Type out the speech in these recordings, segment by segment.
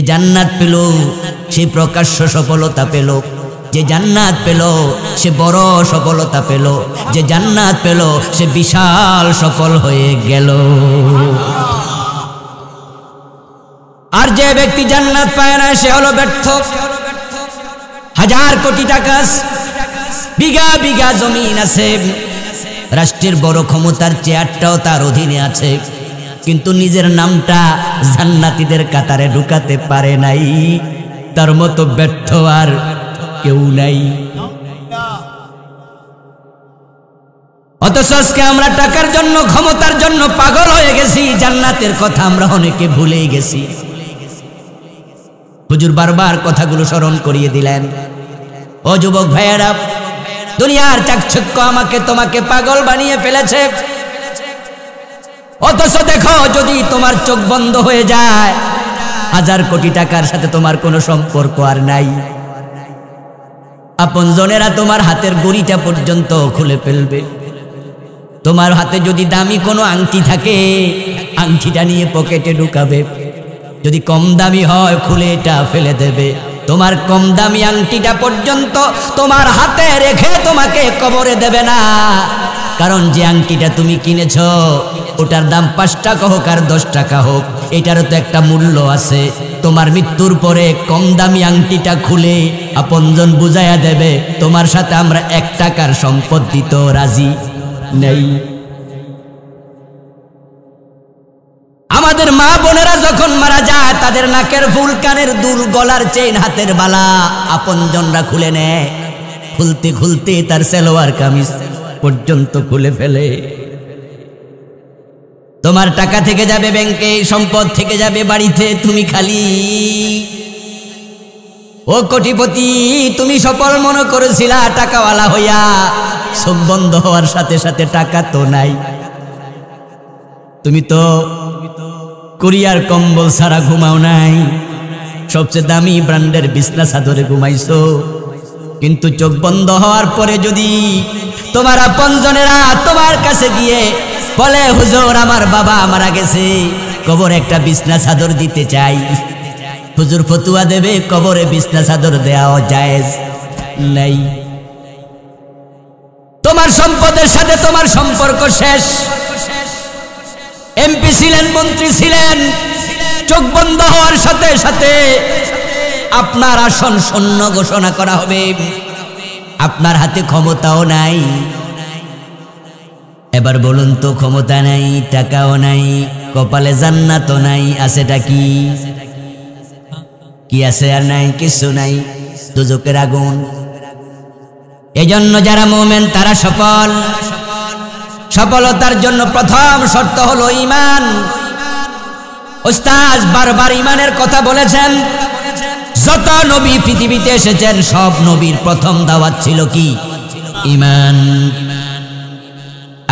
জান্নাত পেল সে প্রকাশ্য সফলতা পেল, যে জান্নাত পেল সে বড় সফলতা পেল, যে জান্নাত পেল সে বিশাল সফল হয়ে গেল। আর যে ব্যক্তি জান্নাত পায় না সে হলো ব্যর্থ। হাজার কোটি টাকা, বিঘা বিঘা জমিন আছে, রাষ্ট্রের বড় ক্ষমতার চেয়ারটাও তার অধীনে আছে, কিন্তু নিজের নামটা জান্নাতীদের কাতারে ঢুকাতে পারে নাই। তার মতো ব্যর্থ আর কেউ নাই। অথচ আজকে আমরা টাকার জন্য ক্ষমতার জন্য পাগল হয়ে গেছি, জান্নাতের কথা আমরা অনেকে ভুলেই গেছি। হুজুর বারবার কথাগুলো স্মরণ করিয়ে দিলেন। ও যুবক ভাইয়েরা, দুনিয়ার চাকচিক্য আমাকে তোমাকে পাগল বানিয়ে ফেলেছে। অথচ দেখো, যদি তোমার চোখ বন্ধ হয়ে যায়, হাজার কোটি টাকার সাথে তোমার কোনো সম্পর্ক আর নাই। আপনজনেরা তোমার হাতের গড়িটা পর্যন্ত খুলে ফেলবে। তোমার হাতে যদি দামি কোনো আংটি থাকে, আংটিটা নিয়ে পকেটে ঢুকাবে। যদি কম দামি হয়, খুলে এটা ফেলে দেবে। তোমার কম দামি আংটিটা পর্যন্ত তোমার হাতে রেখে তোমাকে কবরে দেবে না। কারণ যে আংটিটা তুমি কিনেছ, ওটার দাম 5 টাকা হোক আর 10 টাকা হোক, এটারও তো একটা মূল্য আছে। তোমার মৃত্যুর পরে কম দামি আংটিটা খুলে আপনজন বুঝাইয়া দেবে, তোমার সাথে আমরা 1 টাকার সম্পদ দিতে রাজি নেই। আমাদের মা বোনেরা যখন মারা যায়, তাদের নাকের ফুল, কানের দুল, গলার চেইন, হাতের বালা আপনজনরা খুলে নেয়। খুলতে খুলতে তার সালোয়ার কামিজ পর্যন্ত খুলে ফেলে। তোমার টাকা থেকে যাবে ব্যাংকে, সম্পদ থেকে যাবে বাড়িতে, তুমি খালি। ও কোটিপতি, তুমি সফল মনে করেছিলা টাকাওয়ালা হইয়া, সব বন্ধ হওয়ার সাথে সাথে টাকা তো নাই। তুমি তো কোরিয়ার কম্বল ছাড়া ঘুমাও নাই, সবচেয়ে দামি ব্র্যান্ডের বিছনা চাদরে ঘুমাইছো। কিন্তু চোখ বন্ধ হওয়ার পরে যদি তোমার আপনজনেরা তোমার কাছে গিয়ে বলে, হুজুর আমার বাবা মারা গেছে, কবরে একটা বিছনা চাদর দিতে চাই, হুজুর ফতুয়া দেবে কবরে বিছনা চাদর দেওয়া জায়েজ নাই। তোমার সম্পদের সাথে তোমার সম্পর্ক শেষ। এমপি ছিলেন, মন্ত্রী ছিলেন, চোখ বন্ধ হওয়ার সাথে সাথে আপনার আসন শূন্য ঘোষণা করা হবে। আপনার হাতে ক্ষমতাও নাই। এবার বলুন তো, ক্ষমতা নাই, টাকাও নাই, কপালে জান্নাতও নাই, আছেটা কি? কি আছে? আর নাই, কিছু নাই, দুজকের আগুন। এজন্য যারা মুমিন তারা সফল। সফলতার জন্য প্রথম শর্ত হলো ঈমান। উস্তাদ বারবার ঈমানের কথা বলেছেন। যত নবী পৃথিবীতে এসেছেন, সব নবীর প্রথম দাওয়াত ছিল কি? ঈমান।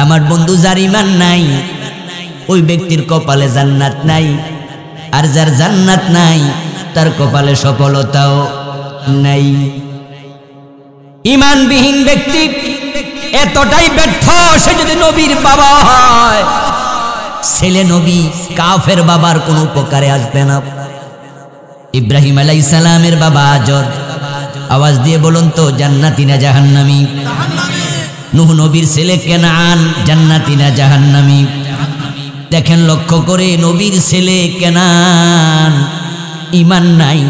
আমার বন্ধু, যার ঈমান নাই, ওই ব্যক্তির কপালে জান্নাত নাই। আর যার জান্নাত নাই, তার কপালে সফলতাও নাই। ঈমানবিহীন ব্যক্তি এতটাই ব্যর্থ, সে যদি নবীর বাবা হয়, ছেলে নবী, কাফের বাবার কোনো উপকারে আসবে না। ইব্রাহিম আলাইহিস সালামের বাবা আজর, আওয়াজ দিয়ে বলুন তো, জান্নাতি না জাহান্নামী? নূহ নবীর ছেলে কেনান, জান্নাতি না জাহান্নামী? দেখেন লক্ষ্য করে, নবীর ছেলে কেনান ঈমান নাই,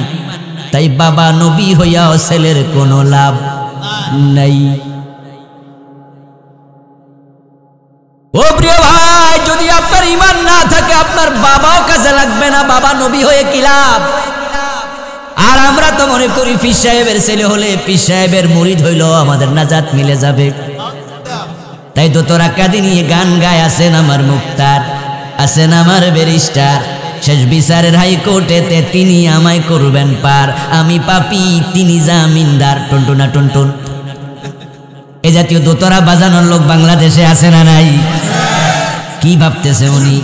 তাই বাবা নবী হইয়াও ছেলের কোনো লাভ নাই। ও প্রিয় ভাই, যদি আপনার ঈমান না থাকে, আপনার বাবাও কাজে লাগবে না, বাবা নবী হয়ে কি লাভ? আর আমরা তো মনে করি পীর সাহেবের ছেলে হলে, পীর সাহেবের মুরিদ হইল আমাদের নাজাত মিলে যাবে। তাই তো তোরা কাঁদি নিয়ে গান গায়, আছেন আমার মুক্তার, আছেন আমার ব্যারিস্টার, শেষ বিচারের হাইকোর্টেতে তিনি আমায় করবেন পার, আমি পাপী তিনি জামিনদার, টুনটুনা টুনটুন। এ জাতীয় দোতরা বাজানোর লোক বাংলাদেশে আছে না নাই? কি ভাবতেছে উনি?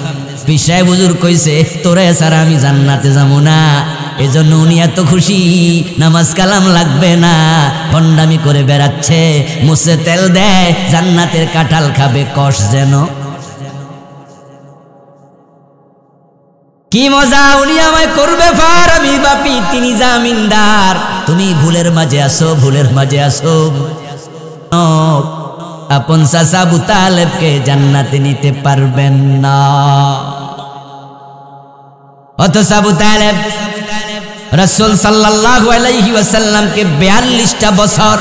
পীর সাহেব হুজুর কইছে, তোরা ছাড়া আমি জান্নাতে যাবো না। এজন্য উনি এত খুশি, নামাজ কালাম লাগবে না, ভণ্ডামি করে বেড়াচ্ছে, মুছে তেল দেয়, জান্নাতের কাঁঠাল খাবে কষ যেন। কি মজা, উনি আমায় করবে ফার, আমি বাপি, তিনি জামিনদার। তুমি ভুলের মাঝে আসো, ভুলের মাঝে আসো। আপন চাচা আবু তালেবকে জান্নাতে নিতে পারবেন না। অথচ আবু তালেব রাসূল সাল্লাল্লাহু আলাইহি ওয়াসাল্লামকে 42টা বছর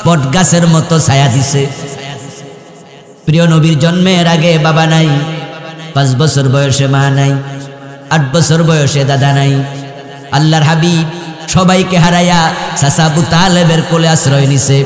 বটগাছের মতো ছায়া দিছে। প্রিয় নবীর জন্মের আগে বাবা নাই, 5 বছর বয়সে মা নাই, 8 বছর বয়সে দাদা নাই। আল্লাহর হাবিব সবাইকে হারাইয়া চাচা আবু তালেবের কোলে আশ্রয় নিছে।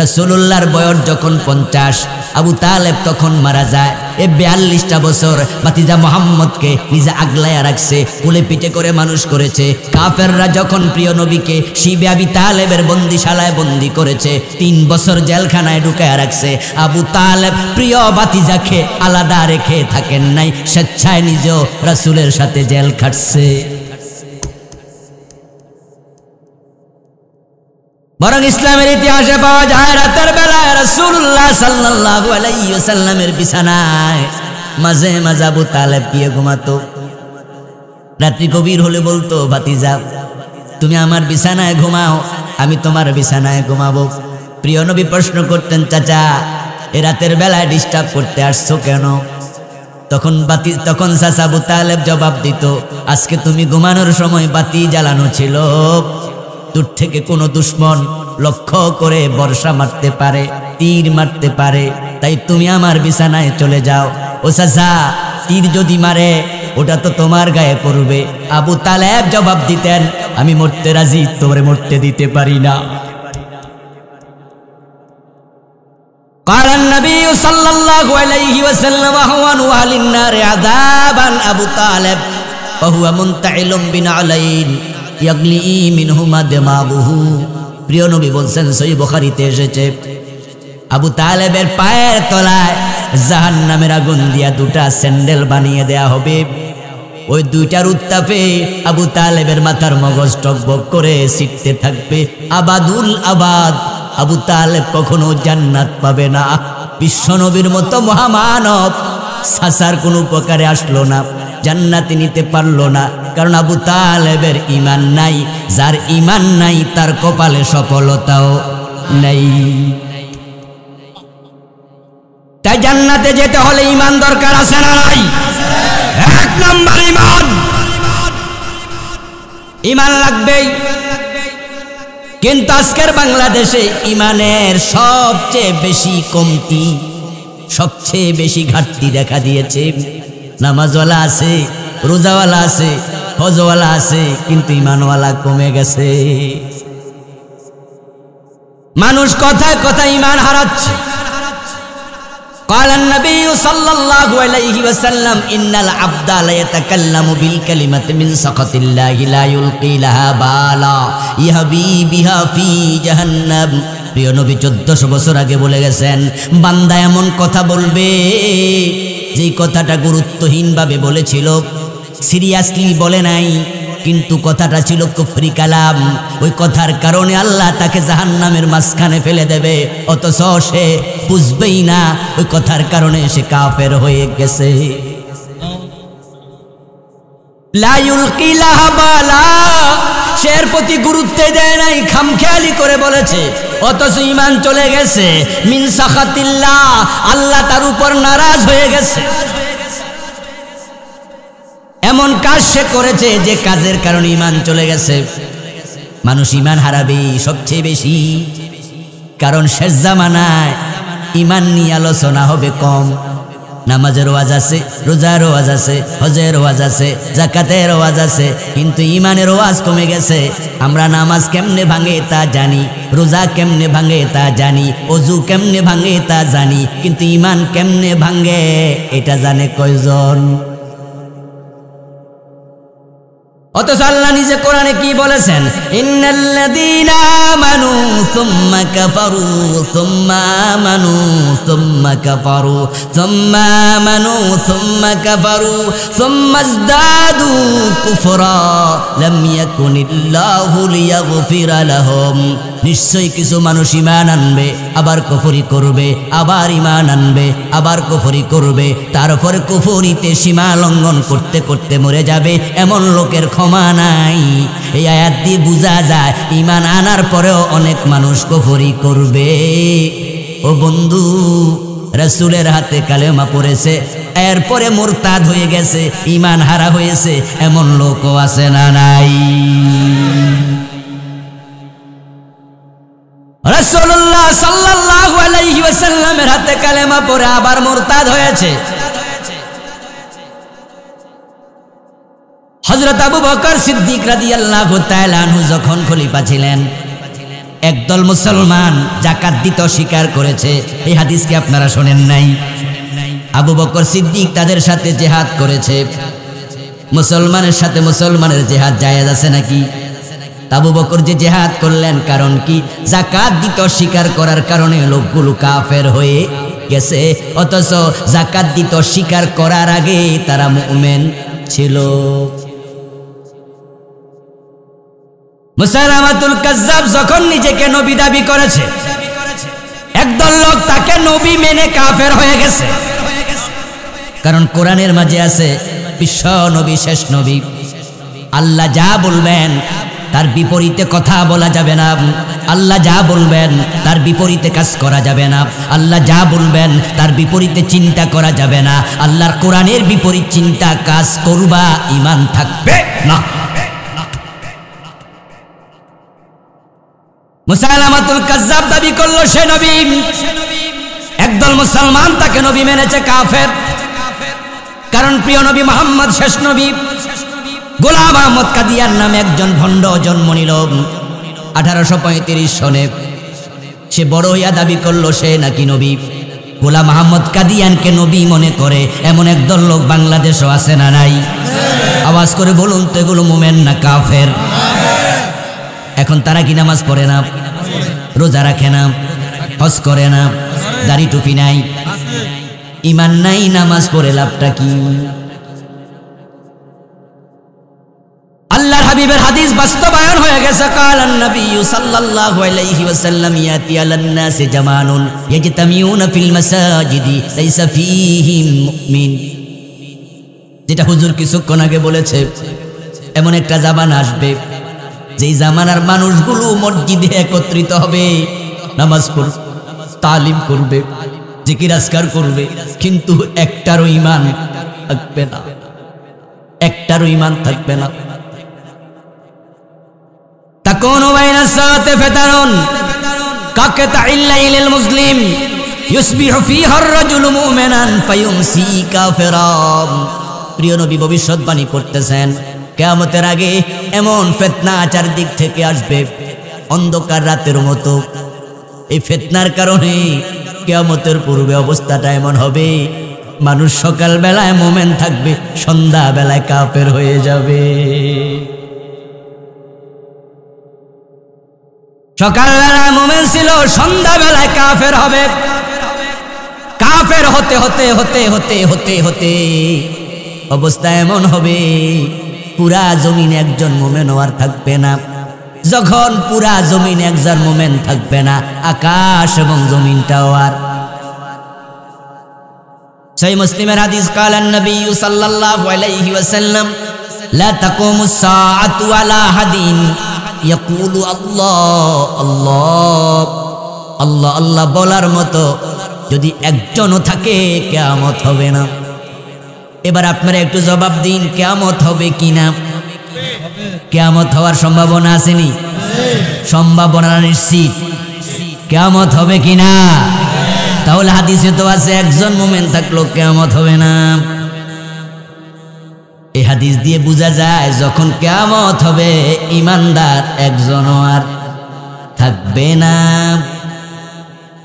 রাসূলুল্লাহর বয়স যখন 50, আবু তালেব তখন মারা যায়। এই 42টা বছর ভাতিজা মুহাম্মদকে নিজে আগলায়া রাখছে, কোলে পিঠে করে মানুষ করেছে। কাফেররা যখন প্রিয় নবীকে শিবে আবি তালেবের বন্দিশালায় বন্দি করেছে, 3 বছর জেলখানায় ঢুকায়া রাখছে। আবু তালেব প্রিয় ভাতিজাকে আলাদা রেখে থাকেন নাই, স্বেচ্ছায় নিজেও রাসূলের সাথে জেল খাটছে। বরং ইসলামের ইতিহাসে পাওয়া যায় রাতের বেলায় রাসূলুল্লাহ সাল্লাল্লাহু আলাইহি ওয়াসাল্লামের বিছানায় মাঝে মাঝে আবু তালেব গিয়ে ঘুমাতো। রাত্রি গভীর হলে বলতো, ভাতিজা তুমি আমার বিছানায় ঘুমাও, আমি তোমার বিছানায় ঘুমাবো। প্রিয় নবী প্রশ্ন করতেন, চাচা এ রাতের বেলায় ডিস্টার্ব করতে আসছো কেন? তখন চাচা আবু তালেব জবাব দিত, আজকে তুমি ঘুমানোর সময় বাতি জ্বালানো ছিল, দূর থেকে কোনো দুশ্মন লক্ষ্য করে বর্ষা মারতে পারে, তীর মারতে পারে, তাই তুমি আমার বিছানায় চলে যাও। ও চাচা, তীর যদি মারে ওটা তো তোমার গায়ে পড়বে। আবু তালেব জবাব দিতেন, আমি মরতে রাজি, তোরে মরতে দিতে পারি না। قال النبي صلى الله عليه وسلم هون أهل النار عذابا أبو طالب وهو منتعل بنعلين ইয়াগলি মিনহুমা দিমাগুহু। প্রিয় নবী বলছেন, সহিহ বুখারীতে এসেছে, আবু তালেবের পায়ের তলায় জাহান্নামের আগুন দিয়া 2টা স্যান্ডেল বানিয়ে দেয়া হবে। ওই 2টার উত্তাপে আবু তালেবের মাথার মগজ টকবক করে ছিটতে থাকবে আবাদুল আবাদ। আবু তালেব কখনো জান্নাত পাবে না। বিশ্বনবীর মতো মহামানব সাসার কোনো উপকারে আসলো না, জান্নাতে নিতে পারলো না, কারণ আবু তালেবের ঈমান নাই। যার ঈমান নাই তার কপালে সফলতাও নাই। তাই জান্নাতে যেতে হলে ঈমান দরকার, আছে না নাই? 1 নম্বর ঈমান, ঈমান লাগবেই। কিন্তু আজকের বাংলাদেশে ঈমানের সবচেয়ে বেশি কমতি, সবচেয়ে বেশি ঘাটতি দেখা দিয়েছে। নামাজওয়ালা আছে, রোজাওয়ালা আছে, হজওয়ালা আছে, কিন্তু ঈমানওয়ালা কমে গেছে। মানুষ কথায় কথায় ঈমান হারাচ্ছে। قال النبي صلى الله عليه وسلم إن العبد لا يتكلم بالكلمة من سخط الله لا يلقي لها بالا يهوي بها في جهنم। প্রিয় নবী 1400 বছর আগে বলে গেছেন, বান্দা এমন কথা বলবে যেই কথাটা গুরুত্বহীন ভাবে বলেছিল, সিরিয়াসলি বলে নাই, কিন্তু কথাটা ছিল কুফরি কালাম। ওই কথার কারণে আল্লাহ তাকে জাহান্নামের মাঝখানে ফেলে দেবে, অথচ সে বুঝবেই না ওই কথার কারণে সে কাফের হয়ে গেছে। লা ইউলকি লাহা বালা, সে এর প্রতি গুরুত্ব দেয় নাই, খামখেয়ালি করে বলেছে, অথচ ঈমান চলে গেছে। মিন সাখাতিল্লাহ, আল্লাহ তার উপর নারাজ হয়ে গেছে। এমন কাজ সে করেছে যে কাজের কারণে ঈমান চলে গেছে। মানুষ ঈমান হারাবে সবচেয়ে বেশি, কারণ শেষ জামানায় ঈমান নিয়ে আলোচনা হবে কম। নামাজের ওয়াজ আছে, রোজার ওয়াজ আছে, হজের ওয়াজ আছে, যাকাতের ওয়াজ আছে, কিন্তু ঈমানের ওয়াজ কমে গেছে। আমরা নামাজ কেমনে ভাঙে তা জানি, রোজা কেমনে ভাঙে তা জানি, ওযু কেমনে ভাঙে তা জানি, কিন্তু ঈমান কেমনে ভাঙে এটা জানে কয়জন? অথচ আল্লাহ নিজে কোরআনে কি বলেছেন, ইন্নাল্লাযীনা আমানু সুম্মা কাফারু সুম্মা আমানু সুম্মা কাফারু সুম্মা আমানু সুম্মা কাফারু সুম্মা ইজদাদু কুফরা লাম ইয়াকুনিল্লাহু লিয়াগফিরা লাহুম। নিশ্চয়ই কিছু মানুষ ঈমান আনবে, আবার কুফরি করবে, আবার ঈমান আনবে, আবার কুফরি করবে, তারপরে কুফরিতে সীমা লঙ্ঘন করতে করতে মরে যাবে। এমন লোকের ক্ষমা নাই। এই আয়াত দিয়ে বোঝা যায় ঈমান আনার পরেও অনেক মানুষ কুফরি করবে। ও বন্ধু, রাসূলের হাতে কালেমা পড়েছে, এরপরে মুরতাদ হয়ে গেছে, ঈমান হারা হয়েছে, এমন লোকও আছে না নাই? রাসূলুল্লাহ সাল্লাল্লাহু আলাইহি ওয়াসাল্লামের হাতে কালেমা পড়ে আবার মুরতাদ হয়েছে। হযরত আবু বকর সিদ্দিক রাদিয়াল্লাহু তাআলা আনহু যখন খলিফা ছিলেন, একদল মুসলমান যাকাত দিতে অস্বীকার করেছে। এই হাদিস কি আপনারা শোনেন নাই? আবু বকর সিদ্দিক তাদের সাথে জিহাদ করেছে। মুসলমানের সাথে মুসলমানের জিহাদ জায়েজ আছে নাকি? আবু বকর যে জিহাদ করলেন, কারণ কি? যাকাত দিতে অস্বীকার করার কারণে লোকগুলো কাফের হয়ে গেছে, অথচ যাকাত দিতে অস্বীকার করার আগে তারা মুমিন ছিল। মুসাইলামাতুল কাজ্জাব যখন নিজেকে নবী দাবি করেছে, একদল লোক তাকে নবী মেনে কাফের হয়ে গেছে। কারণ কোরআনের মাঝে আছে বিশ্ব নবী, শেষ নবী। আল্লাহ যা বলবেন তার বিপরীতে কথা বলা যাবে না। আল্লাহ যা বলবেন তার বিপরীতে কাজ করা যাবে না। আল্লাহ যা বলবেন তার বিপরীতে চিন্তা করা যাবে না। আল্লাহর কোরআনের বিপরীত চিন্তা কাজ করবা, ঈমান থাকবে না। মুসাইলামাতুল কাজ্জাব দাবি করলো সে নবী, একদল মুসলমান তাকে নবী মেনেছে কাফের। কারণ প্রিয় নবী মুহাম্মদ শেষ নবী। গোলাম আহমদ কাদিয়ান নামে একজন ভণ্ড জন্ম নিল 1835 সনে। সে বড় হইয়া দাবি করলো সে নাকি নবী। গোলাম আহমদ কাদিয়ানকে নবী মনে করে এমন একদল লোক বাংলাদেশও আছে না নাই? আওয়াজ করে বলুন তো, এগুলো মুমিন না কাফের? এখন তারা কি নামাজ পড়ে না, রোজা রাখে না, হজ করে না, দাড়ি টুপি নাই, ঈমান নাই, নামাজ পড়ে লাভটা কি? আল্লাহর হাবিবের হাদিস বাস্তবায়ন হয়ে গেছে। কালান নবী সাল্লাল্লাহু আলাইহি ওয়াসাল্লাম ইয়াতি আলান নাসি জামানুন ইয়াজতামিউনা ফিল মাসাজিদি লাইসা ফীহিম মুমিন। যেটা হুজুর কিছুক্ষণ আগে বলেছে, এমন একটা জামানা আসবে যেই জামানার মানুষগুলো মসজিদে একত্রিত হবে, নামাজ পড়বে, তালিম করবে, জিকির আজকার করবে, কিন্তু একটারও ঈমান থাকবে না, একটারও ঈমান থাকবে না। তাকুনু বাইনা সাআতি ফাতারুন কাকাতাইল লাইলিল মুসলিম ইউসবিহু ফীহা আর-রাজুলু মুমিনান ফায়ুমসি কাফিরা। প্রিয় নবী ভবিষ্যৎবাণী করতেছেন, কিয়ামতের আগে এমন ফিতনা চারদিক থেকে আসবে অন্ধকার রাতের মতো। এই ফিতনার কারণে কিয়ামতের পূর্বে অবস্থাটা এমন হবে, মানুষ সকাল বেলায় মুমিন থাকবে, সন্ধ্যা বেলায় কাফের হয়ে যাবে। সকাল বেলায় মুমিন ছিল, সন্ধ্যা বেলায় কাফের হবে। কাফের হতে হতে হতে হতে হতে হতে অবস্থা এমন হবে পুরা জমিনে একজন মুমিন আর থাকবে না। যখন পুরা জমিনে একজন মুমিন থাকবে না, আকাশ এবং জমিনটাও আর। সহিহ মুসলিমের হাদিস, কালান নবী সাল্লাল্লাহু আলাইহি ওয়াসাল্লাম লা তাকুমুস সাআতু আলা হাদিন ইয়াকুলু আল্লাহ আল্লাহ আল্লাহ আল্লাহ বলার মতো যদি একজনও থাকে, কিয়ামত হবে না। এবার আপনারা একটু জবাব দিন, কিয়ামত হবে কিনা? কিয়ামত হওয়ার সম্ভাবনা আসেনি? সম্ভাবনা নিশ্চিত। কিয়ামত হবে কিনা? তাহলে হাদিসে তো আছে একজন মুমিন থাকলো কিয়ামত হবে না। এই হাদিস দিয়ে বোঝা যায় যখন কিয়ামত হবে ঈমানদার একজনও আর থাকবে না,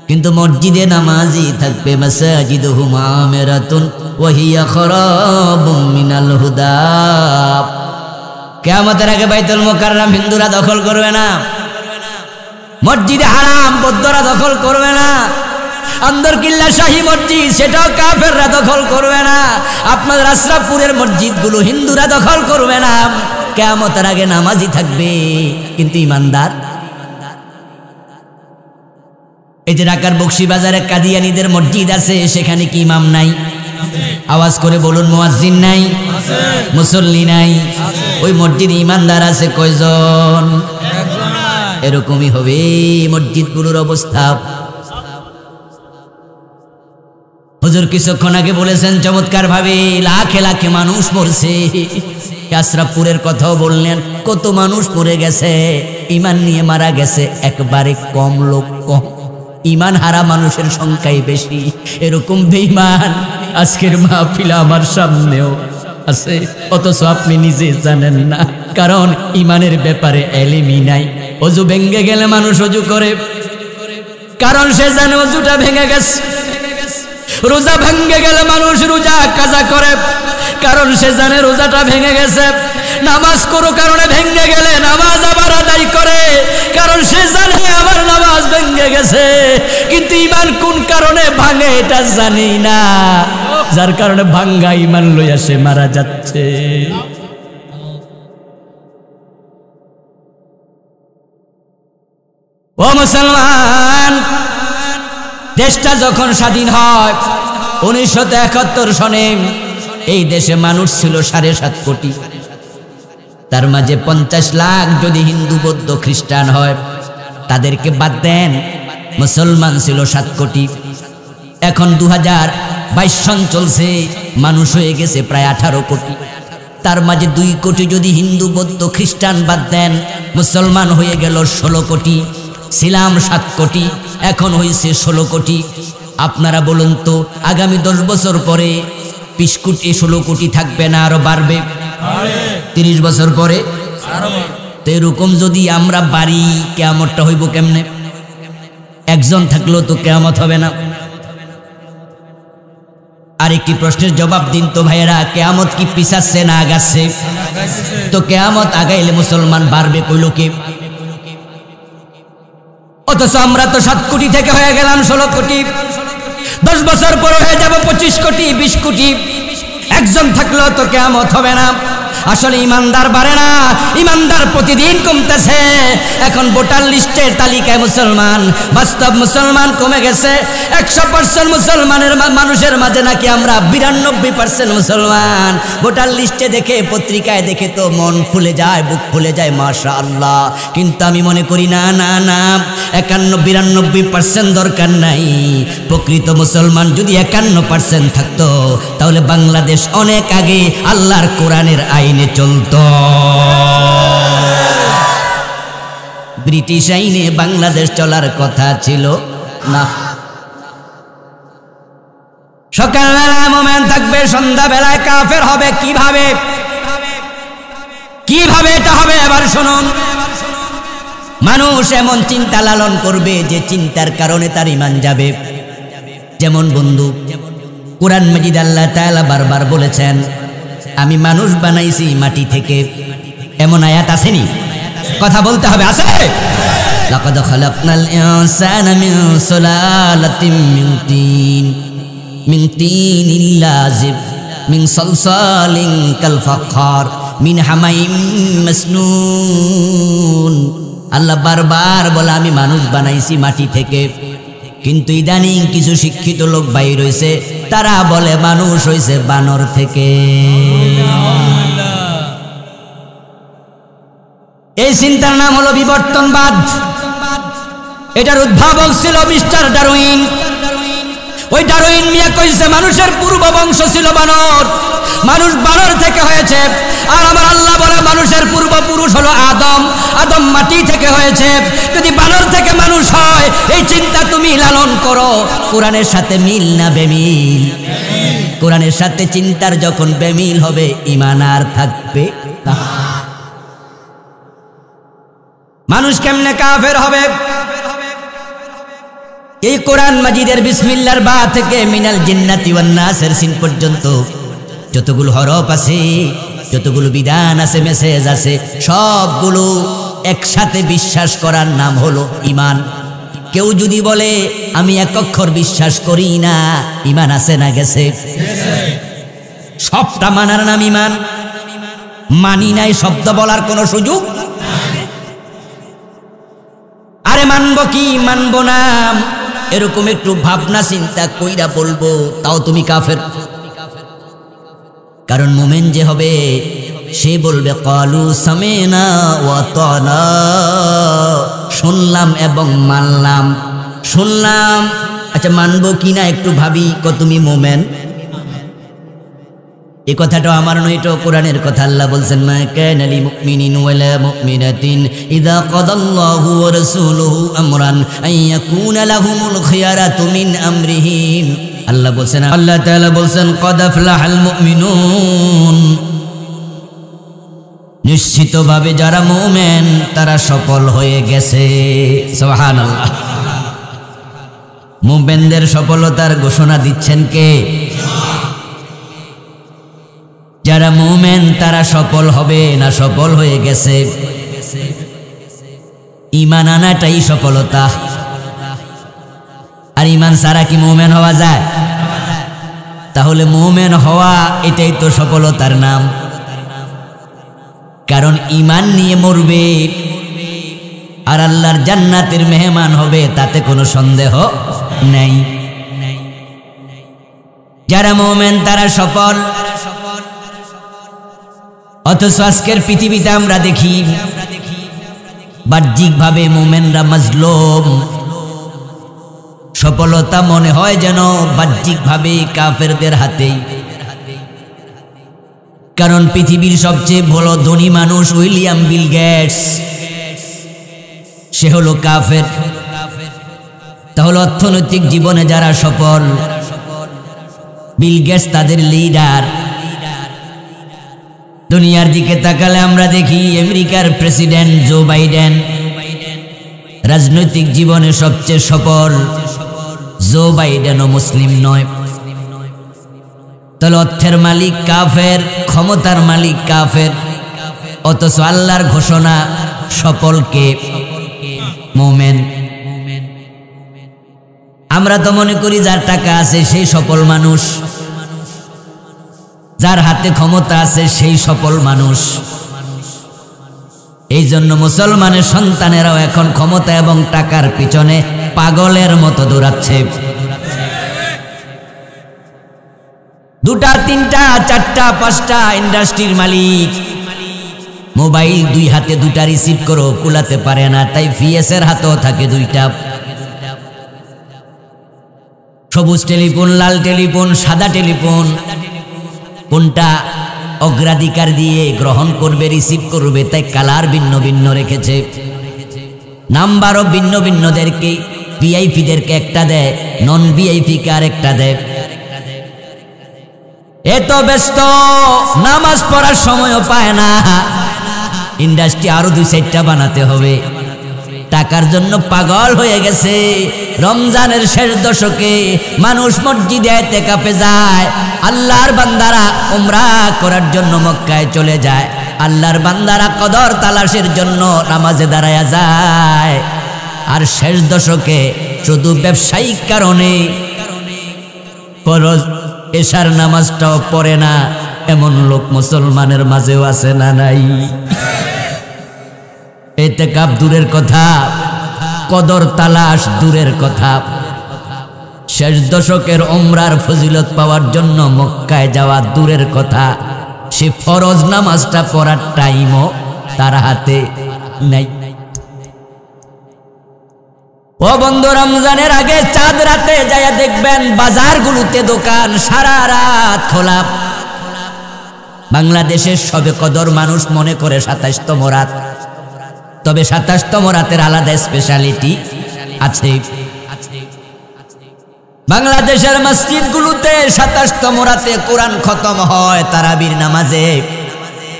কিন্তু মসজিদে নামাজি থাকবে। মাসাজিদুহুম আমিরাতুন ওয়া হিয়া খারাবুম মিনাল হুদা। কিয়ামতের আগে বাইতুল মুকাররম হিন্দুরা দখল করবে না, মসজিদে হারাম বৌদ্ধরা দখল করবে না, আন্দরকিল্লা শাহী মসজিদ সেটাও কাফেররা দখল করবে না, আপনাদের আশরাফপুরের মসজিদগুলো হিন্দুরা দখল করবে না। কিয়ামতের আগে নামাজি থাকবে কিন্তু ঈমানদার। এই যে ঢাকার বকশীবাজারে কাদিয়ানীদের মসজিদ আছে, সেখানে কি ইমাম নাই? আওয়াজ করে বলুন, মুয়াজ্জিন নাই, মুসল্লি নাই। ওই মসজিদে ইমানদার আছে কয়জন? এরকমই হবে মসজিদগুলোর অবস্থা। হুজুর কিছুক্ষণ আগে বলেছেন চমৎকার ভাবে, লাখে লাখে মানুষ মরছে। আশরাফপুরের কথাও বললেন, কত মানুষ মরে গেছে, ইমান নিয়ে মারা গেছে একবারে কম লোক, কম। ইমান হারা মানুষের সংখ্যাই বেশি। এরকম বেঈমান আজকের মাহফিলে আমার সামনেও আছে, অথচ আপনি নিজে জানেন না, কারণ ইমানের ব্যাপারে এলিমই নাই। অজু ভেঙে গেলে মানুষ অজু করে, কারণ সে জানে অজুটা ভেঙে গেছে। রোজা ভেঙে গেলে মানুষ রোজা কাজা করে, কারণ সে জানে রোজাটা ভেঙে গেছে। নামাজ কোনো কারণে ভেঙে গেলে নামাজ আবার আদায় করে, কারণ সে জানে আমার নামাজ ভেঙে গেছে। কিন্তু ইমান কোন কারণে ভাঙে এটা জানি না, যার কারণে ভাঙ্গা ইমান লইয়া সে মারা যাচ্ছে। ও মুসলমান, দেশটা যখন স্বাধীন হয় 1971 সনে, এই দেশে মানুষ ছিল 7.5 কোটি। তার মাঝে 50 লাখ যদি হিন্দু বৌদ্ধ খ্রিস্টান হয়, তাদেরকে বাদ দেন, মুসলমান ছিল 7 কোটি। এখন 2022 সন চলছে, মানুষ হয়ে গেছে প্রায় 18 কোটি। তার মাঝে 2 কোটি যদি হিন্দু বৌদ্ধ খ্রিস্টান বাদ দেন, মুসলমান হয়ে গেল 16 কোটি। ছিলাম 7 কোটি, এখন হয়েছে 16 কোটি। আপনারা বলুন তো, আগামী 10 বছর পরে 20 কোটি 16 কোটি থাকবে না আরো বাড়বে? 30 বছর পরে তো এরকম যদি আমরা বাড়ি, কিয়ামতটা হইব কেমনে? একজন থাকলেও তো কিয়ামত হবে না। আরেকটি প্রশ্নের জবাব দিন তো ভাইয়েরা, কিয়ামত কি পিছাচ্ছে না আগাচ্ছে? তো কিয়ামত আগাইলে মুসলমান বাড়বে কইল কে? অথচ আমরা তো 7 কোটি থেকে হয়ে গেলাম 16 কোটি। 10 বছর পর হয়ে যাব 25 কোটি 20 কোটি। একজন থাকলেও তো কিয়ামত হবে না। আসলে ইমানদার বাড়ে না, ইমানদার প্রতিদিন কমতেছে। এখন ভোটার লিস্টের তালিকায় মুসলমান, বাস্তব মুসলমান কমে গেছে। 100% মুসলমানের মানুষের মাঝে নাকি আমরা 92% মুসলমান। ভোটার লিস্টে দেখে, পত্রিকায় দেখে তো মন ফুলে যায়, বুক ফুলে যায়, মাশাআল্লাহ। কিন্তু আমি মনে করি না না না, 91-92% দরকার নাই। প্রকৃত মুসলমান যদি 51% থাকতো, তাহলে বাংলাদেশ অনেক আগে আল্লাহর কোরআনের আইনে চলতো। ব্রিটিশ আইনে বাংলাদেশ চলার কথা ছিল না। সকালবেলায় মোমেন থাকবে, সন্ধ্যাবেলায় কাফের হবে। কিভাবে কিভাবে এটা হবে? এবার শুনুন, মানুষ এমন চিন্তা লালন করবে যে চিন্তার কারণে তার ঈমান যাবে। যেমন বন্ধু, কোরআন মাজিদ আল্লাহ তাআলা বারবার বলেছেন, আমি মানুষ বানাইছি মাটি থেকে। এমন আয়াত আসেনি? কথা বলতে হবে, আছে? লাকাদ খালাকনাল ইনসানা মিন সুলালাতিন মিন তিনিল লাযিব মিন সালসালিন কাল ফাখার মিন হামাইম মাসনুন। আল্লাহ বারবার বলে আমি মানুষ বানাইছি মাটি থেকে। কিন্তু ইদানিং কিছু শিক্ষিত লোক বাইর হইছে, তারা বলে মানুষ হইছে বানর থেকে। এই চিন্তার নাম হলো বিবর্তনবাদ। এটার উদ্ভাবক ছিল মিস্টার ডারউইন। ওই ডারউইন মিয়া কইছে মানুষের পূর্ব বংশ ছিল বানর, মানুষ বানর থেকে হয়েছে। আর আমার আল্লাহ বলে মানুষের পূর্বপুরুষ হলো আদম, আদম মাটি থেকে হয়েছে। যদি বানর থেকে মানুষ হয়, এই চিন্তা তুমি লালন করো। কোরআনের সাথে মিল না বেমিল? কোরআনের সাথে চিন্তার যখন বেমিল হবে, ঈমান আর থাকবে না। মানুষ কেমনে কাফের হবে? এই কোরআন মাজিদের বিসমিল্লাহর বা থেকে মিনাল জিন্নাতি ওয়ান নাসের সিন পর্যন্ত যতগুলো হরফ আছে, যতগুলো বিধান আছে, মেসেজ আছে, সবগুলো একসাথে বিশ্বাস করার নাম হলো ঈমান। কেউ যদি বলে আমি এক অক্ষর বিশ্বাস করি না, ঈমান আছে না গেছে? সবটা মানার নাম ঈমান। মানি নাই শব্দ বলার কোনো সুযোগ? আরে মানবো কি মানবো না, এরকম একটু ভাবনা চিন্তা কইরা বলবো, তাও তুমি কাফের। কারণ মুমিন যে হবে সে বলবে ক্বালু সামিনা ওয়া আতানা, শুনলাম এবং মানলাম। শুনলাম, আচ্ছা মানবো কিনা একটু ভাবি, তুমি মুমিন। এই কথাটা আমার নয়, এটা কোরআনের কথা। আল্লাহ বলছেন মা কানা লিল মুমিনিন ওয়ালা মুমিনাতিন ইযা কাদাল্লাহু ওয়া রাসূলুহু আমরান আইয়াকুনা লাহুমুল খিয়ারাতু মিন আমরিহিম। আল্লাহ বলছেন, আল্লাহ তাআলা বলছেন ক্বাদ আফলাহাল মুমিনুন, নিশ্চিতভাবে যারা মুমিন তারা সফল হয়ে গেছে। সুবহানাল্লাহ। মুমিনদের সফলতার ঘোষণা দিচ্ছেন কে? যারা মুমিন তারা সফল হবে না সফল হয়ে গেছে? ঈমান আনাটাই সফলতা। আর ঈমান ছাড়া কি মুমিন হওয়া যায়? তাহলে মুমিন হওয়া এটাই তো সফলতার নাম। কারণ ঈমান নিয়ে মরবে আর আল্লাহর জান্নাতের মেহমান হবে, তাতে কোনো সন্দেহ নেই। যারা মুমিন তারা সফল। অথচ আজকের পৃথিবীতে আমরা দেখি বাহ্যিকভাবে মুমিনরা মাজলুম। সফলতা মনে হয় যেন বাহ্যিকভাবে কাফেরদের হাতেই। কারণ পৃথিবীর সবচেয়ে বড় ধনী মানুষ উইলিয়াম বিল গেটস, সে হলো কাফের। তাহলে অর্থনৈতিক জীবনে যারা সফল, বিল গেটস তাদের লিডার। দুনিয়ার দিকে তাকালে আমরা দেখি আমেরিকার প্রেসিডেন্ট জো বাইডেন রাজনৈতিক জীবনে সবচেয়ে সফল। জো বাইডেনও মুসলিম নয়। তাহলে অর্থের মালিক কাফের, ক্ষমতার মালিক কাফের, অথচ আল্লাহর ঘোষণা সফলকে মুমিন। আমরা তো মনে করি যার টাকা আছে সেই সফল মানুষ, যার হাতে ক্ষমতা আছে সেই সফল মানুষ। এই জন্য মুসলমানের সন্তানেরাও এখন ক্ষমতা এবং টাকার পিছনে পাগলের মতো দৌড়াচ্ছে। দুটা তিনটা চারটা পাঁচটা ইন্ডাস্ট্রির মালিক, মোবাইল দুই হাতে দুটা রিসিভ করো কুলাতে পারে না, তাই ভিএসের হাতেও থাকে দুইটা। সবুজ টেলিফোন, লাল টেলিফোন, সাদা টেলিফোন, কোনটা অগ্রাধিকার দিয়ে গ্রহণ করবে, রিসিভ করবে, তাই কালার ভিন্ন ভিন্ন রেখেছে। নাম্বারও ভিন্ন ভিন্নদেরকে, ভিআইপিদেরকে একটা দেয়, নন ভিআইপিকে আরেকটা দেয়। এত ব্যস্ত নামাজ পড়ার সময়ও পায় না। ইন্ডাস্ট্রি আরো 2-4টা বানাতে হবে। টাকার জন্য পাগল হয়ে গেছে। রমজানের শেষ দশকে মানুষ মসজিদে ইতিকাফে যায়, আল্লাহর বান্দারা উমরা করার জন্য মক্কায় চলে যায়, আল্লাহর বান্দারা কদর তালাশের জন্য নামাজে দাঁড়ায়া যায়। আর শেষ দশকে শুধু ব্যবসায়িক কারণে ফরজ এশার নামাজটাও পড়ে না, এমন লোক মুসলমানের মাঝেও আছে না নাই? ইতিকাফ দূরের কথা, কদর তালাশ দূরের কথা। শেষ দশকের উমরার ফজিলত পাওয়ার জন্য মক্কায় যাওয়া দূরের কথা, সে ফরজ নামাজটা পড়ার টাইমও তার হাতে নাই। ও বন্ধু, রমজানের আগে চাঁদ রাতে যায় দেখবেন বাজারগুলোতে দোকান সারা রাত খোলা। বাংলাদেশের সবে কদর মানুষ মনে করে 27তম রাত, তবে 27তম রাতের আলাদা স্পেশালিটি আছে। বাংলাদেশের মসজিদগুলোতে 27তম রাতে কোরআন খতম হয় তারাবির নামাজে,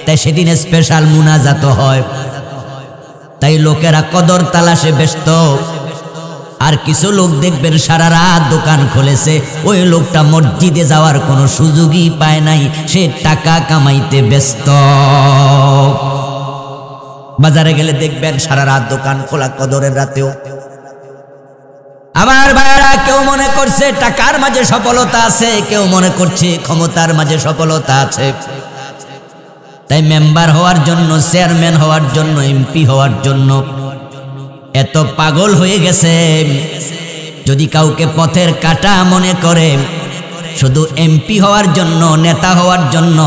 তাই সেদিন স্পেশাল মুনাজাত হয়। তাই লোকেরা কদর তালাশে ব্যস্ত। আর কিছু লোক দেখবেন সারা রাত দোকান খুলেছে, ওই লোকটা মসজিদে যাওয়ার কোনো সুযোগই পায় নাই, সে টাকা কামাইতে ব্যস্ত। বাজারে গেলে দেখবেন সারা রাত দোকান খোলা কদরের রাতেও। আমার ভাইরা, কেউ মনে করছে টাকার মাঝে সফলতা আছে, কেউ মনে করছে ক্ষমতার মাঝে সফলতা আছে। তাই মেম্বার হওয়ার জন্য, চেয়ারম্যান হওয়ার জন্য, এমপি হওয়ার জন্য এত পাগল হয়ে গেছে। যদি কাউকে পথের কাঁটা মনে করে, শুধু এমপি হওয়ার জন্য, নেতা হওয়ার জন্য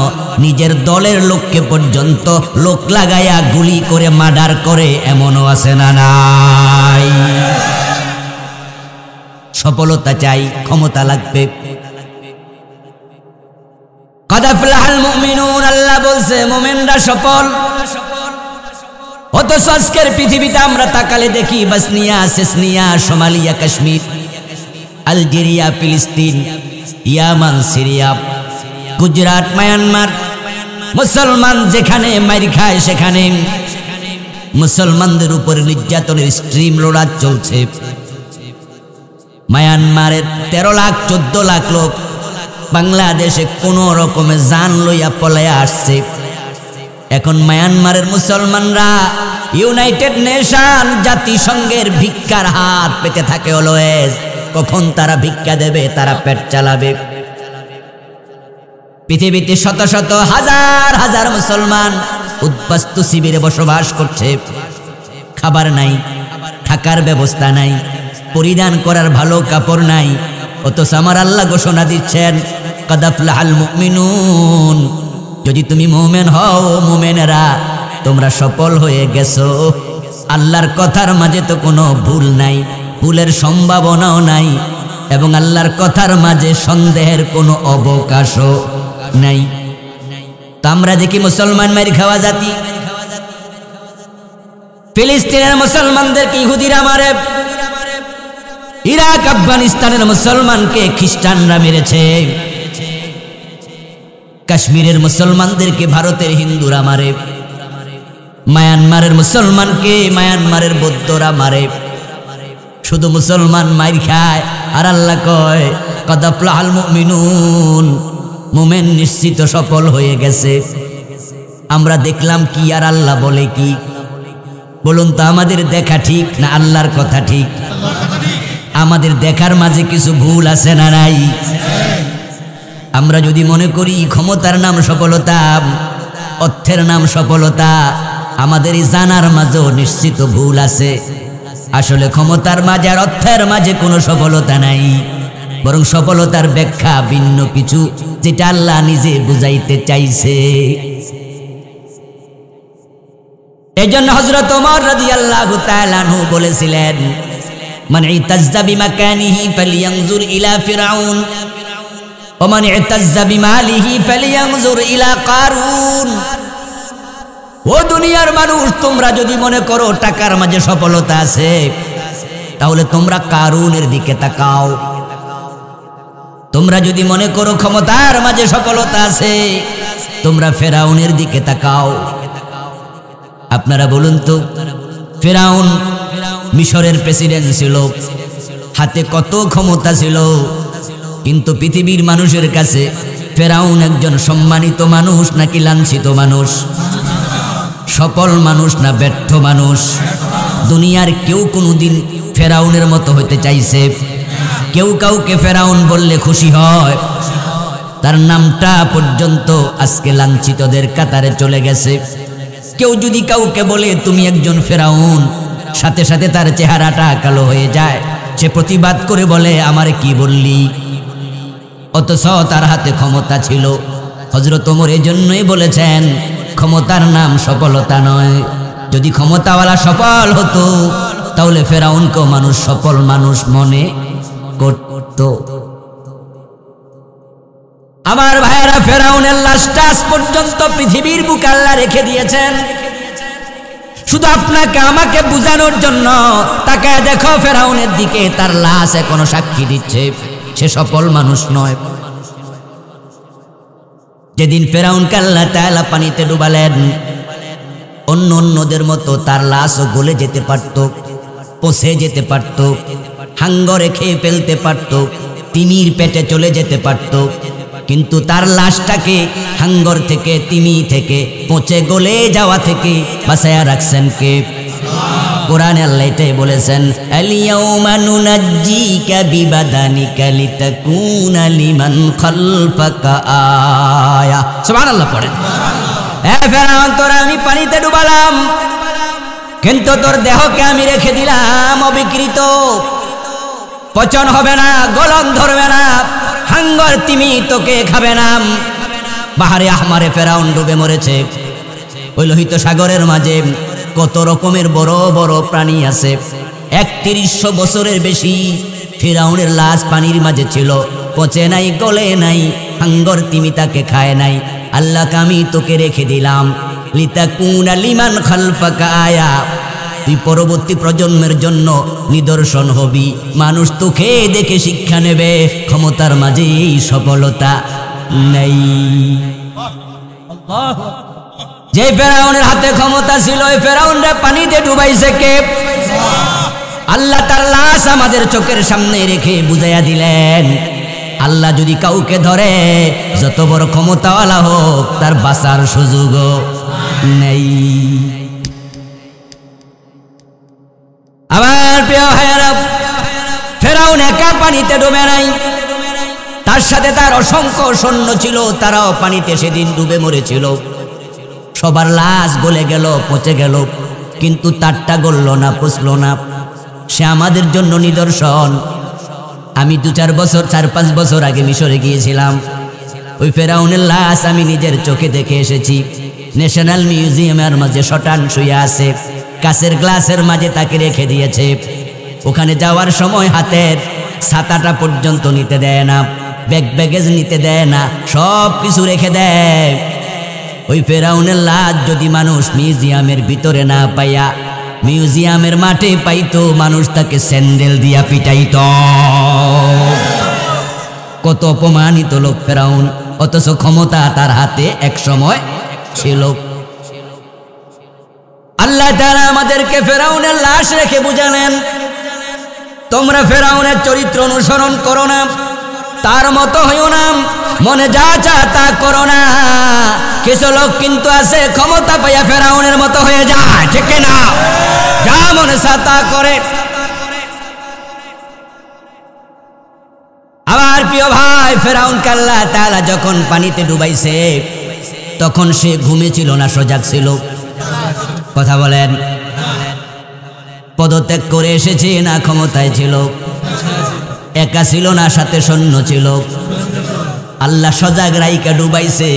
নিজের দলের লোককে পর্যন্ত লোক লাগাইয়া গুলি করে মার্ডার করে, এমনও আছে না নাই? সফলতা চাই, ক্ষমতা লাগবে। কদ আফলাহাল মুমিনুন, আল্লাহ বলছে মুমিনরা সফল। অথচ আজকের পৃথিবীতে আমরা তাকালে দেখি Bosnia, Chechnya, Somalia, Kashmir, Algeria, ফিলিস্তিন, ইয়ামান, সিরিয়া, গুজরাট, মায়ানমার, মুসলমান যেখানে মাইর খায় সেখানে মুসলমানদের উপর নির্যাতনের স্ট্রিম রোলার চলছে। মায়ানমারের 13 লাখ 14 লাখ লোক বাংলাদেশে কোন রকমে জান লইয়া পলাইয়া আসছে। এখন মায়ানমারের মুসলমানরা ইউনাইটেড নেশন, জাতিসংঘের ভিক্ষার হাত পেতে থাকে অলওয়েজ। কখন তারা ভিক্ষা দেবে, তারা পেট চালাবে। পৃথিবীতে শত শত হাজার হাজার মুসলমান উদ্বাস্তু শিবিরে বসবাস করছে। খাবার নাই, থাকার ব্যবস্থা নাই, পরিধান করার ভালো কাপড় নাই। অথচ আমার আল্লাহ ঘোষণা দিচ্ছেন, কদ আফলাহাল মুমিনুন, যদি তুমি মুমিন হও, মুমিনেরা তোমরা সফল হয়ে গেছো। আল্লাহর কথার মাঝে তো কোনো ভুল নাই, ভুলের সম্ভাবনাও নাই, এবং আল্লাহর কথার মাঝে সন্দেহের কোনো অবকাশও নাই। তো আমরা দেখি মুসলমান মারি খাওয়া জাতি। ফিলিস্তিনের মুসলমানদেরকে ইহুদিরা মারে, ইরাক আফগানিস্তানের মুসলমানকে খ্রিস্টানরা মেরেছে, কাশ্মীরের মুসলমানদেরকে ভারতের হিন্দুরা মারে, মায়ানমারের মুসলমানকে মায়ানমারের বৌদ্ধরা মারে। শুধু মুসলমান মাইর খায়, আর আল্লাহ কয় কদ আফলাহাল মুমিনুন, মুমিন নিশ্চিত সফল হয়ে গেছে। আমরা দেখলাম কি আর আল্লাহ বলে কি? বলুন তো, আমাদের দেখা ঠিক না আল্লাহর কথা ঠিক? আমাদের দেখার মাঝে কিছু ভুল আছে না নাই? আমরা যদি মনে করি ক্ষমতার নাম সফলতা, অর্থের নাম সফলতা, আমাদের জানার মাঝেও নিশ্চিত ভুল আছে। আসলে ক্ষমতার মাঝে আর অর্থের মাঝে কোনো সফলতা নাই, বরং সফলতার ব্যাখ্যা ভিন্ন কিছু, যেটা আল্লাহ নিজে বুঝাইতে চাইছে। এজন্য হযরত ওমর রাদিয়াল্লাহু তাআলা আনহু বলেছিলেন, মান ইতাজ্জা বিমাকানিহি ফালিয়ানজুর ইলা ফিরআউন ওয়া মান ইতাজ্জা বিমালিহি ফালিয়ানজুর ইলা কারুন। ও দুনিয়ার মানুষ, তোমরা যদি মনে করো টাকার মাঝে সফলতা আছে, তাহলে তোমরা কারুনের দিকে তাকাও। তোমরা যদি মনে করো ক্ষমতার মাঝে সফলতা আছে, তোমরা ফেরাউনের দিকে তাকাও। আপনারা বলুন তো, ফেরাউন মিশরের প্রেসিডেন্ট ছিল, হাতে কত ক্ষমতা ছিল, কিন্তু পৃথিবীর মানুষের কাছে ফেরাউন একজন সম্মানিত মানুষ নাকি লাঞ্ছিত মানুষ? সফল মানুষ না ব্যর্থ মানুষ? দুনিয়ার কেউ কোনোদিন ফেরাউনের মতো হতে চাইছে? কেউ কাউকে ফেরাউন বললে খুশি হয়? তার নামটা পর্যন্ত আজকে লাঞ্ছিতদের কাতারে চলে গেছে। কেউ যদি কাউকে বলে তুমি একজন ফেরাউন, সাথে সাথে তার চেহারাটা কালো হয়ে যায়। সে প্রতিবাদ করে বলে আমারে কি বললি? অথচ তার হাতে ক্ষমতা ছিল। হযরত ওমর এজন্যই বলেছেন, ক্ষমতার নাম সফলতা নয়। যদি ক্ষমতাওয়ালা সফল হতো, তাহলে ফেরাউনকেও মানুষ সফল মানুষ মনে করত। আমার ভাইয়েরা, ফেরাউনের লাশটা আজ পর্যন্ত পৃথিবীর বুকে আল্লাহ রেখে দিয়েছেন, শুধু আপনাকে আমাকে বুঝানোর জন্য। তাকায় দেখো ফেরাউনের দিকে, তার লাশ এখনো সাক্ষী দিচ্ছে সে সফল মানুষ নয়। যেদিন ফেরাউনকে আল্লাহ তাআলা পানিতে ডুবালেন, অন্য অন্যদের মতো তার লাশও গলে যেতে পারত, পচে যেতে পারত, হাঙ্গরে খেয়ে ফেলতে পারত, তিমির পেটে চলে যেতে পারত, কিন্তু তার লাশটাকে হাঙ্গর থেকে, তিমি থেকে, পচে গলে যাওয়া থেকে বাঁচায়া রাখছেন কে? কোরআনে আল্লাহ এটাই বলেছেন, আল-ইয়াউমা নুনাজ্জিকা বিবাদানিকা লিতাকুনা লিমান খালফাকা আয়া। সুবহানাল্লাহ পড়েন। এ ফেরাউন, তোরা আমি পানিতে ডুবালাম, কিন্তু তোর দেহকে আমি রেখে দিলাম অবিকৃত। পচন হবে না, গলন ধরবে না, হাঙ্গর তিমি তোকে খাবে না। বাহারে আহমারে ফেরাউন ডুবে মরেছে। ওই লোহিত সাগরের মাঝে কত রকমের বড় বড় প্রাণী আছে। ৩১০০ বছরের বেশি ফেরাউনের লাশ পানির মাঝে ছিল, পচে নাই, গলে নাই, হাঙ্গর তিমি তাকে খায় নাই। আল্লাহ আমি তোকে রেখে দিলাম লিতাকুনা লিমান খালফাকা আয়া, তুই পরবর্তী প্রজন্মের জন্য নিদর্শন হবি। মানুষ তোকে দেখে শিক্ষা নেবে। ক্ষমতার মাঝে এই সফলতা নেই। যে ফেরাউনের হাতে ক্ষমতা ছিল, ওই ফেরাউনরে পানিতে ডুবাইছে কে? আল্লাহ তার লাশ আমাদের চোখের সামনে রেখে বুঝাইয়া দিলেন, আল্লাহ যদি কাউকে ধরে, যত বড় ক্ষমতাওয়ালা হোক, তার বাঁচার সুযোগ নেই। আমার প্রিয় ভাইয়েরা, ফেরাউন একা পানিতে ডুবে নাই, তার সাথে তার অসংখ্য সৈন্য ছিল, তারাও পানিতে সেদিন ডুবে মরেছিল। সবার লাশ গলে গেল, পচে গেল, কিন্তু তারটা গলল না, পচল না। সে আমাদের জন্য নিদর্শন। আমি 4-5 বছর আগে মিশরে গিয়েছিলাম। ওই ফেরাউনের লাশ আমি নিজের চোখে দেখে এসেছি। ন্যাশনাল মিউজিয়ামের মাঝে শটান শুয়ে আছে, কাঁচের গ্লাসের মাঝে তাকে রেখে দিয়েছে। ওখানে যাওয়ার সময় হাতের ছাতাটা পর্যন্ত নিতে দেয় না, ব্যাগেজ নিতে দেয় না, সব কিছু রেখে দেয়। ওই ফেরাউনের লাশ যদি মানুষ মিউজিয়ামের ভিতরে না পাইয়া মিউজিয়ামের মাঠে পাইতো, মানুষ তাকে স্যান্ডেল দিয়া পিটাইত। কত অপমানিত লোক ফেরাউন, অথচ ক্ষমতা তার হাতে এক সময় ছিল। আল্লাহ তাআলা আমাদেরকে ফেরাউনের লাশ রেখে বুঝালেন, তোমরা ফেরাউনের চরিত্র অনুসরণ করো না, তার মতো হইও না, মনে যা চা তা করো না। কিছু লোক কিন্তু আছে, ক্ষমতা পাইয়া ফেরাউনের মতো হয়ে যায়, ঠিক না? যা মনে চা তা করে। আমার প্রিয় ভাই, ফেরাউনকে আল্লাহ তাআলা যখন পানিতে ডুবাইছে, তখন সে ঘুমিয়েছিল না, সজাগ ছিল? কথা বলেন। পদত্যাগ করে এসেছে না ক্ষমতায় ছিল? একা ছিল না, সাথে সৈন্য ছিল? আল্লাহ সজাগ রাইকা ডুবাইছে,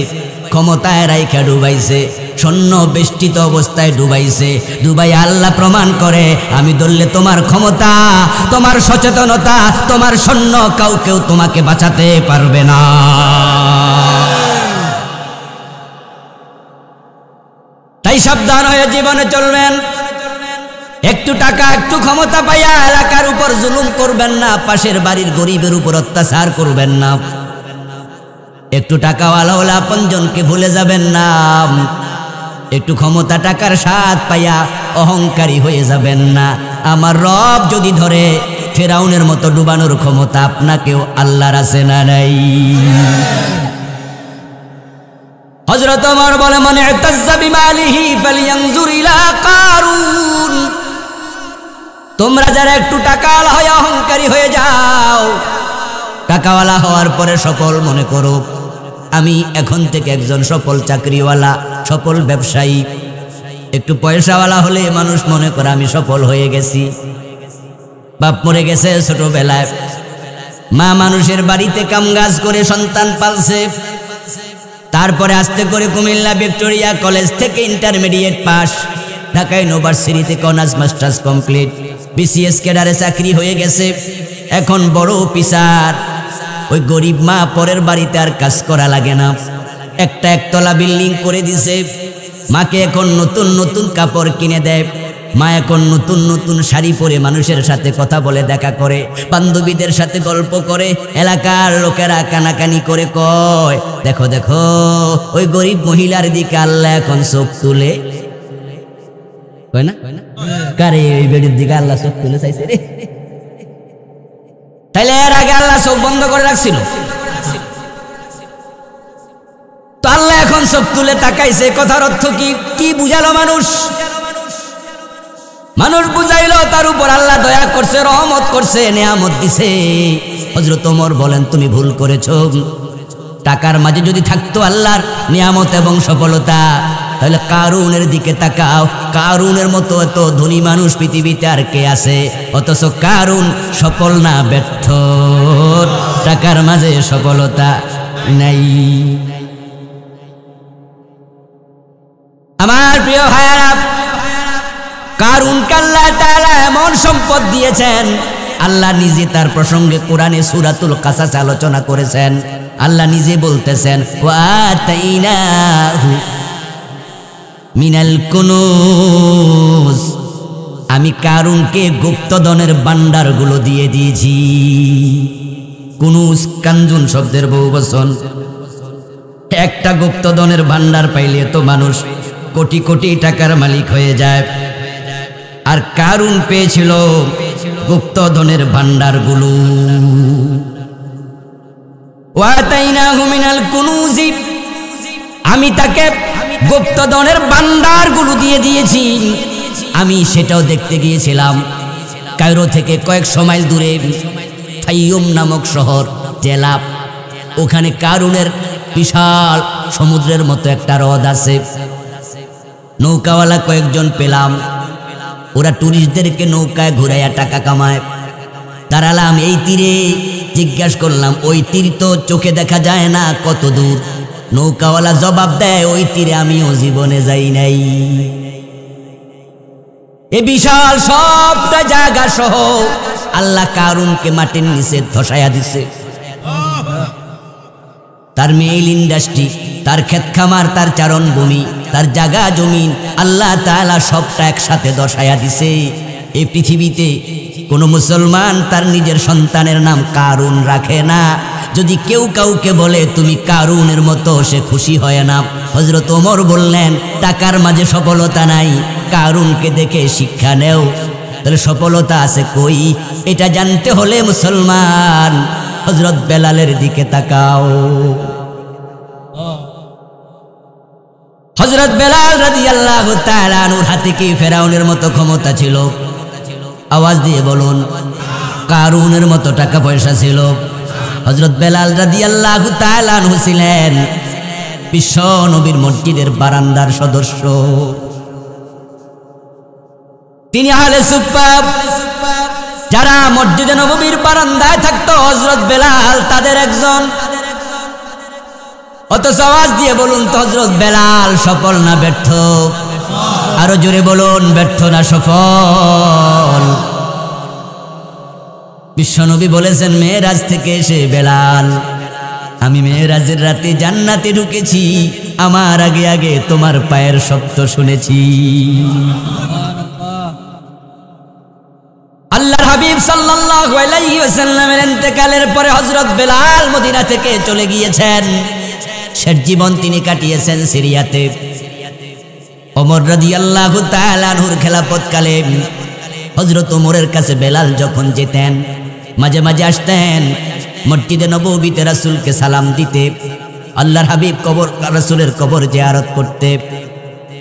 ক্ষমতায় রাইকা ডুবাইছে, সৈন্য বেষ্টিত অবস্থায় ডুবাইছে। ডুবাই আল্লাহ প্রমাণ করে, আমি ধরলে তোমার ক্ষমতা, তোমার সচেতনতা, তোমার সৈন্য কাউকেও তোমাকে বাঁচাতে পারবে না। তাই সাবধান হয়ে জীবনে চলবেন। একটু টাকা, একটু ক্ষমতা পাইয়া এলাকার উপর জুলুম করবেন না, পাশের বাড়ির গরিবের উপর অত্যাচার করবেন না। একটু টাকাওয়ালা হলে আপনজনকে ভুলে যাবেন না। একটু ক্ষমতা, টাকার স্বাদ পাইয়া অহংকারী হয়ে যাবেন না। আমার রব যদি ধরে, ফেরাউনের মতো ডুবানোর ক্ষমতা আপনাকেও আল্লাহর আছে না নাই? হযরত ওমর বলে, মান ইতাজ্জা বিমালিহি ফালইয়ানজুর ইলা কারুন। তোমরা যারা একটু টাকাওয়ালা হয়ে অহংকারী হয়ে যাও, টাকাওয়ালা হওয়ার পরে সফল মনে করো, আমি এখন থেকে একজন সফল চাকরিওয়ালা, সফল ব্যবসায়ী। একটু পয়সাওয়ালা হলে মানুষ মনে করে আমি সফল হয়ে গেছি। বাপ মরে গেছে ছোটবেলায়, মা মানুষের বাড়িতে কামকাজ করে সন্তান পালছে, তারপরে আস্তে করে কুমিল্লা ভিক্টোরিয়া কলেজ থেকে ইন্টারমিডিয়েট পাস, ঢাকা ইউনিভার্সিটি থেকে অনার্স মাস্টার্স কমপ্লিট, বিসিএস ক্যাডারে চাকরি হয়ে গেছে। এখন বড় অফিসার। ওই গরিব মা পরের বাড়িতে আর কাজ করা লাগে না, একটা একতলা বিল্ডিং করে দিছে। মাকে এখন নতুন নতুন কাপড় কিনে দেয়, মা এখন নতুন নতুন শাড়ি পরে মানুষের সাথে কথা বলে, দেখা করে, বান্ধবীদের সাথে গল্প করে। এলাকার লোকেরা কানাকানি করে কয়, দেখো দেখো ওই গরিব মহিলার দিকে আল্লাহ এখন চোখ তুলে। কয় না? কারে ওই বেডির দিকে আল্লাহ চোখ তুলে চাইছে রে? তাইলে এর আগে আল্লাহ চোখ বন্ধ করে রাখছিল, তো আল্লাহ এখন চোখ তুলে তাকাইছে। কথার অর্থ কি? কি বুঝালো মানুষ? মানুষ বুঝাইলো তার উপর আল্লাহ দয়া করছে, রহমত করছে, নেয়ামত দিছে। হযরত ওমর বলেন, তুমি ভুল করেছো। টাকার মাঝে যদি থাকতো আল্লাহর নিয়ামত এবং সফলতা, তাহলে কারুনের দিকে তাকাও, কারুনের মতো এত ধনী মানুষ পৃথিবীতে আর কে আছে? অথচ কারুন সফল না ব্যর্থ, টাকার মাঝে সফলতা নাই। আমার প্রিয় ভাইরা, কারুনকে আল্লাহ তাআলা এমন সম্পদ দিয়েছেন, আল্লাহ নিজে তার প্রসঙ্গে কোরআনে সূরাতুল কাসাস আলোচনা করেছেন। আল্লাহ নিজে বলতেছেন, ওয়াতাইনাহু মিনাল কুনুজ, আমি কারুনকে গুপ্তধনের ভান্ডারগুলো দিয়ে দিয়েছি। কুনুজ কানজুন শব্দের বহুবচন। একটা গুপ্তধনের ভান্ডার পাইলে তো মানুষ কোটি কোটি টাকার মালিক হয়ে যায়। আর কারুন পেয়েছিল গুপ্তধনের ভান্ডারগুলো। ওয়াতাইনাহু মিনাল কুনুজি, আমি তাকে গুপ্তধনের ভান্ডারগুলো দিয়ে দিয়েছি। আমি সেটাও দেখতে গিয়েছিলাম কায়রো থেকে কয়েকশো মাইল দূরে ফাইয়ুম নামক শহর, জেলা। ওখানে কারুনের বিশাল সমুদ্রের মতো একটা হ্রদ আছে। নৌকাওয়ালা কয়েকজন পেলাম, ওরা টুরিস্টদেরকে নৌকায় ঘুরাইয়া টাকা কামায়। দাঁড়ালাম এই তীরে, জিজ্ঞাসা করলাম ওই তীর তো চোখে দেখা যায় না, কত দূর? নৌকাওয়ালা জবাব দেয়, ওই তীরে আমিও জীবনে যাই নাই। এ বিশাল সবটা জায়গা সহ আল্লাহ কারুনকে মাটির নিচে ধসাইয়া দিছে। তার মেইল ইন্ডাস্ট্রি, তার ক্ষেত খামার, তার চারণভূমি, তার জায়গা জমিন আল্লাহ তাআলা সবটা একসাথে ধসাইয়া দিছে। এই পৃথিবীতে কোনো মুসলমান তার নিজের সন্তানের নাম কারুন রাখে না। যদি কেউ কাউকে বলে তুমি কারুনের মতো, সে খুশি হয় না। হযরত ওমর বললেন, টাকার মাঝে সফলতা নাই, কারুনকে দেখে শিক্ষা নেও। তাহলে সফলতা আছে কই? এটা জানতে হলে মুসলমান হযরত বেলালের দিকে তাকাও। হযরত বেলাল রাদিয়াল্লাহু তাআলা আনহুর হাতে কি ফেরাউনের মতো ক্ষমতা ছিল? আওয়াজ দিয়ে বলুন। কারুনের মতো টাকা পয়সা ছিল? হযরত বেলাল রাদিয়াল্লাহু তাআলা আনহু ছিলেন বিশ্ব নবীর মসজিদের বারান্দার সদস্য। তিনি আহলে সুফফা, যারা মসজিদে নববীর বারান্দায় থাকতো, হযরত বেলাল তাদের একজন। অথচ আওয়াজ দিয়ে বলুন তো, হযরত বেলাল সফল না ব্যর্থ? আরো জোরে বলুন, ব্যর্থ না সফল? বিশ্বনবী বলেছেন, মেরাজ থেকে এসে বেলাল, আমি মেরাজের রাতে জান্নাতে ঢুকেছি, আমার আগে আগে তোমার পায়ের শব্দ শুনেছি। আল্লাহর হাবিব সাল্লাল্লাহু আলাইহি ওয়াসাল্লামের ইন্তেকালের পরে হযরত বেলাল মদিনা থেকে চলে গিয়েছেন। শেষ জীবন তিনি কাটিয়েছেন সিরিয়াতে। ওমর রাদিয়াল্লাহু তাআলা আনহুর খেলাফতকালে হযরত ওমরের কাছে বেলাল যখন যেতেন, মাঝে মাঝে আসতেন মসজিদে নববীতে রাসূলকে সালাম দিতে, আল্লাহর হাবিব কবর রাসূলের কবর জিয়ারত করতে।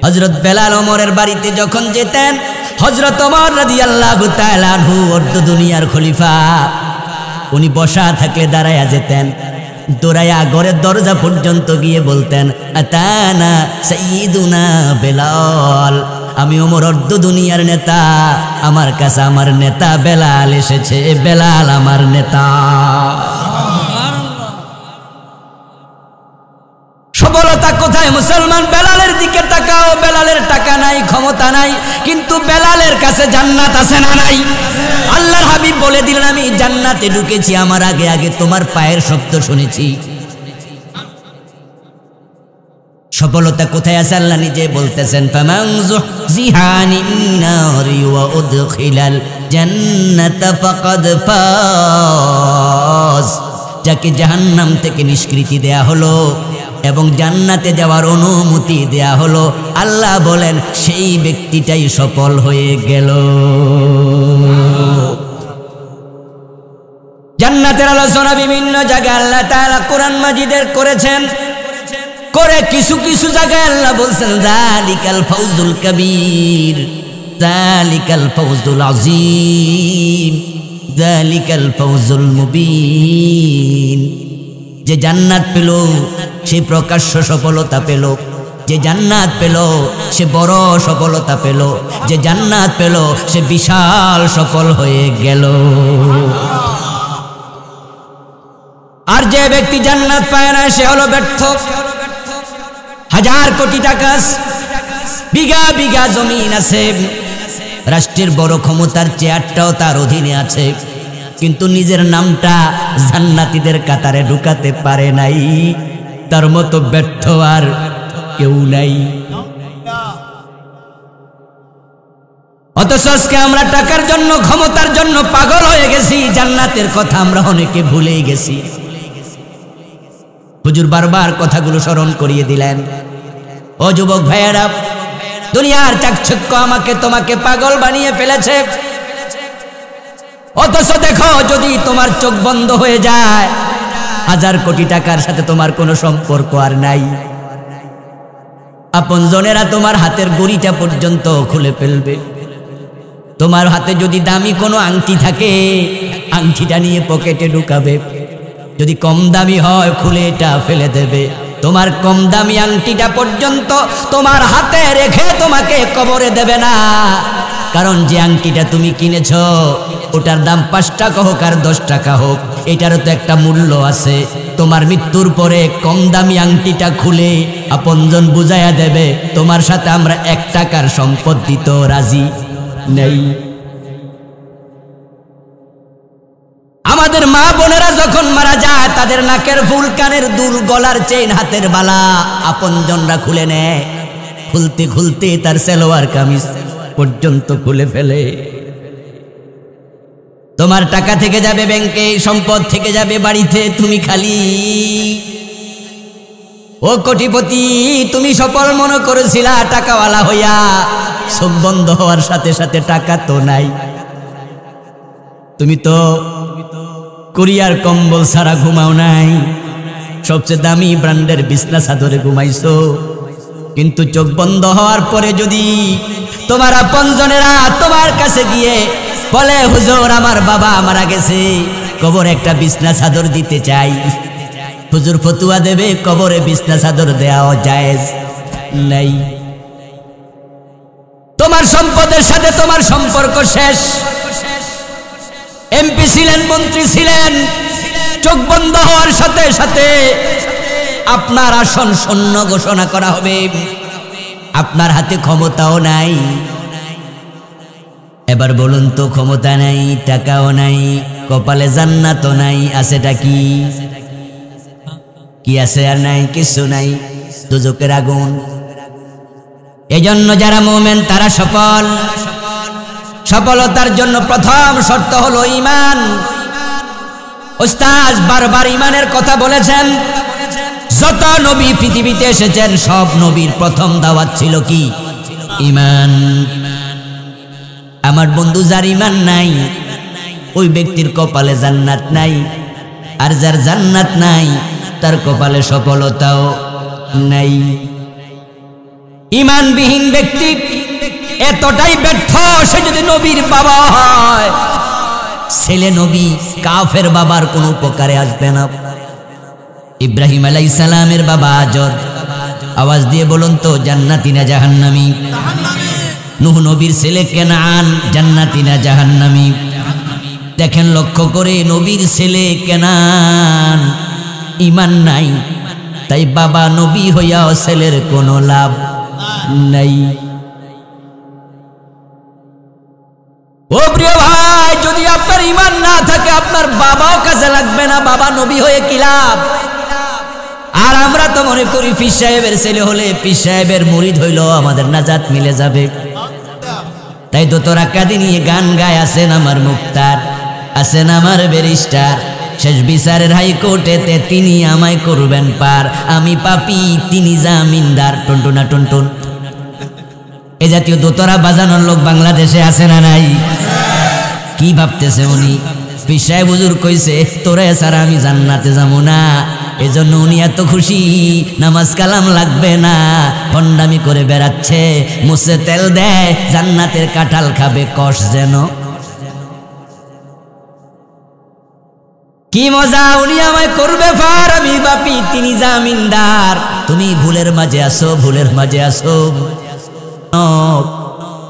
হযরত বেলাল ওমরের বাড়িতে যখন যেতেন, হযরত ওমর রাদিয়াল্লাহু তাআলা আনহু অর্ধ দুনিয়ার খলিফা, উনি বসা থাকলে দাঁড়ায়া যেতেন, দৌড়াইয়া ঘরের দরজা পর্যন্ত গিয়ে বলতেন, আতানা সাইয়্যিদুনা বেলাল, আমি ওমর অর্ধ দুনিয়ার নেতা, আমার কাছে আমার নেতা বেলাল এসেছে, বেলাল আমার নেতা। সফলতা কোথায় মুসলমান? বেলালের দিকে তাকাও। বেলালের টাকা নাই, ক্ষমতা নাই, কিন্তু বেলালের কাছে জান্নাত আছে না নাই? আল্লাহর হাবিব বলে দিলেন, আমি জান্নাতে ঢুকেছি, আমার আগে আগে তোমার পায়ের শব্দ শুনেছি। সফলতা কোথায় আছে? আল্লাহ নিজে বলতেছেন, ফামান যুহজিহা আনিন নারি ওয়া উদখিলাল জান্নাতা ফাকাদ ফাজ, যাকে জাহান্নাম থেকে নিষ্কৃতি দেয়া হলো এবং জান্নাতে যাওয়ার অনুমতি দেয়া হলো, আল্লাহ বলেন সেই ব্যক্তিটাই সফল হয়ে গেল। জান্নাতের আলোচনা বিভিন্ন জায়গায় আল্লাহ তাআলা কোরআন মাজিদের করেছেন। করে কিছু কিছু জায়গায় আল্লাহ বলছেন, যালিকাল ফাউজুল কবীর, যালিকাল ফাউজুল আযীম, যালিকাল ফাউজুল মুবিন। যে জান্নাত পেল, সেই প্রকাশ্য সফলতা পেল, যে জান্নাত পেল সে বড় সফলতা পেল, যে জান্নাত পেল সে বিশাল সফল হয়ে গেল। আর যে ব্যক্তি জান্নাত পায় না সে হলো ব্যর্থ। হাজার কোটি টাকা, বিঘা বিঘা জমিন আছে, রাষ্ট্রের বড় ক্ষমতার চেয়ারটাও তার অধীনে আছে, কিন্তু নিজের নামটা জান্নাতীদের কাতারে ঢুকাতে পারে নাই। তার মতো ব্যর্থ আর কেউ নাই। অথচ আজকে আমরা টাকার জন্য, ক্ষমতার জন্য পাগল হয়ে গেছি, জান্নাতের কথা আমরা অনেকে ভুলেই গেছি। হুজুর বারবার কথাগুলো স্মরণ করিয়ে দিলেন। ও যুবক ভাইয়েরা, দুনিয়ার চাকচিক্য আমাকে তোমাকে পাগল বানিয়ে ফেলেছে। অথচ দেখো, যদি তোমার চোখ বন্ধ হয়ে যায়, হাজার কোটি টাকার সাথে তোমার কোনো সম্পর্ক আর নাই। আপনজনেরা তোমার হাতের গড়িটা পর্যন্ত খুলে ফেলবে। তোমার হাতে যদি দামি কোনো আংটি থাকে, আংটিটা নিয়ে পকেটে ঢুকাবে। যদি কম দামি হয়, খুলে এটা ফেলে দেবে। তোমার কম দামি আংটিটা পর্যন্ত তোমার হাতে রেখে তোমাকে কবরে দেবে না। কারণ যে আংটিটা তুমি কিনেছ, ওটার দাম 5 টাকা হোক আর 10 টাকা হোক, এটারও তো একটা মূল্য আছে। তোমার মৃত্যুর পরে কম দামি আংটিটা খুলে আপনজন বুঝাইয়া দেবে, তোমার সাথে আমরা 1 টাকার সম্পদ দিতে রাজি নেই। আমাদের মা বোনেরা যখন মারা যায়, তাদের নাকের ফুল, কানের দুল, গলার চেইন, হাতের বালা আপনজনরা খুলে নেয়। খুলতে খুলতে তার সালোয়ার কামিজ পর্যন্ত খুলে ফেলে। তোমার টাকা থেকে যাবে ব্যাংকে, সম্পদ থেকে যাবে বাড়িতে, তুমি খালি। ও কোটিপতি, তুমি সফল মনে করেছিলা টাকাওয়ালা হইয়া, চোখ বন্ধ হওয়ার সাথে সাথে টাকা তো নাই। তুমি তো কোরিয়ার কম্বল ছাড়া ঘুমাও নাই, সবচেয়ে দামি ব্র্যান্ডের বিছনা চাদরে ঘুমাইছো। কিন্তু চোখ বন্ধ হওয়ার পরে যদি তোমার আপনজনেরা তোমার কাছে গিয়ে বলে, হুজুর আমার বাবা মারা গেছে, কবরে একটা বিছনা চাদর দিতে চাই, হুজুর ফতুয়া দেবে কবরে বিছনা চাদর দেওয়া জায়েজ নাই। তোমার সম্পদের সাথে তোমার সম্পর্ক শেষ। এমপি ছিলেন, মন্ত্রী ছিলেন, চোখ বন্ধ হওয়ার সাথে সাথে আপনার আসন শূন্য ঘোষণা করা হবে। আপনার হাতে ক্ষমতাও নাই। এবার বলুন তো, ক্ষমতা নাই, টাকাও নাই, কপালে জান্নাতও নাই, আছেটা কি? কি আছে? আর নাই, কিছু নাই, দুজকের আগুন। এজন্য যারা মুমিন তারা সফল। সফলতার জন্য প্রথম শর্ত হলো ঈমান। উস্তাদ বারবার ঈমানের কথা বলেছেন। যত নবী পৃথিবীতে এসেছেন, সব নবীর প্রথম দাওয়াত ছিল কি? ঈমান। আমার বন্ধু, যার ঈমান নাই, ওই ব্যক্তির কপালে জান্নাত নাই। আর যার জান্নাত নাই, তার কপালে সফলতাও নাই। ঈমানবিহীন ব্যক্তি এতটাই ব্যর্থ, সে যদি নবীর বাবা হয়, ছেলে নবী, কাফের বাবার কোনো উপকারে আসবে না। ইব্রাহিম আলাইহিস সালামের বাবা আজর, আওয়াজ দিয়ে বলুন তো, জান্নাতি না জাহান্নামী? নূহ নবীর ছেলে কেনান, জান্নাতি না জাহান্নামী? দেখেন লক্ষ্য করে, নবীর ছেলে কেনান ঈমান নাই, তাই বাবা নবী হইয়াও ছেলের কোনো লাভ নাই। ও প্রিয় ভাই, যদি আপনার ঈমান না থাকে, আপনার বাবাও কাজে লাগবে না, বাবা নবী হয়ে কি লাভ? আর আমরা তো মনে করি পীর সাহেবের ছেলে হলে, পীর সাহেবের মুরিদ হইল আমাদের নাজাত মিলে যাবে। তাই তো তোরা কাঁদি নিয়ে গান গায়, আছেন আমার মুক্তার, আছেন আমার ব্যারিস্টার, শেষ বিচারের হাইকোর্টেতে তিনি আমায় করবেন পার, আমি পাপী তিনি জামিনদার, টুনটুনা টুনটুন। এ জাতীয় দোতরা বাজানোর লোক বাংলাদেশে আছে না নাই? কি ভাবতেছে উনি? পীর সাহেব হুজুর কইছে, তোরা ছাড়া আমি জান্নাতে যাবো না। এজন্য উনি এত খুশি, নামাজ কালাম লাগবে না, ভণ্ডামি করে বেড়াচ্ছে, মুছে তেল দেয়, জান্নাতের কাঁঠাল খাবে কষ যেন। কি মজা, উনি আমায় করবে ফার, আমি বাপি, তিনি জামিনদার। তুমি ভুলের মাঝে আসো, ভুলের মাঝে আসো।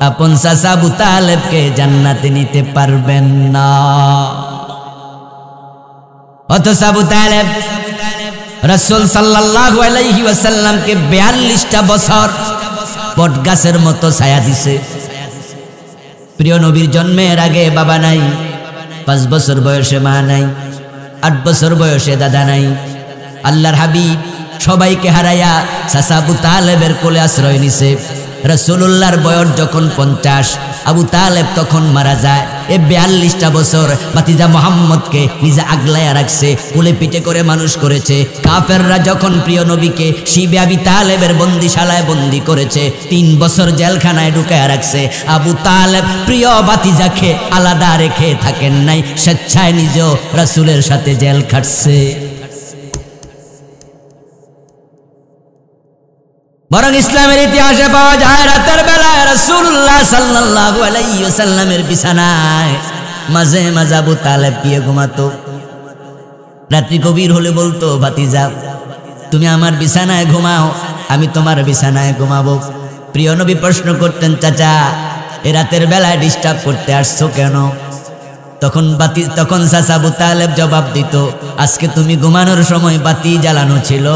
আপন চাচা আবু তালেবকে জান্নাতে নিতে পারবেন না। অথচ আবু তালেব রাসূল সাল্লাল্লাহু আলাইহি ওয়াসাল্লামকে 42টা বছর বটগাছের মতো ছায়া দিছে। প্রিয় নবীর জন্মের আগে বাবা নাই, 5 বছর বয়সে মা নাই, 8 বছর বয়সে দাদা নাই। আল্লাহর হাবিব সবাইকে হারাইয়া চাচা আবু তালেবের কোলে আশ্রয় নিছে। রাসূলুল্লাহর বয়স যখন 50, আবু তালেব তখন মারা যায়। এই 42টা বছর ভাতিজা মুহাম্মদকে নিজে আগলায়া রাখছে, কোলে পিঠে করে মানুষ করেছে। কাফেররা যখন প্রিয় নবীকে শিবে আবি তালেবের বন্দিশালায় বন্দি করেছে, 3 বছর জেলখানায় ঢুকায়া রাখছে। আবু তালেব প্রিয় ভাতিজাকে আলাদা রেখে থাকেন নাই, স্বেচ্ছায় নিজেও রাসূলের সাথে জেল খাটছে। বরং ইসলামের ইতিহাসে পাওয়া যায় রাতের বেলায় রাসূলুল্লাহ সাল্লাল্লাহু আলাইহি ওয়াসাল্লামের বিছানায় মাঝে মাঝে আবু তালেব গিয়ে ঘুমাতো। রাত্রি গভীর হলে বলতো, ভাতিজা তুমি আমার বিছানায় ঘুমাও, আমি তোমার বিছানায় ঘুমাবো। প্রিয় নবী প্রশ্ন করতেন, চাচা এ রাতের বেলায় ডিস্টার্ব করতে আসছো কেন? তখন চাচা আবু তালেব জবাব দিত, আজকে তুমি ঘুমানোর সময় বাতি জ্বালানো ছিল,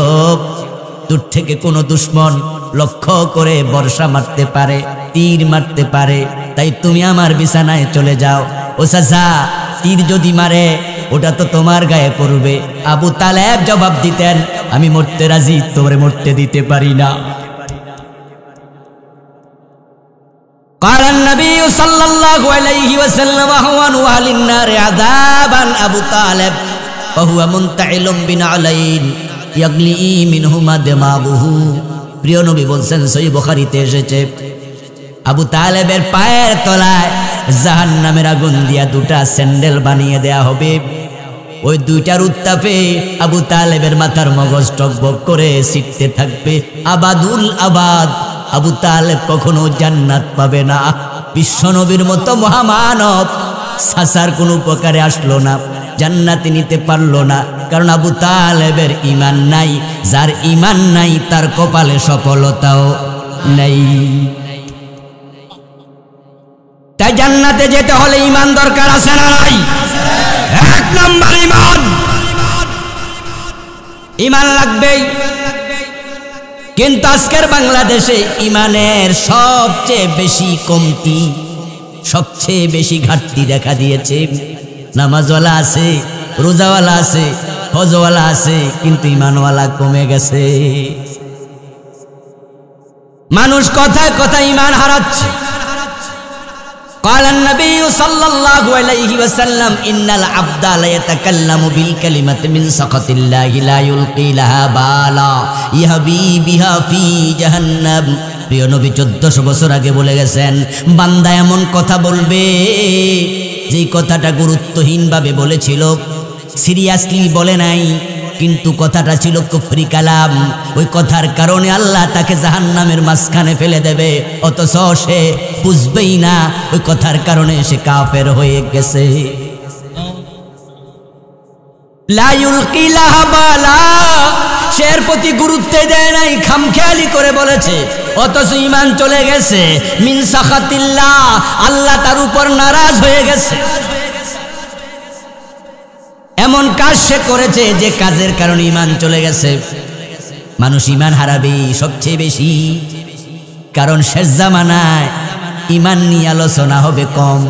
দূর থেকে কোনো দুশ্মন লক্ষ্য করে বর্ষা মারতে পারে, তীর মারতে পারে, তাই তুমি আমার বিছানায় চলে যাও। ও চাচা, তীর যদি মারে ওটা তো তোমার গায়ে পড়বে। আবু তালেব জবাব দিতেন, আমি মরতে রাজি, তোরে মরতে দিতে পারি না। قال النبي صلى الله عليه وسلم هون أهل النار عذابا أبو طالب وهو منتعل بنعلين ইয়াগলি মিনহুমা দিমাগুহু। প্রিয় নবী বলছেন, সহিহ বুখারীতে এসেছে, আবু তালেবের পায়ের তলায় জাহান্নামের আগুন দিয়া 2টা স্যান্ডেল বানিয়ে দেয়া হবে। ওই 2টার উত্তাপে আবু তালেবের মাথার মগজ টকবক করে ছিটতে থাকবে। আবাদুল আবাদ আবু তালেব কখনো জান্নাত পাবে না। বিশ্বনবীর মতো মহামানব সাসার কোনো উপকারে আসলো না, জান্নাতে নিতে পারলো না, কারণ আবু তালেবের ঈমান নাই। যার ঈমান নাই তার কপালে সফলতাও নাই। তাই জান্নাতে যেতে হলে ঈমান দরকার, আছে না নাই? 1 নম্বর ঈমান, ঈমান লাগবেই। কিন্তু আজকের বাংলাদেশে ঈমানের সবচেয়ে বেশি কমতি, সবচেয়ে বেশি ঘাটতি দেখা দিয়েছে। নামাজওয়ালা আছে, রোজাওয়ালা আছে, হজওয়ালা আছে, কিন্তু ঈমানওয়ালা কমে গেছে। মানুষ কথায় কথায় ঈমান হারাচ্ছে। قال النبي صلى الله عليه وسلم إن العبد لا يتكلم بالكلمة من سخط الله لا يلقي لها بالا يهوي بها في جهنم। প্রিয় নবী 1400 বছর আগে বলে গেছেন, বান্দা এমন কথা বলবে যেই কথাটা গুরুত্বহীন ভাবে বলেছিল, সিরিয়াসলি বলে নাই, কিন্তু কথাটা ছিল কুফরি কালাম। ওই কথার কারণে আল্লাহ তাকে জাহান্নামের মাঝখানে ফেলে দেবে, অথচ সে বুঝবেই না ওই কথার কারণে সে কাফের হয়ে গেছে। লা ইউলকি লাহা বালা, সে এর প্রতি গুরুত্ব দেয় নাই, খামখেয়ালি করে বলেছে, অথচ ঈমান চলে গেছে। মিন সাখাতিল্লাহ, আল্লাহ তার উপর নারাজ হয়ে গেছে। এমন কাজ সে করেছে যে কাজের কারণে ঈমান চলে গেছে। মানুষ ঈমান হারাবে সবচেয়ে বেশি, কারণ শেষ জামানায় ঈমান নিয়ে আলোচনা হবে কম।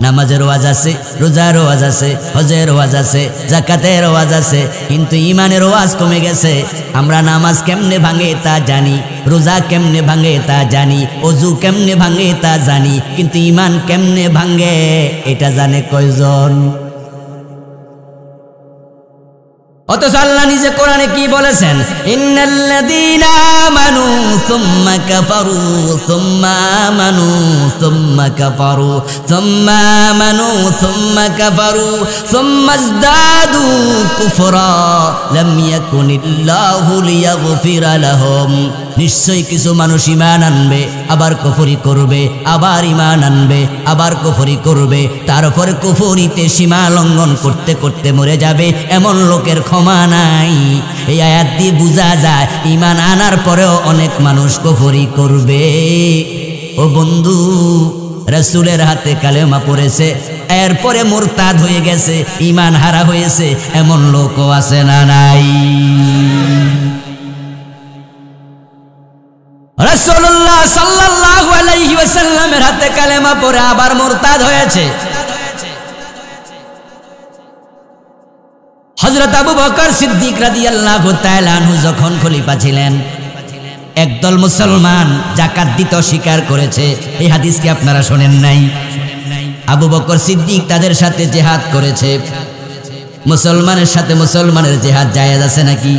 নামাজের ওয়াজ আছে, রোজার ওয়াজ আছে, হজের ওয়াজ আছে, যাকাতের ওয়াজ আছে, কিন্তু ঈমানের ওয়াজ কমে গেছে। আমরা নামাজ কেমনে ভাঙে তা জানি, রোজা কেমনে ভাঙে তা জানি, ওযু কেমনে ভাঙে তা জানি, কিন্তু ঈমান কেমনে ভাঙে এটা জানে কয়জন? অথচ আল্লাহ নিজে কোরআনে কি বলেছেন, ইন্নাল্লাযীনা আমানু সুম্মা কাফারু সুম্মা আমানু সুম্মা কাফারু সুম্মা আমানু সুম্মা কাফারু সুম্মা ইজদাদু কুফরা লাম ইয়াকুনিল্লাহু লিয়াগফিরা লাহুম নিশ্চয়ই কিছু মানুষ ঈমান আনবে আবার কুফরি করবে, আবার ঈমান আনবে আবার কুফরি করবে, তারপরে কুফরিতে সীমা লঙ্ঘন করতে করতে মরে যাবে, এমন লোকের ক্ষমা নাই। এই আয়াত দিয়ে বোঝা যায় ঈমান আনার পরেও অনেক মানুষ কুফরি করবে। ও বন্ধু, রাসূলের হাতে কালেমা পড়েছে, এরপরে মুরতাদ হয়ে গেছে, ঈমান হারা হয়েছে, এমন লোকও আছে না নাই? রাসূলুল্লাহ সাল্লাল্লাহু আলাইহি ওয়াসাল্লামের হাতে কালেমা পড়ে আবার মুরতাদ হয়েছে। হযরত আবু বকর সিদ্দিক রাদিয়াল্লাহু তাআলা আনহু যখন খলিফা ছিলেন, একদল মুসলমান যাকাত দিতে অস্বীকার করেছে। এই হাদিস কি আপনারা শোনেন নাই? আবু বকর সিদ্দিক তাদের সাথে জিহাদ করেছে। মুসলমানের সাথে মুসলমানের জিহাদ জায়েজ আছে নাকি?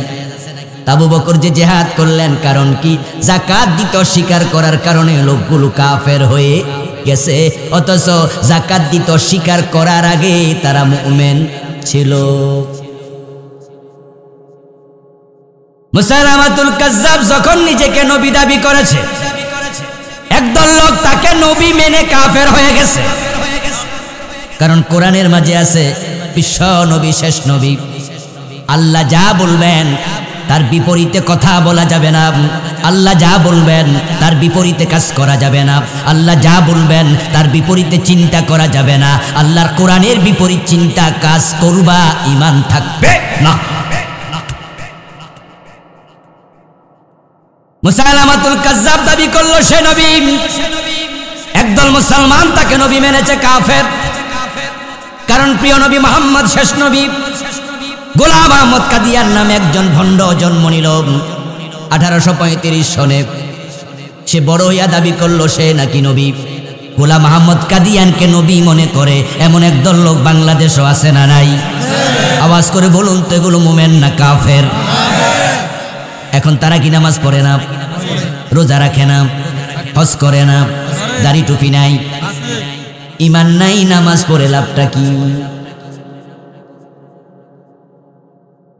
আবু বকর যে জিহাদ করলেন, কারণ কি? যাকাত দিতে অস্বীকার করার কারণে লোকগুলো কাফের হয়ে গেছে, অথচ যাকাত দিতে অস্বীকার করার আগে তারা মুমিন ছিল। মুসাইলামাতুল কাজ্জাব যখন নিজেকে নবী দাবি করেছে, একদল লোক তাকে নবী মেনে কাফের হয়ে গেছে। কারণ কোরআনের মাঝে আছে বিশ্ব নবী, শেষ নবী। আল্লাহ যা বলবেন তার বিপরীতে কথা বলা যাবে না, আল্লাহ যা বলবেন তার বিপরীতে কাজ করা যাবে না, আল্লাহ যা বলবেন তার বিপরীতে চিন্তা করা যাবে না। আল্লাহর কোরআনের বিপরীত চিন্তা কাজ করবা, ঈমান থাকবে না। মুসাইলামাতুল কাজ্জাব দাবি করলো সে নবী, একদল মুসলমান তাকে নবী মেনেছে কাফের। কারণ প্রিয় নবী মুহাম্মদ শেষ নবী। গোলাম আহমদ কাদিয়ান নামে একজন ভণ্ড জন্ম নিল 1835 সনে। সে বড় হইয়া দাবি করলো সে নাকি নবী। গোলাম আহমদ কাদিয়ানকে নবী মনে করে এমন একদল লোক বাংলাদেশও আছে না নাই? আওয়াজ করে বলুন তো, এগুলো মুমিন না কাফের? এখন তারা কি নামাজ পড়ে না, রোজা রাখে না, হজ করে না, দাড়ি টুপি নাই, ঈমান নাই, নামাজ পড়ে লাভটা কি?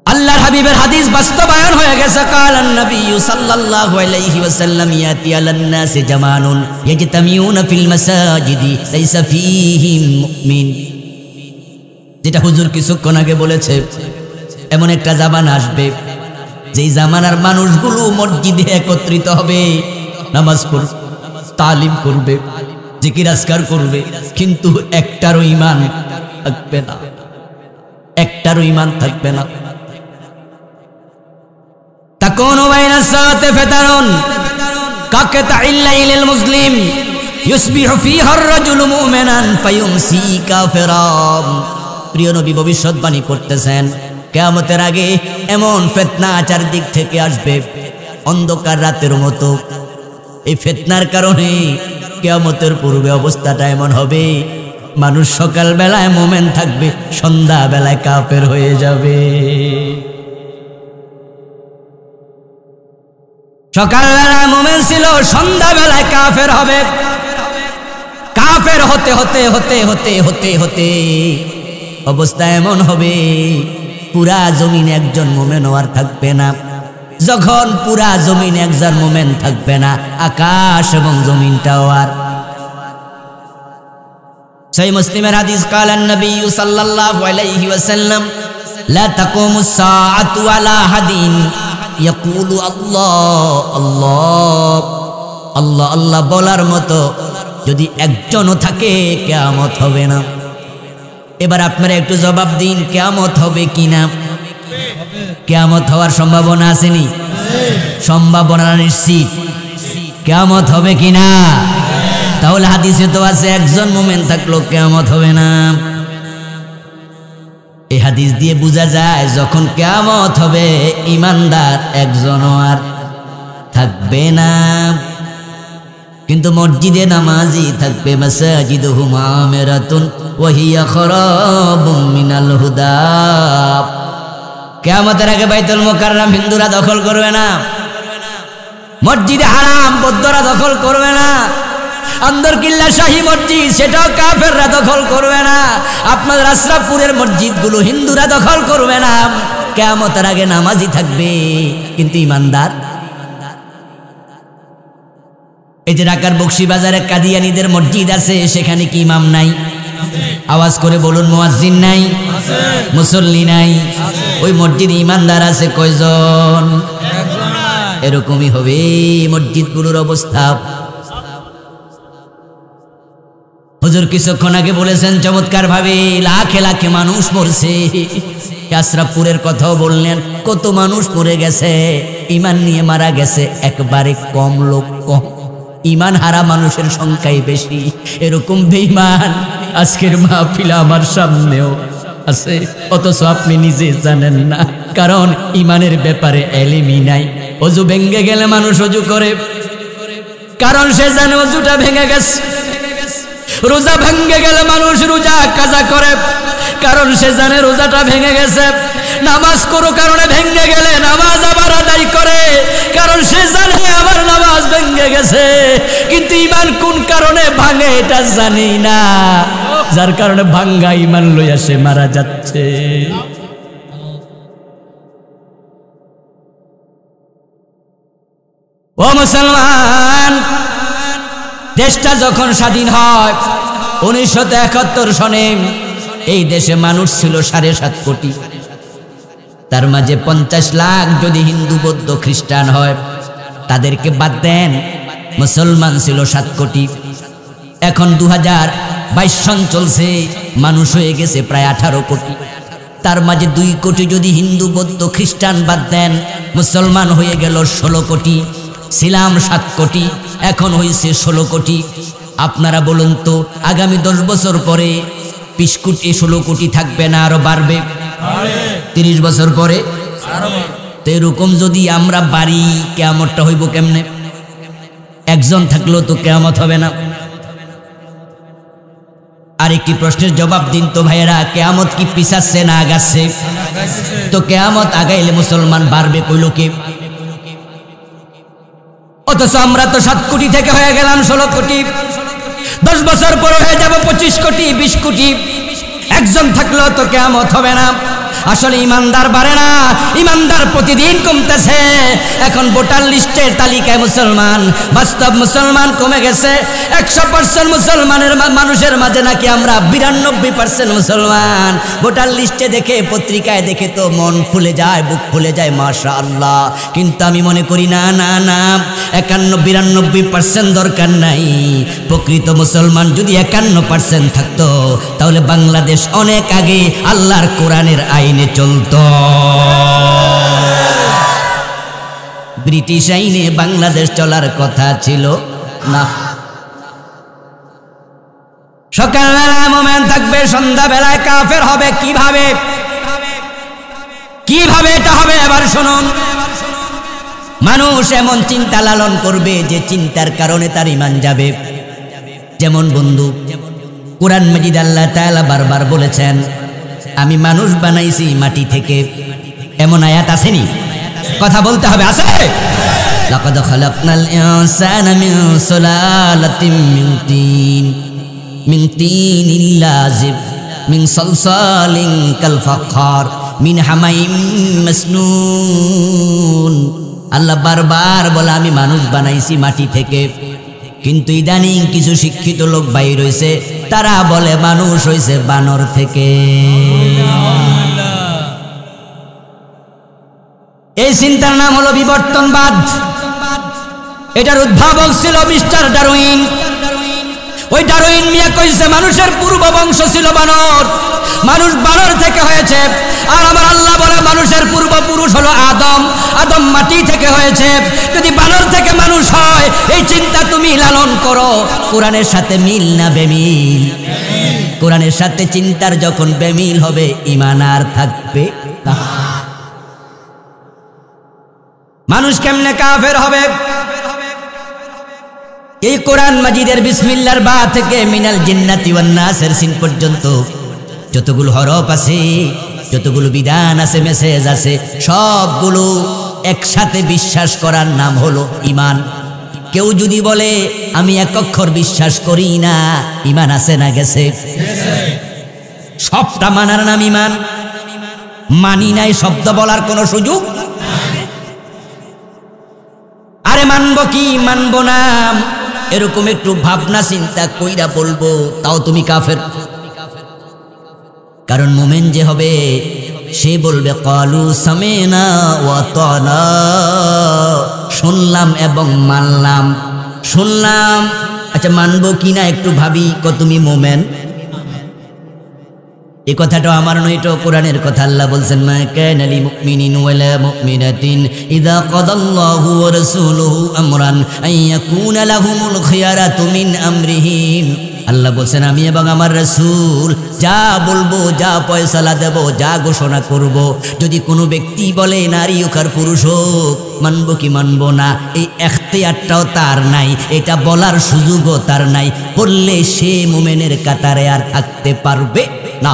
আল্লাহর হাবিবের হাদিস বাস্তবায়ন হয়ে গেছে। কালান নবী সাল্লাল্লাহু আলাইহি ওয়াসাল্লাম, ইয়াতি আলান নাসি জামানুন ইয়াজতামিউনা ফিল মাসাজিদি লাইসা ফীহিম মুমিন। যেটা হুজুর কিছুক্ষণ আগে বলেছে, এমন একটা জামানা আসবে যেই জামানার মানুষগুলো মসজিদে একত্রিত হবে, নামাজ পড়বে, তালিম করবে, জিকির আজকার করবে, কিন্তু একটারও ঈমান থাকবে না, একটারও ঈমান থাকবে না। তাকুনু বাইনা সাআতি ফাতারুন কাকাতাইল লাইলিল মুসলিম ইউসবিহু ফীহা আর-রাজুলু মুমিনান ফায়ুমসি কাফিরা। প্রিয় নবী ভবিষ্যৎবাণী করতেছেন, কিয়ামতের আগে এমন ফিতনা চারদিক থেকে আসবে অন্ধকার রাতের মতো। এই ফিতনার কারণে কিয়ামতের পূর্বে অবস্থাটা এমন হবে, মানুষ সকাল বেলায় মুমিন থাকবে, সন্ধ্যা বেলায় কাফের হয়ে যাবে। সকাল বেলায় মুমিন ছিল, সন্ধ্যা বেলায় কাফের হবে। কাফের হতে হতে হতে হতে হতে হতে অবস্থা এমন হবে, পুরা জমিনে একজন মুমিন আর থাকবে না। যখন পুরা জমিনে একজন মুমিন থাকবে না, আকাশ এবং জমিনটাও আর। সহিহ মুসলিমের হাদিস, কালান নবী সাল্লাল্লাহু আলাইহি ওয়াসাল্লাম, লা তাকুমুস সাআতু আলা হাদিন ইয়াকুলু আল্লাহ আল্লাহ আল্লাহ আল্লাহ বলার মতো যদি একজনও থাকে, কিয়ামত হবে না। এবার আপনারা একটু জবাব দিন, কিয়ামত হবে কিনা? কিয়ামত হওয়ার সম্ভাবনা আসেনি? সম্ভাবনা নিশ্চিত। কিয়ামত হবে কিনা? তাহলে হাদিসে তো আছে একজন মুমিন থাকলো কিয়ামত হবে না। এই হাদিস দিয়ে বোঝা যায় যখন কিয়ামত হবে ঈমানদার একজনও আর থাকবে না, কিন্তু মসজিদে নামাজি থাকবে। মাসাজিদুহুম আমিরাতুন ওয়া হিয়া খারাবুম মিনাল হুদা। কিয়ামতের আগে বাইতুল মুকাররম হিন্দুরা দখল করবে না, মসজিদে হারাম বৌদ্ধরা দখল করবে না, আন্দরকিল্লা শাহী মসজিদ সেটাও কাফেররা দখল করবে না, আপনাদের আশরাফপুরের মসজিদগুলো হিন্দুরা দখল করবে না। কিয়ামতের আগে নামাজি থাকবে, কিন্তু ঈমানদার এই যে ঢাকার বকশীবাজারে কাদিয়ানীদের মসজিদ আছে, সেখানে কি ইমাম নাই? আওয়াজ করে বলুন, মুয়াজ্জিন নাই, মুসল্লি নাই। ওই মসজিদে ইমানদার আছে কয়জন? এরকমই হবে মসজিদগুলোর অবস্থা। হুজুর কিছুক্ষণ আগে বলেছেন চমৎকার ভাবে, লাখে লাখে মানুষ মরছে। আশরাফপুরের কথাও বললেন, কত মানুষ মরে গেছে, ইমান নিয়ে মারা গেছে একবারে কম লোক, কম। ইমান হারা মানুষের সংখ্যাই বেশি। এরকম বেঈমান আজকের মাহফিলে আমার সামনেও আছে, অথচ আপনি নিজে জানেন না, কারণ ইমানের ব্যাপারে এলিমই নাই। অজু ভেঙে গেলে মানুষ অজু করে, কারণ সে জানে অজুটা ভেঙে গেছে। রোজা ভেঙে গেলে মানুষ রোজা কাজা করে, কারণ সে জানে রোজাটা ভেঙে গেছে। নামাজ কোনো কারণে ভেঙে গেলে নামাজ আবার আদায় করে, কারণ সে জানে আমার নামাজ ভেঙে গেছে। কিন্তু ইমান কোন কারণে ভাঙে এটা জানি না, যার কারণে ভাঙ্গা ইমান লইয়া সে মারা যাচ্ছে। ও মুসলমান, দেশটা যখন স্বাধীন হয় 1971 সনে, এই দেশে মানুষ ছিল 7.5 কোটি। তার মাঝে 50 লাখ যদি হিন্দু বৌদ্ধ খ্রিস্টান হয়, তাদেরকে বাদ দেন, মুসলমান ছিল 7 কোটি। এখন 2022 সন চলছে, মানুষ হয়ে গেছে প্রায় 18 কোটি। তার মাঝে 2 কোটি যদি হিন্দু বৌদ্ধ খ্রিস্টান বাদ দেন, মুসলমান হয়ে গেল 16 কোটি। ছিলাম 7 কোটি, এখন হয়েছে 16 কোটি। আপনারা বলুন তো, আগামী 10 বছর পরে 20 কোটি 16 কোটি থাকবে না আরো বাড়বে? 30 বছর পরে তো এরকম যদি আমরা বাড়ি, কিয়ামতটা হইব কেমনে? একজন থাকলেও তো কিয়ামত হবে না। আরেকটি প্রশ্নের জবাব দিন তো ভাইয়েরা, কিয়ামত কি পিছাচ্ছে না আগাচ্ছে? তো কিয়ামত আগাইলে মুসলমান বাড়বে কইল কে? অথচ আমরা তো 7 কোটি থেকে হয়ে গেলাম 16 কোটি। 10 বছর পর হয়ে যাব 25 কোটি 20 কোটি। একজন থাকলেও তো কিয়ামত হবে না। আসলে ইমানদার বাড়ে না, ইমানদার প্রতিদিন কমতেছে। এখন ভোটার লিস্টের তালিকায় মুসলমান, বাস্তব মুসলমান কমে গেছে। 100% মুসলমানের মানুষের মাঝে নাকি আমরা 92% মুসলমান। ভোটার লিস্টে দেখে, পত্রিকায় দেখে তো মন ফুলে যায়, বুক ফুলে যায়, মাশাআল্লাহ। কিন্তু আমি মনে করি না না না, 91-92% দরকার নাই। প্রকৃত মুসলমান যদি 51% থাকতো, তাহলে বাংলাদেশ অনেক আগে আল্লাহর কোরআনের আইনে চলত। ব্রিটিশ আইনে বাংলাদেশ চলার কথা ছিল না। সকালবেলায় মোমেন থাকবে, সন্ধ্যাবেলায় কাফের হবে। কিভাবে কিভাবে এটা হবে? এবার শুনুন, মানুষ এমন চিন্তা লালন করবে যে চিন্তার কারণে তার ঈমান যাবে। যেমন বন্ধু, কোরআন মাজিদ আল্লাহ তাআলা বারবার বলেছেন, আমি মানুষ বানাইছি মাটি থেকে। এমন আয়াত আসেনি? কথা বলতে হবে, আছে? লাকাদ খালাকনাল ইনসানা মিন সুলালাতিন মিন তিনিল লাযিব মিন সালসালিন কাল ফাখার মিন হামাইম মাসনুন। আল্লাহ বারবার বলে আমি মানুষ বানাইছি মাটি থেকে। কিন্তু ইদানিং কিছু শিক্ষিত লোক বাইর হইছে, তারা বলে মানুষ হইছে বানর থেকে। এই চিন্তার নাম হলো বিবর্তনবাদ। এটার উদ্ভাবক ছিল মিস্টার ডারউইন। ওই ডারউইন মিয়া কইছে মানুষের পূর্ব বংশ ছিল বানর, মানুষ বানর থেকে হয়েছে। আর আমার আল্লাহ বলে মানুষের পূর্বপুরুষ হলো আদম, আদম মাটি থেকে হয়েছে। যদি বানর থেকে মানুষ হয়, এই চিন্তা তুমি লালন করো। কোরআনের সাথে মিল না বেমিল? কোরআনের সাথে চিন্তার যখন বেমিল হবে, ঈমান আর থাকবে না। মানুষ কেমনে কাফের হবে? এই কোরআন মাজিদের বিসমিল্লাহর বা থেকে মিনাল জিন্নাতি ওয়ান নাসের সিন পর্যন্ত যতগুলো হরফ আছে, যতগুলো বিধান আছে, মেসেজ আছে, সবগুলো একসাথে বিশ্বাস করার নাম হলো ঈমান। কেউ যদি বলে আমি এক অক্ষর বিশ্বাস করি না, ঈমান আছে না গেছে? সবটা মানার নাম ঈমান। মানি নাই শব্দ বলার কোনো সুযোগ? আরে মানবো কি মানবো না, এরকম একটু ভাবনা চিন্তা কইরা বলবো, তাও তুমি কাফের। কারণ মুমিন যে হবে সে বলবে ক্বালু সামিনা ওয়া আতানা, শুনলাম এবং মানলাম। শুনলাম, আচ্ছা মানবো কিনা একটু ভাবি, তুমি মুমিন? এই কথাটা আমার নয়, এটা কোরআনের কথা। আল্লাহ বলছেন মা কানা লিল মুমিনিন ওয়ালা মুমিনাতিন ইযা কাদাল্লাহু ওয়া রাসূলুহু আমরান আইয়াকুনা লাহুমুল খিয়ারাতু মিন আমরিহিম। আল্লাহ বলছেন আমি এবং আমার রাসূল যা বলবো, যা ফয়সালা দেব, যা ঘোষণা করব, যদি কোনো ব্যক্তি বলে নারী হোক আর পুরুষ হোক, মানবো কি মানবো না, এই এখতিয়ারটাও তার নাই, এটা বলার সুযোগও তার নাই। বললে সে মুমিনের কাতারে আর থাকতে পারবে না।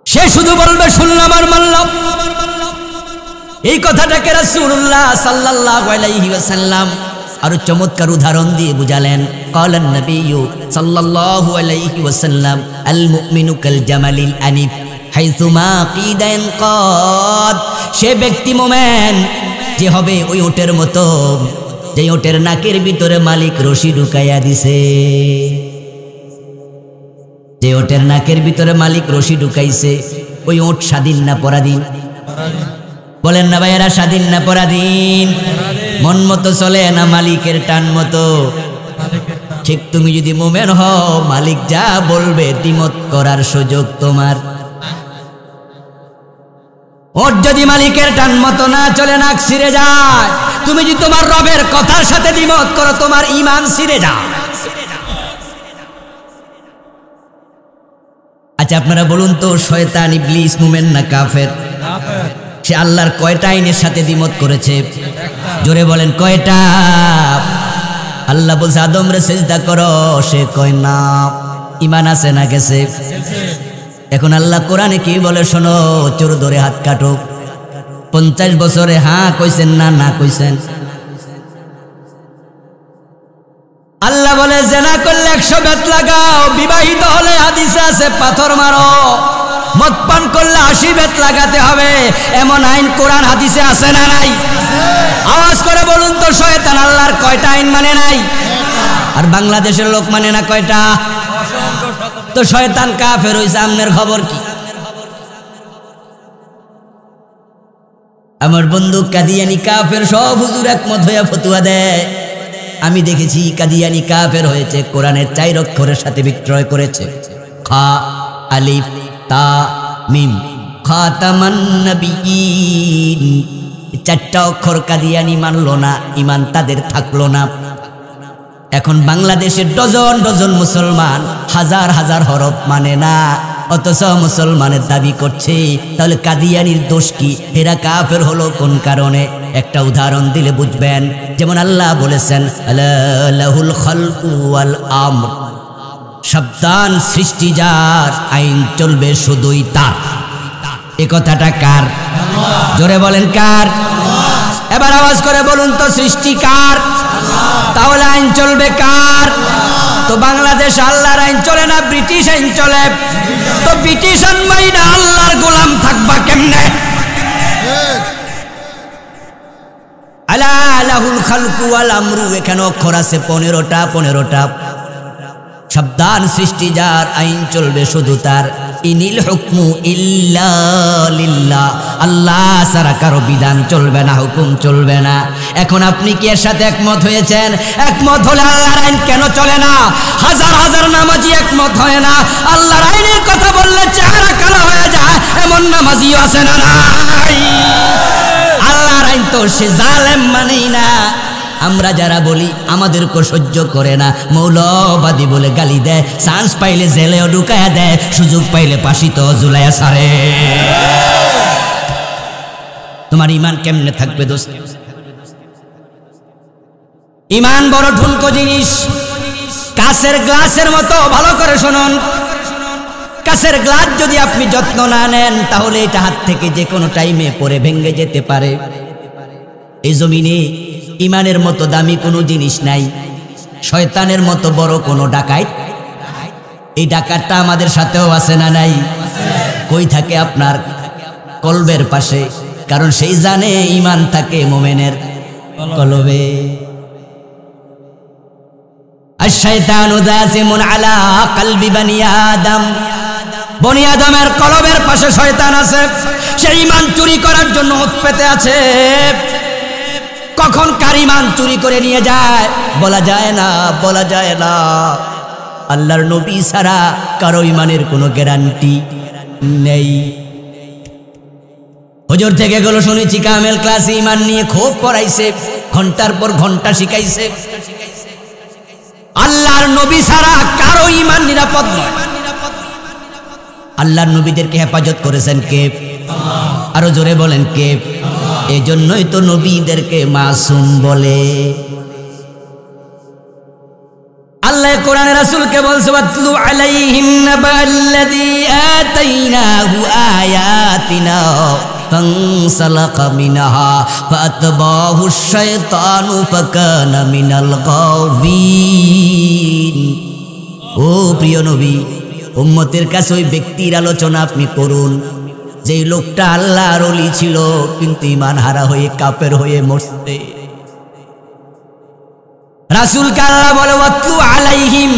সে শুধু বলবে শুনলাম আর মানলাম। এই কথাটাকে রাসূলুল্লাহ সাল্লাল্লাহু আলাইহি ওয়াসাল্লাম আরো চমৎকার উদাহরণ দিয়ে বুঝালেন। ক্বালান নবিয়্যু সাল্লাল্লাহু আলাইহি ওয়াসাল্লাম আল মুমিনু কাল জামালিল আনিফ হাইসুমা কিদান কাদ। সে ব্যক্তি মুমিন যে হবে ওই ওটের মতো, যে ওটের নাকের ভিতরে মালিক রশি ঢুকাইয়া দিছে। যে ওটের নাকের ভিতরে মালিক রশি ঢুকাইছে, ওই ওট স্বাধীন না পরাধীন? বলেন না ভাইয়েরা, স্বাধীন না পরাধীন? মন মতো চলে না মালিকের টান মতো? ঠিক তুমি যদি মুমিন হও, মালিক যা বলবে দ্বিমত করার সুযোগ তোমার। ওট যদি মালিকের টান মতো না চলে, নাক ছিঁড়ে যায়। তুমি যদি তোমার রবের কথার সাথে দ্বিমত করো, তোমার ঈমান ছিঁড়ে যায়। আচ্ছা আপনারা বলুন তো, শয়তান ইবলিস মুমিন না কাফের? সে আল্লাহর কয়টা আইনের সাথে দ্বিমত করেছে? জোরে বলেন কয়টা? আল্লাহ বলছে আদম রে সিজদা করো, সে কয় না। ঈমান আছে না গেছে? এখন আল্লাহ কোরআনে কি বলে শোনো, চোর ধরে হাত কাটো। 50 বছরে হ্যাঁ কইছেন না না কইছেন? আল্লাহ বলে জেনা করলে 100 বেত লাগাও, বিবাহিত হলে হাদিসে আছে পাথর মারো, মদ পান করলে 80 বেত লাগাতে হবে। এমন আইন কোরআন হাদিসে আছে না নাই? আওয়াজ করে বলুন তো, শয়তান আল্লাহর কয়টা আইন মানে নাই? আর বাংলাদেশের লোক মানে না কয়টা? তো শয়তান কাফের হইছে, আমনের খবর কি? আমার বন্ধু কাদিয়ানি কাফের, সব হুজুর একমত হইয়া ফতুয়া দেয়। আমি দেখেছি কাদিয়ানি কাফের হয়েছে, কোরআনের 4 অক্ষরের সাথে বিক্রয় করেছে। খা আলিফ তা মিম, খাতামান নবিয়্যিন। 4টা অক্ষর কাদিয়ানি মানলো না, ঈমান তাদের থাকলো না। এখন বাংলাদেশের ডজন ডজন মুসলমান হাজার হাজার হরফ মানে না, অথচ মুসলমানের দাবি করছে। তাহলে কাদিয়ানির দোষ কি? এরা কাফের হলো কোন কারণে? একটা উদাহরণ দিলে বুঝবেন। যেমন আল্লাহ বলেছেন লাহুল খালকু ওয়াল আমর, সাবধান সৃষ্টি যার, আইন চলবে শুধুই তার। এই কথাটা কার? জোরে বলেন কার? এবার আওয়াজ করে বলুন তো, সৃষ্টি কার? তাহলে আইন চলবে কার? তো বাংলাদেশ আল্লাহর আইন চলে না, ব্রিটিশ আইন চলে। তো ব্রিটিশ আইন মাইনা আল্লাহর গোলাম থাকবা কেমনে? আলা লাহুল খালকু ওয়াল আমরু, এখানে অক্ষর আছে 15টা। সাবধান সৃষ্টি যার, আইন চলবে শুধু তার। ইনিল হুকমু ইল্লা লিল্লাহ, আল্লাহ ছাড়া কারো বিধান চলবে না, হুকুম চলবে না। এখন আপনি কি এর সাথে একমত হয়েছেন? একমত হলে আল্লাহর আইন কেন চলে না? হাজার হাজার নামাজি একমত হয় না। আল্লাহর আইনের কথা বললে চেহারা কালো হয়ে যায়, এমন নামাজিও আছে না নাই? আল্লাহর আইন তো সে জালেম মানেই না। আমরা যারা বলি আমাদেরকে সহ্য করে না, মৌলবাদী বলে গালি দেয়, চান্স পাইলে জেলেও ঢুকায়া দেয়, সুযোগ পাইলে ফাঁসিতে ঝুলাইয়া ছাড়ে। তোমার ঈমান কেমনে থাকবে দোস্ত? ঈমান বড় ঠুনকো জিনিস, কাঁচের গ্লাসের মতো। ভালো করে শুনুন, কাঁচের গ্লাস যদি আপনি যত্ন না নেন, তাহলে এটা হাত থেকে যে কোনো টাইমে পড়ে ভেঙে যেতে পারে। এই জমিনে ঈমানের মতো দামি কোনো জিনিস নাই, শয়তানের মতো বড় কোনো ডাকাত। এই ডাকাতটা আমাদের সাথেও আছে না নাই? কই থাকে? আপনার কলবের পাশে। কারণ সেই জানে ঈমান থাকে মুমিনের কলবে। আশ-শাইতানু যাসিমুন আলা কলবি বনি আদম, বনি আদমের কলবের পাশে শয়তান আছে, সে ঈমান চুরি করার জন্য উৎপেতে আছে। কখন কার ঈমান চুরি করে নিয়ে যায় বলা যায় না, বলা যায় না। আল্লাহর নবী ছাড়া কারো ঈমানের কোনো গ্যারান্টি নেই। হুজুর থেকে গুলো শুনেছি কামেল ক্লাসে ঈমান নিয়ে খুব পড়াইছে, ঘন্টার পর ঘন্টা শিখাইছে। আল্লাহর নবী ছাড়া কারো ঈমান নিরাপদ নয়। আল্লাহর নবীদেরকে হেফাজত করেছেন কে? আরো জোরে বলেন কে? এই জন্যই তো নবীদেরকে মাসুম বলে। আল্লাহ কোরআনে রাসূলকে বলছে ওয়াতলু আলাইহিম নাবাল্লাযী আতাইনাহু আয়াতিনা ফানসালাকা মিনহা ফাতবাহু শাইতানু ফাকানা মিনাল গাওয়িন। ও প্রিয় নবী, উম্মতের কাছে ওই ব্যক্তির আলোচনা আপনি করুন যেই লোকটা আল্লাহর ওলি ছিল কিন্তু ঈমান হারা হয়ে কাফের হয়ে মরছে। রাসূলকে আল্লাহ বলে ওয়াতলু আলাইহিম,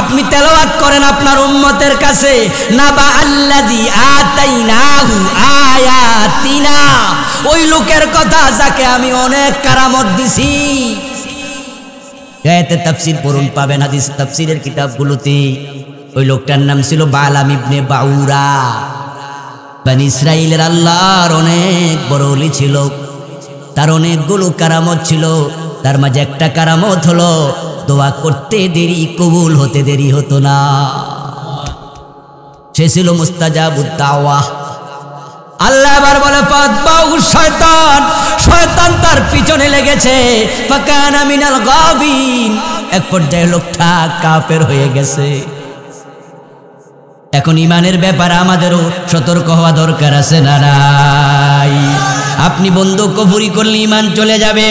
আপনি তেলাওয়াত করেন আপনার উম্মতের কাছে নাবা আল্লাযী আতাইনাহু আয়াতিনা, ওই লোকের কথা যাকে আমি অনেক কারামত দিছি। আয়াতে তাফসীর পড়ুন, পাবেন হাদিস তাফসীরের কিতাবগুলোতে। ওই লোকটার নাম ছিল বালাম ইবনে বাউরা। বনি ইসরাইলের আল্লাহর অনেক বড় ওলি ছিল, তার অনেকগুলো কারামত ছিল। তার মাঝে একটা কারামত হলো দোয়া করতে দেরি কবুল হতে দেরি হতো না। সে ছিল মুস্তাজাবুদ দাওয়া। আল্লাহ এবার বলে ফাতবাহু শয়তান, শয়তান তার পিছনে লেগেছে। ফাকানা মিনাল গাওয়িন, এক পর্যায়ে লোকটা কাফের হয়ে গেছে। এখন ঈমানের ব্যাপারে আমাদেরও সতর্ক হওয়া দরকার আছে না নাই? আপনি বন্ধু কুফরি করলে ঈমান চলে যাবে।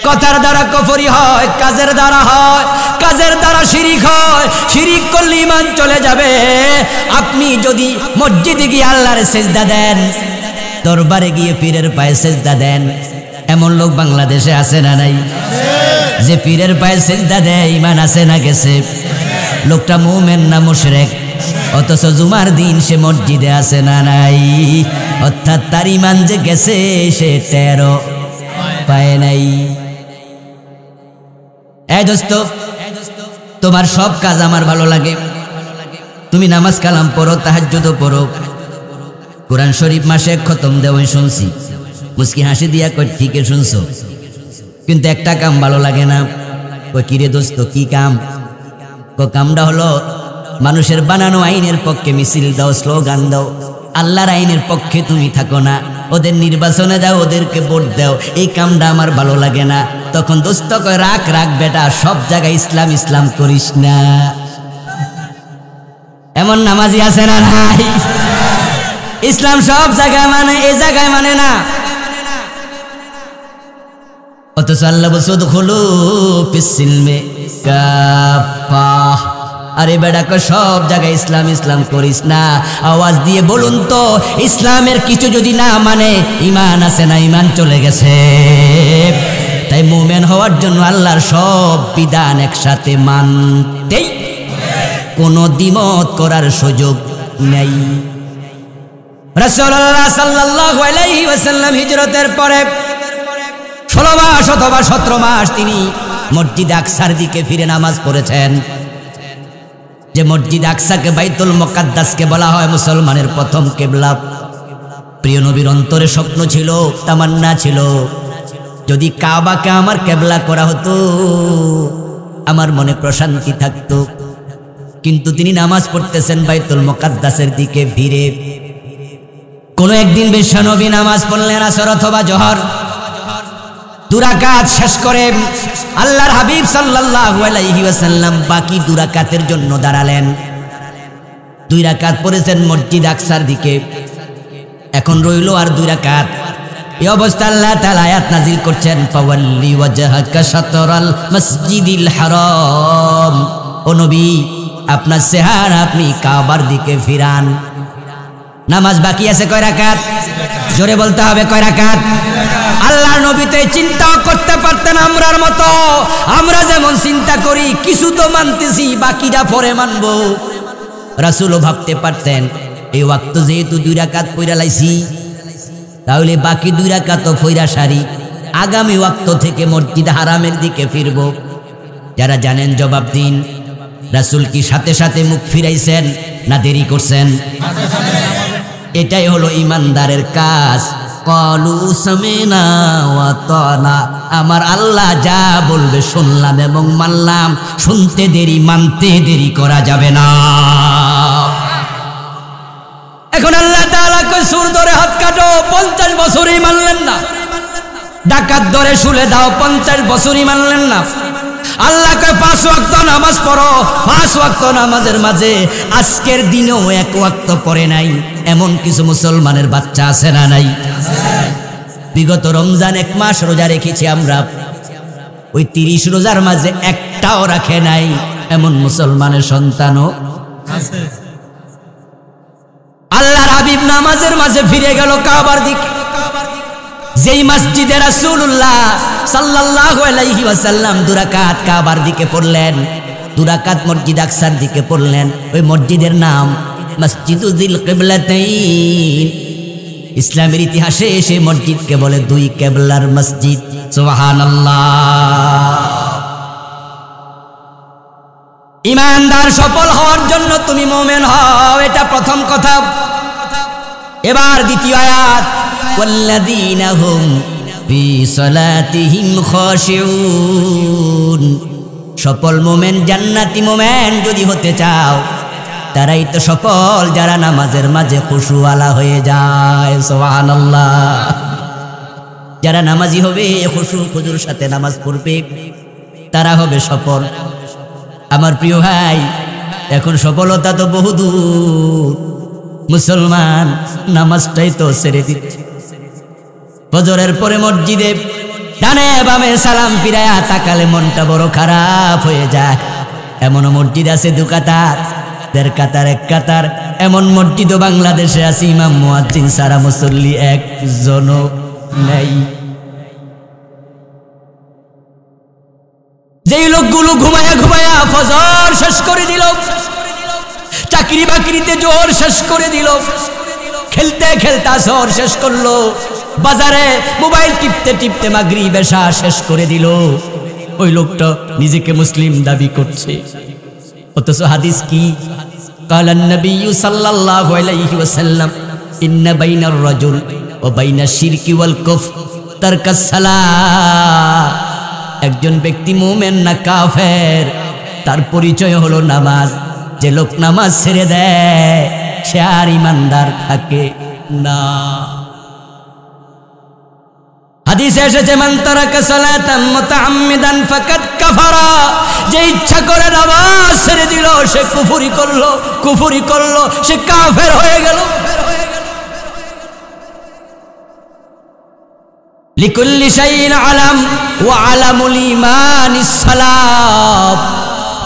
কথার দ্বারা কুফরি হয়, কাজের দ্বারা হয়, কাজের দ্বারা শিরিক হয়, শিরিক করলে ঈমান চলে যাবে। আপনি যদি মসজিদে গিয়ে আল্লাহর সেজদা দেন, দরবারে গিয়ে পীরের পায়ে সেজদা দেন, এমন লোক বাংলাদেশে আছে না নাই? যে পীরের পায়ে সেজদা দেয় ঈমান আছে না গেছে? লোকটা মুমিন না মুশরিক? অথচ জুমার দিন সে মসজিদে আছে না নাই? অর্থাৎ তার ঈমান যে গেছে সে টেরও পায় নাই। এই দোস্ত, তোমার সব কাজ আমার ভালো লাগে। তুমি নামাজ কালাম পড়ো, তাহাজ্জুদও পড়ো, কোরআন শরীফ মাসে খতম দেও, শুনছি। মুস্কি হাসি দিয়া কই ঠিকই শুনছো, কিন্তু একটা কাম ভালো লাগে না। কই কিরে দোস্ত কি কাম? কামটা হলো মানুষের বানানো আইনের পক্ষে মিছিল দাও, স্লোগান দাও, আল্লাহর আইনের পক্ষে তুমি থাকো না, ওদের নির্বাচনে যাও, ওদেরকে ভোট দাও। এই কামটা আমার ভালো লাগে না। তখন দোস্ত কয় রাখ রাখ বেটা, সব জায়গায় ইসলাম ইসলাম করিস না। এমন নামাজি আছে না নাই? ইসলাম সব জায়গায় মানে, এই জায়গায় মানে না। অথচ আল্লাহ বলছে উদখুলু ফিস-সিলমি কাফা। আরে বেটা কয় সব জায়গায় ইসলাম ইসলাম করিস না। আওয়াজ দিয়ে বলুন তো, ইসলামের কিছু যদি না মানে ঈমান আছে না? ঈমান চলে গেছে। তাই মুমিন হওয়ার জন্য আল্লাহর সব বিধান একসাথে মানতেই, কোনো দ্বিমত করার সুযোগ নেই। রাসূলুল্লাহ সাল্লাল্লাহু আলাইহি ওয়াসাল্লাম হিজরতের পরে 16 মাস অথবা 17 মাস তিনি মসজিদ আকসার দিকে ফিরে নামাজ পড়েছেন। যে মসজিদ আকসাকে বাইতুল মুকাদ্দাসকে বলা হয় মুসলমানের প্রথম কিবলা। প্রিয় নবীর অন্তরে স্বপ্ন ছিল, তামান্না ছিল, যদি কাবাকে আমার কিবলা করা হতো আমার মনে প্রশান্তি থাকতো। কিন্তু তিনি নামাজ পড়তেছেন বাইতুল মুকাদ্দাসের দিকে ফিরে। কোন একদিন বিশ্বনবী নামাজ পড়লেন আসর অথবা জোহর, 2 রাকাত শেষ করে আল্লাহর হাবিব সাল্লাল্লাহু আলাইহি ওয়াসাল্লাম বাকি 2 রাকাতের জন্য দাঁড়ালেন। 2 রাকাত পড়েছেন মসজিদ আকসার দিকে, এখন রইল আর 2 রাকাত। এই অবস্থা আল্লাহ তাআলা আয়াত নাযিল করছেন ফাওয়াল্লি ওয়াজহাকা শাতরাল মসজিদিল হারাম। ও নবী, আপনার চেহারা আপনি কাবার দিকে ফিরান। নামাজ বাকি আছে কয় রাকাত? জোরে বলতে হবে কয় রাকাত? আল্লাহর নবী তো চিন্তাও করতে পারতেন আমরার মতো। আমরা যেমন চিন্তা করি কিছু তো মানতেছি, বাকিটা পরে মানব। রাসূলও ভাবতে পারতেন এই ওয়াক্ত যেহেতু 2 রাকাত পড়া লাইছি, তাহলে বাকি 2 রাকাত পড়া সারি, আগামী ওয়াক্ত থেকে মসজিদ হারামের দিকে ফিরব। যারা জানেন জবাব দিন। রাসূল কি সাথে সাথে মুখ ফিরাইছেন না দেরি করছেন? এটাই হলো ইমানদারের কাজ। ক্বালু সামিনা ওয়া আতানা, আমার আল্লাহ যা বলবে শুনলাম এবং মানলাম। শুনতে দেরি, মানতে দেরি করা যাবে না। এখন আল্লাহ তাআলা কই সুর ধরে হাত কাটো, 50 বছরই মানলেন না। ডাকাত ধরে শুলে দাও, 50 বছরই মানলেন না। আল্লাহ কয় 5 ওয়াক্ত নামাজ পড়ো, 5 ওয়াক্ত নামাজের মাঝে আজকের দিনেও 1 ওয়াক্ত পড়ে নাই এমন কিছু মুসলমানের বাচ্চা আছে না নাই? বিগত রমজান 1 মাস রোজা রেখেছি আমরা, ওই 30 রোজার মাঝে একটাও রাখে নাই এমন মুসলমানের সন্তানও আছে। আল্লাহর হাবিব নামাজের মাঝে ফিরে গেল কাবার দিকে। যেই মসজিদে রাসূলুল্লাহ সাল্লাল্লাহু আলাইহি ওয়াসাল্লাম 2 রাকাত কাবার দিকে পড়লেন, 2 রাকাত মসজিদ আকসার দিকে পড়লেন, ওই মসজিদের নাম মসজিদুল যিল কিবলাতাইন। ইসলামের ইতিহাসে এসে মসজিদকে বলে 2 কিবলার মসজিদ। সুবহানাল্লাহ। ইমানদার সফল হওয়ার জন্য তুমি মুমিন হও, এটা প্রথম কথা। এবার দ্বিতীয় আয়াত, ওয়াল্লাযীনা হুম ফি সালাতিহিম খাশিউন। সফল মুমিন, জান্নাতি মুমিন যদি হতে চাও, তারাই তো সফল যারা নামাজের মাঝে খুশুওয়ালা হয়ে যায়। সুবহানাল্লাহ। যারা নামাজি হবে, খুশু খুজুর সাথে নামাজ পড়বে, তারা হবে সফল। আমার প্রিয় ভাই, এখন সফলতা তো বহুদূর। মুসলমান নামাজটাই তো ছেড়ে দিচ্ছে। ফজরের পরে মসজিদে ডানে বামে সালাম ফিরায়া তাকালে মনটা বড় খারাপ হয়ে যায়। এমন মসজিদ আছে 2 কাতার, 1.5 কাতার, 1 কাতার। এমন মসজিদও বাংলাদেশে আছে ইমাম মুয়াজ্জিন সারা মুসল্লি একজনও নেই। যেই লোকগুলো ঘুমায়া ঘুমায়া ফজর শেষ করে দিল, চাকরি বাকরিতে জোর শেষ করে দিল, খেলতে খেলতে আসর শেষ করলো, বাজারে মোবাইল টিপতে টিপতে মাগরিব এশা শেষ করে দিল, ওই লোকটা নিজেকে মুসলিম দাবি করছে। অথচ হাদিস কি? কালান নবী সাল্লাল্লাহু আলাইহি ওয়াসাল্লাম ইন্না বাইনার রাজুল ওয়া বাইনাশ শিরকি ওয়াল কুফর তারকাস সালাহ। একজন ব্যক্তি মুমিন না কাফের, তার পরিচয় হলো নামাজ। যে লোক নামাজ ছেড়ে দেয় সে আর ইমানদার থাকে না। হাদিসে এসেছে, মান তারাকা সালাতান মুতাআম্মিদান ফাকাদ কাফারা। যে ইচ্ছা করে নামাজ ছেড়ে দিল সে কুফরি করলো, সে কাফের হয়ে গেল। লিকুল্লি শাইইন আলাম ওয়া আলামুল ঈমানিস সালাত।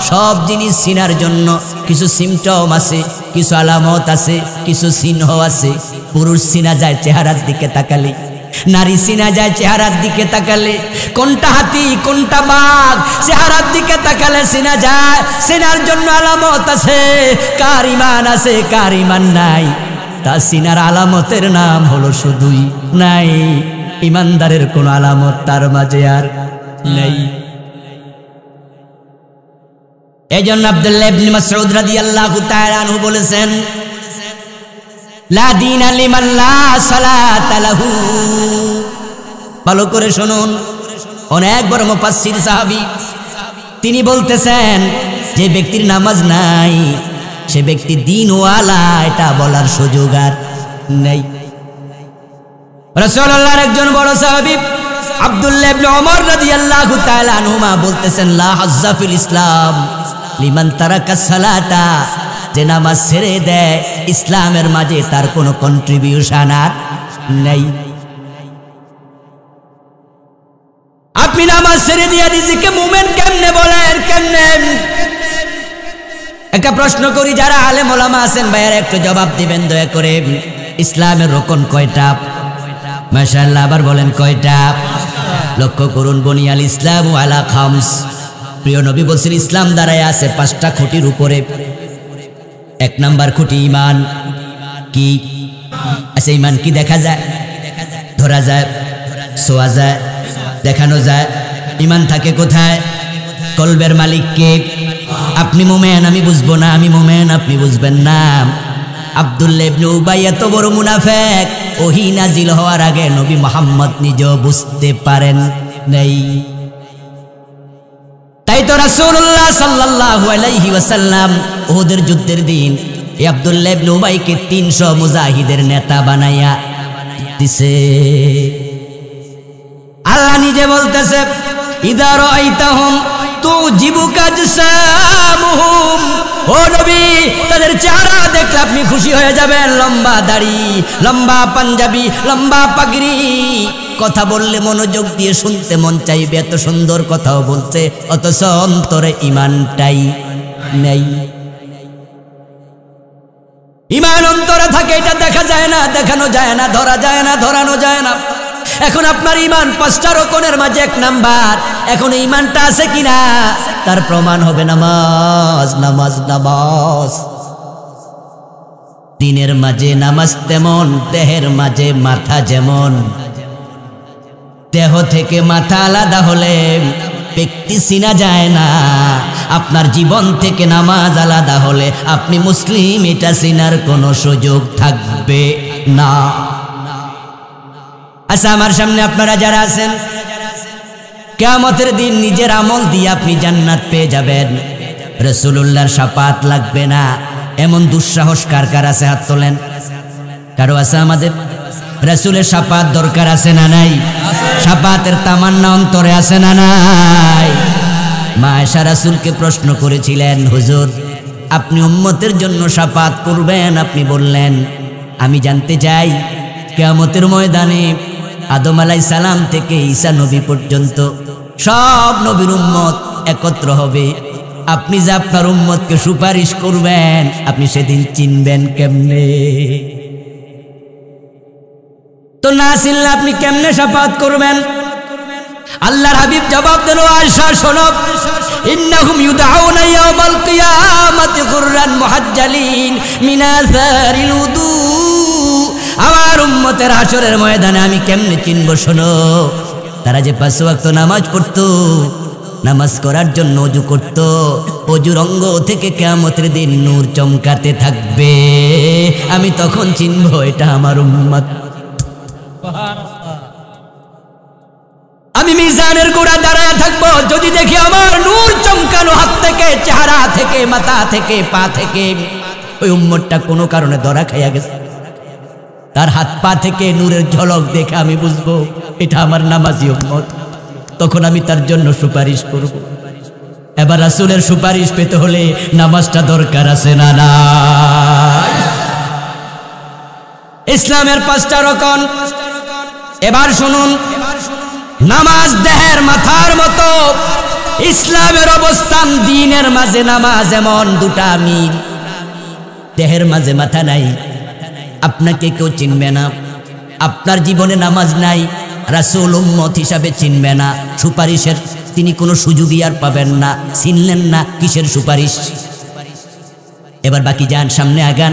সব জিনিস চিনার জন্য কিছু সিমটম আছে, কিছু আলামত আছে, কিছু চিহ্ন আছে। পুরুষ চিনা যায় চেহারার দিকে তাকালে, নারী চিনা যায় চেহারার দিকে তাকালে। কোনটা হাতি কোনটা বাঘ চেহারার দিকে তাকালে চিনা যায়। চিনার জন্য আলামত আছে। কার ঈমান আছে কার ঈমান নাই, তা চিনার আলামতের নাম হলো শুধুই নাই। ইমানদারের কোন আলামত তার মাঝে আর নেই। এজন্য আব্দুল্লাহ ইবনে মাসউদ রাদিয়াল্লাহু তাআলা আনহু বলেছেন, লা দীনা লিমান লা সালাতা লাহু। ভালো করে শুনুন, অনেক বড় মুফাসসির সাহাবী, তিনি বলতেছেন যে ব্যক্তির নামাজ নাই সে ব্যক্তি দ্বীনওয়ালা, এটা বলার সুযোগ আর নেই। রাসূলুল্লাহর একজন বড় সাহাবী আব্দুল্লাহ ইবনে ওমর রাদিয়াল্লাহু তাআলা আনহুমা বলতেছেন, লা হাজ্জা ফিল ইসলাম লিমান তারাকা সালাতা। যে নামাজ ছেড়ে দেয় ইসলামের মাঝে তার কোনো কন্ট্রিবিউশন আর নেই। আপনি নামাজ ছেড়ে দিয়ে নিজেকে মুমিন কেমনে বলেন? কেমনে? একটা প্রশ্ন করি, যারা আলেম ওলামা আছেন ভাইয়ারা একটু জবাব দিবেন দয়া করে। ইসলামের রকন কয়টা? মাশাআল্লাহ, আবার বলেন কয়টা? লক্ষ্য করুন, বুনিয়াল ইসলাম আলা খামস, প্রিয় নবী বলছেন ইসলাম দাঁড়ায় আছে 5টা খুঁটির উপরে। 1 নাম্বার খুঁটি ঈমান। কি? আচ্ছা, ঈমান কি দেখা যায়? ধরা যায়, ছোঁয়া যায়, দেখানো যায়? ঈমান থাকে কোথায়? কলবের মালিক কে? আপনি মুমিন, আমি বুঝবো না, আমি মুমিন, আপনি বুঝবেন না। আব্দুল্লাহ ইবনে উবাই এত বড় মুনাফিক, ওহী নাজিল হওয়ার আগে নবী মুহাম্মদ নিজেও বুঝতে পারেন নাই। তাই তো রাসূলুল্লাহ সাল্লাল্লাহু আলাইহি ওয়াসাল্লাম উহুদের যুদ্ধের দিন এই আব্দুল্লাহ ইবনে উবাইকে 300 মুজাহিদের নেতা বানাইয়া দিছে। আল্লাহ নিজে বলতেছে, ইদা রাআইতাহুম তুজিবুকা আজসামুহুম, ও নবী তাদের চেহারা দেখলে আপনি খুশি হয়ে যাবেন। লম্বা দাড়ি, লম্বা পাঞ্জাবি, লম্বা পাগড়ি, কথা বললে মনোযোগ দিয়ে শুনতে মন চাইবে, এত সুন্দর কথাও বলছে, অথচ অন্তরে ঈমানটাই নেই। ঈমান অন্তরে থাকে, এটা দেখা যায় না, দেখানো যায় না, ধরা যায় না, ধরানো যায় না। এখন আপনার ঈমান 5টা রকমের মাঝে 1 নাম্বার। এখন ঈমানটা আছে কিনা তার প্রমাণ হবে নামাজ, নামাজ, নামাজ। দিনের মাঝে নামাজ তেমন, দেহের মাঝে মাথা যেমন। দেহ থেকে মাথা আলাদা হলে ব্যক্তি চিনা যায় না। আপনার জীবন থেকে নামাজ আলাদা হলে আপনি মুসলিম, এটা চিনার কোনো সুযোগ থাকবে না। আচ্ছা, আমার সামনে আপনারা যারা আছেন, কিয়ামতের দিন নিজের আমল দিয়ে আপনি জান্নাত পেয়ে যাবেন, রাসূলুল্লাহর শাফাত লাগবে না, এমন দুঃসাহস কার কার আছে? হাত তোলেন। কারো আছে? আমাদের রাসূলের শাফাত দরকার আছে না নাই? শাফাতের তামান্না অন্তরে আছে না নাই? মা আয়েশা রাসূলকে প্রশ্ন করেছিলেন, হুজুর আপনি উম্মতের জন্য শাফাত করবেন? আপনি বললেন, আমি জানতে চাই কিয়ামতের ময়দানে আদম আলাইহিস সালাম থেকে ঈসা নবী পর্যন্ত সব নবীর উম্মত একত্র হবে, আপনি যে আপনার উম্মতকে সুপারিশ করবেন, আপনি সেদিন চিনবেন কেমনে? তো না চিনলে আপনি কেমনে শাফাত করবেন? আল্লাহর হাবিব জবাব দিল, আয়েশা শোনো, ইন্নাহুম ইউদআউনা ইয়াওমাল কিয়ামাতি গুররান মুহাজ্জালিন মিন আসারিল উদু। আমার উম্মতের হাশরের ময়দানে আমি কেমনে চিনব? শোনো, তারা যে 5 ওয়াক্ত নামাজ পড়তো, নামাজ করার জন্য ওযু করত, ওযুর অঙ্গ থেকে কিয়ামতের দিন নূর চমকাতে থাকবে, আমি তখন চিনব এটা আমার উম্মত। আমি মিজানের গোড়া দাঁড়ায় থাকবো, যদি দেখি আমার নূর চমকানো হাত থেকে, চেহারা থেকে, মাথা থেকে, পা থেকে, ওই উম্মতটা কোনো কারণে ধরা খাইয়া গেছে, তার হাত পা থেকে নূরের ঝলক দেখে আমি বুঝবো এটা আমার নামাজি উম্মত, তখন আমি তার জন্য সুপারিশ করব। এবার রাসূলের সুপারিশ পেতে হলে নামাজটা দরকার আছে না না? ইসলামের 5টা রকম। এবার শুনুন, নামাজ দেহের মাথার মতো, ইসলামের অবস্থান দ্বীনের মাঝে নামাজ এমন 2টা মিল। দেহের মাঝে মাথা নাই, আপনাকে কেউ চিনবে না। আপনার জীবনে নামাজ নাই, রাসূল উম্মত হিসাবে চিনবে না, সুপারিশের তিনি কোনো সুযোগই আর পাবেন না। চিনলেন না, কিসের সুপারিশ? এবার বাকি যান, সামনে আগান।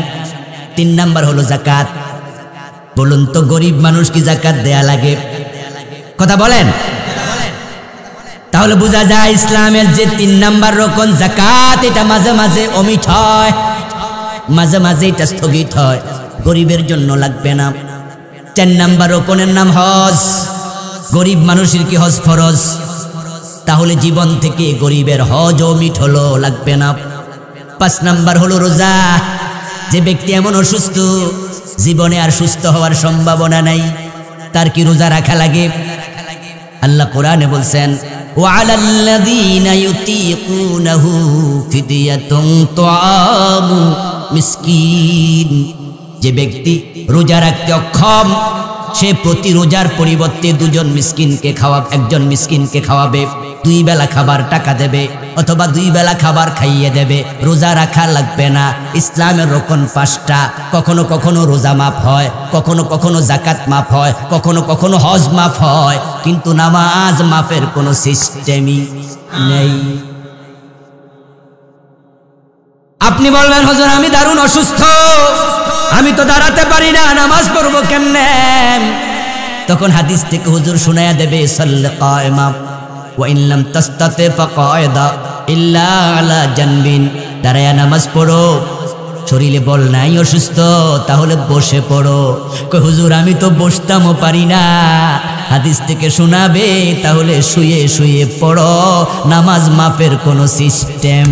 3 নাম্বার হলো যাকাত। বলুন তো, গরিব মানুষ কি যাকাত দেয়া লাগে? কথা বলেন। তাহলে বোঝা যায় ইসলামের যে 3 নাম্বার রকম যাকাত, এটা মাঝে মাঝে অমিট হয়, মাঝে মাঝে এটা স্থগিত হয়, গরিবের জন্য লাগবে না। 4 নাম্বার রকমের নাম হজ। গরিব মানুষের কি হজ ফরজ? তাহলে জীবন থেকে গরিবের হজ অমিট হলো, লাগবে না। 5 নাম্বার হলো রোজা। যে ব্যক্তি এমন অসুস্থ, জীবনে আর সুস্থ হওয়ার সম্ভাবনা নাই, তার কি রোজা রাখা লাগে? আল্লাহ কোরআনে বলছেন, ওয়ালাল্লাযীনা ইউতীকুনাহু ফিদিয়াতুন তুআমু মিসকিন। যে ব্যক্তি রোজা রাখতে অক্ষম, সে প্রতি রোজার পরিবর্তে 2 জন মিসকিনকে খাওয়াবে, 1 জন মিসকিনকে খাওয়াবে, 2 বেলা খাবার টাকা দেবে। অথবা 2 বেলা খাবার খাইয়ে দেবে, রোজা রাখা লাগবে না। ইসলামের রকম 5টা। কখনো কখনো রোজা মাফ হয়, কখনো কখনো যাকাত মাফ হয়, কখনো কখনো হজ মাফ হয়, কিন্তু নামাজ মাফের কোনো সিস্টেমই নেই। আপনি বলবেন হুজুর আমি দারুণ অসুস্থ, আমি তো দাঁড়াতে পারি না, নামাজ পড়বো কেমনে? তখন হাদিস থেকে হুজুর শুনায়া দেবে সাল্লি কায়মা ওয়া ইন লাম তাস্তাতি ফাকায়দা ইল্লা আলা জানবিন। দাঁড়ায়া নামাজ পড়ো। শরীরে বল নাই অসুস্থ, তাহলে বসে পড়ো। কই হুজুর আমি তো বসতামও পারি না। হাদিস থেকে শোনাবে তাহলে শুয়ে শুয়ে পড়ো, নামাজ মাফের কোনো সিস্টেম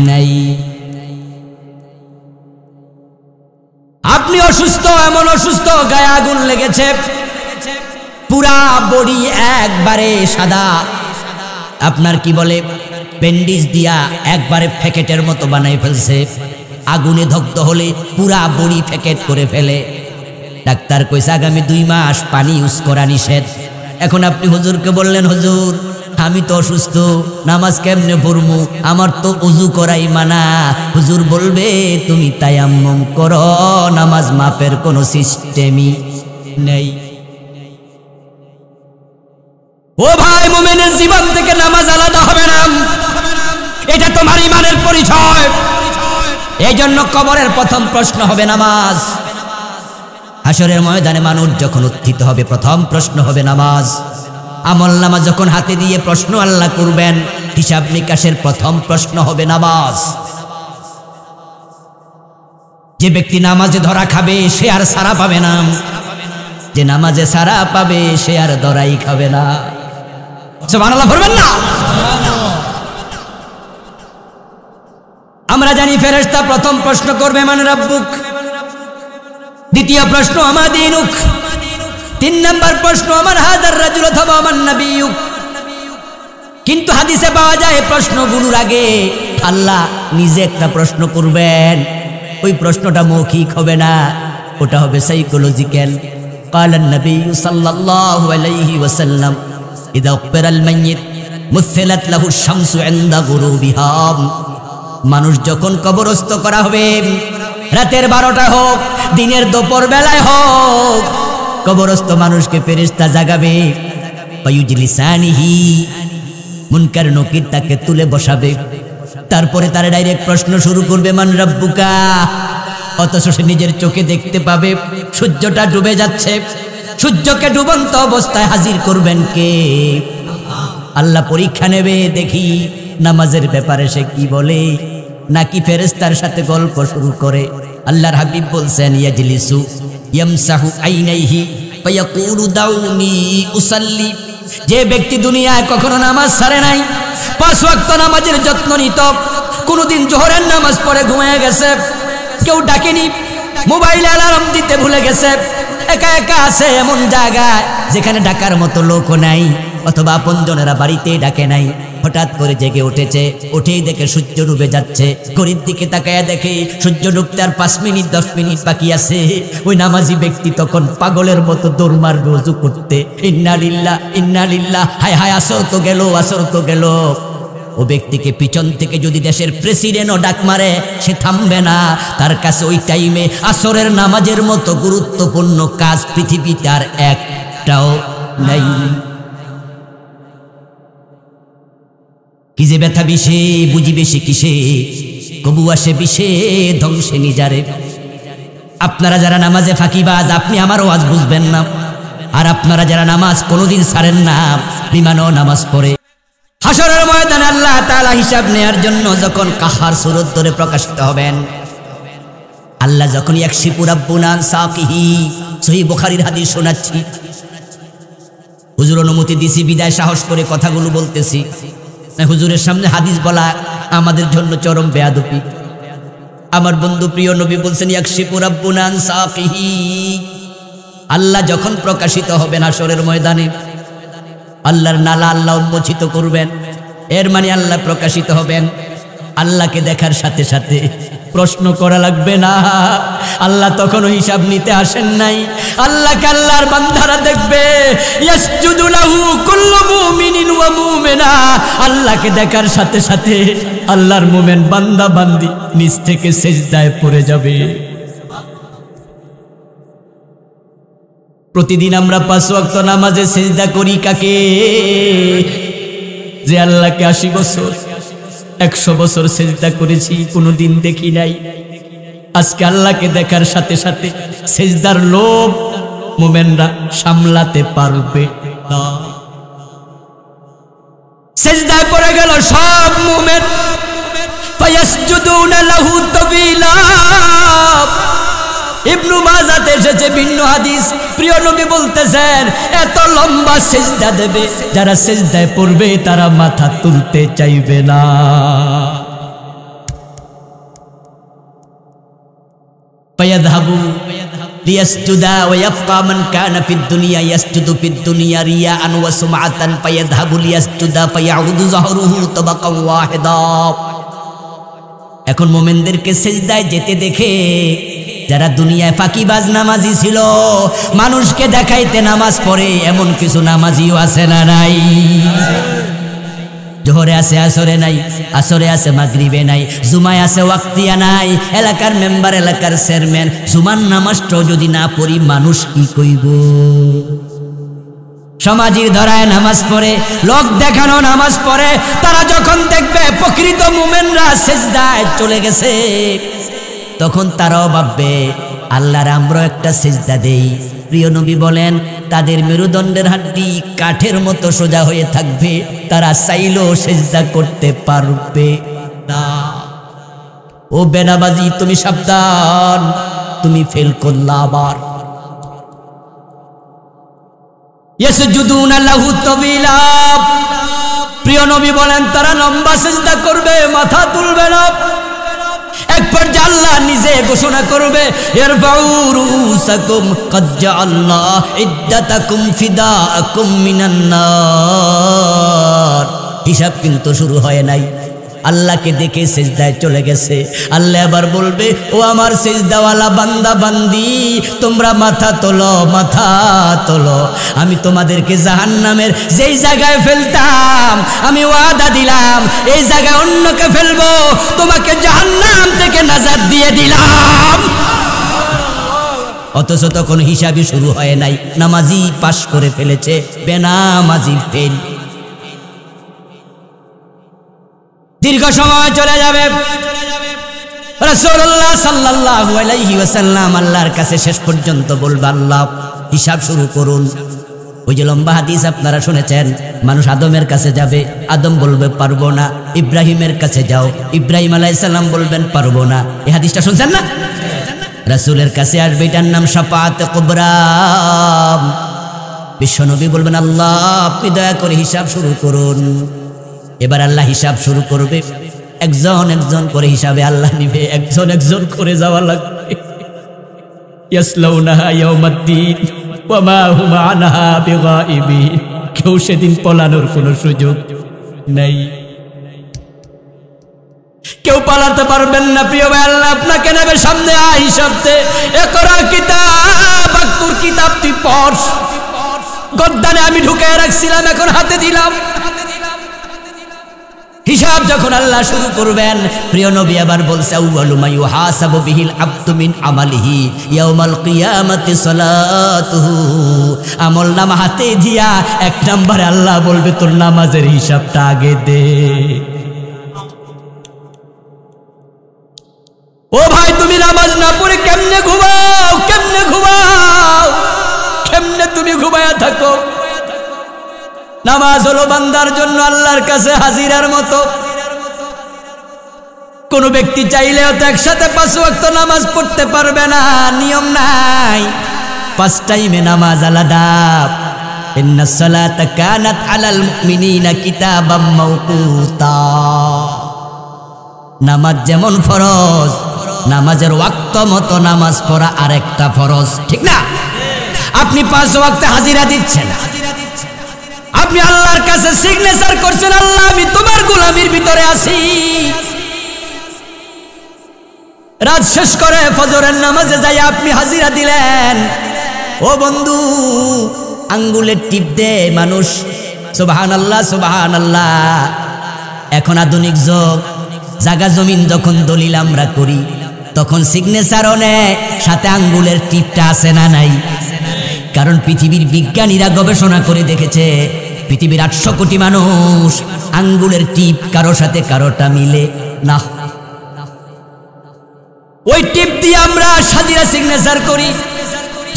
নাই। আপনি অসুস্থ, এমন অসুস্থ গায়ে আগুন লেগেছে, পুরা বডি একবারে সাদা, আপনার কি বলে ব্যান্ডেজ দিয়া একবারে প্যাকেটের মতো বানাই ফেলছে, আগুনে দগ্ধ হলে পুরা বডি প্যাকেট করে ফেলে। ডাক্তার কইছে আগামী 2 মাস পানি ইউজ করা নিষেধ। এখন আপনি হুজুরকে বললেন হুজুর আমি তো অসুস্থ, নামাজ কেমনে পড়মু, আমার তো ওযু করাই মানা। হুজুর বলবে তুমি তায়াম্মুম করো, নামাজ মাপের কোনো সিস্টেমই নেই। ও ভাই, মুমিনের জীবন থেকে নামাজ আলাদা হবে না, এটা তোমার ঈমানের পরিচয়। এই জন্য কবরের প্রথম প্রশ্ন হবে নামাজ। হাসরের ময়দানে মানুষ যখন উত্থিত হবে প্রথম প্রশ্ন হবে নামাজ। আমলনামা যখন হাতে দিয়ে প্রশ্ন আল্লাহ করবেন, হিসাব নিকাশের প্রথম প্রশ্ন হবে নামাজ। যে ব্যক্তি নামাজে ধরা খাবে সে আর সারা পাবে না, যে নামাজে সারা পাবে সে আর ধরাই খাবে না। সুবহানাল্লাহ বলবেন না? আমরা জানি ফেরেশতা প্রথম প্রশ্ন করবে মান রাব্বুক, দ্বিতীয় প্রশ্ন আমা দীনুক, 3 নাম্বার প্রশ্ন আমার হাজার রাজুল অথবা আমার নবিয়ুক। কিন্তু হাদিসে পাওয়া যায় প্রশ্নগুলোর আগে আল্লাহ নিজে একটা প্রশ্ন করবেন। ওই প্রশ্নটা মৌখিক হবে না, ওটা হবে সাইকোলজিক্যাল। ক্বালান নবী সাল্লাল্লাহু আলাইহি ওয়াসাল্লাম ইযা উকবিরাল মাইয়িত মুসিলাত লাহু শামসু ইনদা গুরুবিহা। মানুষ যখন কবরস্থ করা হবে, রাতের 12টা হোক দিনের দুপুর বেলায় হোক, কবরস্থ মানুষকে ফেরেশতা জাগাবে। ফায়ুজলিসানিহি, মুনকার নকির তাকে তুলে বসাবে। তারপরে তার ডাইরেক্ট প্রশ্ন শুরু করবে মান রাব্বুকা। অথচ সে নিজের চোখে দেখতে পাবে সূর্যটা ডুবে যাচ্ছে, সূর্যকে ডুবন্ত অবস্থায় হাজির করবেন কে? আল্লাহ পরীক্ষা নেবে, দেখি নামাজের ব্যাপারে সে কি বলে, নাকি ফেরেশতার সাথে গল্প শুরু করে। আল্লাহর হাবিব বলছেন ইয়াজলিসু ইয়ামসাহু আইনাইহি ফায়াকুলু দাউনি উসাল্লি। যে ব্যক্তি দুনিয়ায় কখনো নামাজ ছাড়ে নাই, 5 ওয়াক্ত নামাজের যত্ন নিত, কোনোদিন জোহরের নামাজ পড়ে ঘুমিয়ে গেছে, কেউ ডাকেনি, মোবাইলে অ্যালার্ম দিতে ভুলে গেছে, একা একা আছে এমন জায়গায় যেখানে ডাকার মতো লোকও নাই, অথবা আপনজনেরা বাড়িতে ডাকে নাই, হঠাৎ করে জেগে উঠেছে, উঠেই দেখে সূর্য ডুবে যাচ্ছে, ঘড়ির দিকে তাকায়া দেখে সূর্য ডুবতে আর 5 মিনিট 10 মিনিট বাকি আছে। ওই নামাজি ব্যক্তি তখন পাগলের মতো দৌড় মারবে ওযু করতে, ইন্না লিল্লাহ ইন্না লিল্লাহ, হায় হায় আসর তো গেল, আসর তো গেল। ও ব্যক্তিকে পিছন থেকে যদি দেশের প্রেসিডেন্টও ডাক মারে সে থামবে না, তার কাছে ওই টাইমে আসরের নামাজের মতো গুরুত্বপূর্ণ কাজ পৃথিবীতে আর একটাও নাই। কি যে ব্যথা বিষে বুঝিবে সে কিসে, কবু আসে বিষে ধ্বংসে নিজারে। আপনারা যারা নামাজে ফাঁকিবাজ, আপনি আমার ওয়াজ বুঝবেন না। আর আপনারা যারা নামাজ কোনোদিন ছাড়েন না, বিমানও নামাজ পড়ে। হাসরের ময়দানে আল্লাহ তাআলা হিসাব নেয়ার জন্য যখন কাহার সুরত ধরে প্রকাশিত হবেন, আল্লাহ যখন ইয়াকশিফু রাব্বুনা আন সাকিহি, সহিহ বুখারীর হাদিস শোনাচ্ছি, হুজুর অনুমতি দিছি বিদায় সাহস করে কথাগুলো বলতেছি। হুজুরের সামনে হাদিস বলা আমাদের জন্য চরম বেয়াদবি। আমার বন্ধু প্রিয় নবী বলছেন ইয়াকশিফু রাব্বুনা আন সাকিহি। আল্লাহ যখন প্রকাশিত হবেন হাসরের ময়দানে, আল্লাহর নালা আল্লাহ উন্মোচিত করবেন, এর মানে আল্লাহ প্রকাশিত হবেন। আল্লাহকে দেখার সাথে সাথে প্রশ্ন করা লাগবে না। আল্লাহ তখনও হিসাব নিতে আসেন নাই। আল্লাহকে আল্লাহর বান্দারা দেখবে, ইয়াসজুদু লাহু কুল্লু মুমিনিন ওয়া মুমিনা। আল্লাহকে দেখার সাথে সাথে আল্লাহর মুমিন বান্দা বান্দি নিচ থেকে সিজদায় পড়ে যাবে। প্রতিদিন আমরা 5 ওয়াক্ত নামাজে সিজদা করি কাকে? যে আল্লাহকে 80 বছর 100 বছর সিজদা করেছি, কোনোদিন দেখি নাই। আজকে আল্লাহকে দেখার সাথে সাথে সিজদার লোভ মুমিনরা সামলাতে পারবে না। সিজদায় পড়ে গেল সব মুমিন, ফায়াসজুদুনা লাহু তাবিলা। ইবনু মাজাতে এসেছে ভিন্ন হাদিস, প্রিয় নবী বলতেছেন এত লম্বা সিজদা দেবে, যারা সিজদায় পড়বে তারা মাথা তুলতে চাইবে না। ফায়াযহাবু লিয়াসজুদা ওয়া ইয়াবকা মান কানা ফিদ দুনিয়া ইয়াসজুদু ফিদ দুনিয়া রিয়াআন ওয়া সুমআতান ফায়াযহাবু লিয়াসজুদা ফায়াউদু যাহরুহু তাবাকান ওয়াহিদা। এখন মুমিনদেরকে সিজদায় যেতে দেখে যারা দুনিয়ায় ফাঁকিবাজ নামাজি ছিল, মানুষকে দেখাইতে নামাজ পড়ে, এমন কিছু নামাজিও আছে না নাই? জোহরে আছে আসরে নাই, আসরে আছে মাগরিবে নাই, জুমায় আছে ওয়াক্তিয়া নাই। এলাকার মেম্বার, এলাকার চেয়ারম্যান, জুমার নামাজটাও যদি না পড়ি মানুষ কি কইব? সমাজের ধরায় নামাজ পড়ে, লোক দেখানো নামাজ পড়ে। তারা যখন দেখবে প্রকৃত মুমিনরা সিজদায় চলে গেছে, তখন তারাও ভাববে আল্লাহর আমরা একটা সিজদা দেই। প্রিয় নবী বলেন তাদের মেরুদণ্ডের হাড্ডি কাঠের মতো সোজা হয়ে থাকবে, তারা চাইলেও সিজদা করতে পারবে না। ও বেনামাজি, তুমি সাবধান, তুমি ফেল করলা আবার। ইয়াসজুদুনা লাহু তাবিলা। প্রিয় নবী বলেন তারা লম্বা সিজদা করবে, মাথা তুলবে না। এক পর্যায়ে আল্লাহ নিজে ঘোষণা করবে, ইরফাউ রুসাকুম ক্বাদ জাআলনা ইদ্দাতাকুম ফিদাআকুম মিনান নার। হিসাব কিন্তু শুরু হয় নাই, আল্লাহকে দেখে সিজদায় চলে গেছে। আল্লাহ আবার বলবে, ও আমার সিজদাওয়ালা বান্দা বান্দি, তোমরা মাথা তোলো, মাথা তোলো। আমি তোমাদেরকে জাহান্নামের যেই জায়গায় ফেলতাম, আমি ওয়াদা দিলাম এই জায়গায় অন্যকে ফেলবো, তোমাকে জাহান্নাম থেকে নাজাত দিয়ে দিলাম। অথচ তখন হিসাবই শুরু হয় নাই। নামাজি পাশ করে ফেলেছে, বেনামাজি ফেল। দীর্ঘ সময় চলে যাবে, রাসূলুল্লাহ সাল্লাল্লাহু আলাইহি ওয়াসাল্লাম আল্লাহর কাছে শেষ পর্যন্ত বলবে, আল্লাহ হিসাব শুরু করুন। ওই যে লম্বা হাদিস আপনারা শুনেছেন, মানুষ আদমের কাছে যাবে, আদম বলবে পারবো না। ইব্রাহিমের কাছে যাও, ইব্রাহিম আলাইহিস সালাম বলবেন পারবো না। এই হাদিসটা শুনছেন না? রাসূলের কাছে আসবে, এটার নাম শাফাআতে কুবরা। বিশ্বনবী বলবেন, আল্লাহ আপনি দয়া করে হিসাব শুরু করুন। এবার আল্লাহ হিসাব শুরু করবে, একজন একজন করে হিসাবে আল্লাহ নিবে, একজন একজন করে যাওয়া লাগবে। ইয়াসলাউনাহা ইয়াউমাদ্দিন ওয়া মা হুম আনহা বিগাইবিন। কেউ সেদিন পলানোর কোনো সুযোগ নাই, কেউ পালাতে পারবেন না। প্রিয় ভাই, আল্লাহ আপনাকে নেবে সামনে, হিসাব দে। ইকরা কিতাব, তোর কিতাব তুই পড়। গদ্দানে আমি ঢুকায় রাখছিলাম, এখন হাতে দিলাম। হিসাব যখন আল্লাহ শুরু করবেন, প্রিয় নবী আবার বলছে, আউয়ালু মা ইউহাসাবু বিহিল আবদু মিন আমালিহি ইয়াউমাল কিয়ামাতি সালাতুহু। আমলনামা হাতে দিয়া 1 নম্বরে আল্লাহ বলবে, তোর নামাজের হিসাবটা আগে দে। ও ভাই, তুমি নামাজ না পড়ে কেমনে ঘুমাও? কেমনে ঘুমাও? কেমনে তুমি ঘুমায়া থাকো? নামাজ হলো বান্দার জন্য আল্লাহর কাছে হাজিরার মতো। কোন ব্যক্তি চাইলেও তো একসাথে 5 ওয়াক্ত নামাজ পড়তে পারবে না, নিয়ম নাই। 5 টাইমে নামাজ আলাদা। ইন্নাস সালাতা কানাত আলাল মুমিনিনা কিতাবাম মাওকুতা। নামাজ যেমন ফরজ, নামাজের ওয়াক্ত মতো নামাজ পড়া আরেকটা ফরজ, ঠিক না? আপনি 5 ওয়াক্তে হাজিরা দিচ্ছেন, আপনি আল্লাহর কাছে সিগনেচার করছেন, আল্লাহ আমি তোমার গোলামির ভিতরে আছি। রাত শেষ করে ফজরের নামাজে যাই আপনি হাজিরা দিলেন। ও বন্ধু, আঙ্গুলের টিপ দে মানুষ, সুবহানাল্লাহ সুবহানাল্লাহ। এখন আধুনিক যুগ, জায়গা জমিন যখন দলিল আমরা করি তখন সিগনেচারও নেয়, সাথে আঙ্গুলের টিপটা আছে না নাই? কারণ পৃথিবীর বিজ্ঞানীরা গবেষণা করে দেখেছে পৃথিবীর 800 কোটি মানুষ আঙ্গুলের টিপ কারো সাথে কারোটা মিলে না। ওই টিপ দিয়ে আমরা সাজিরা সিগনেচার করি,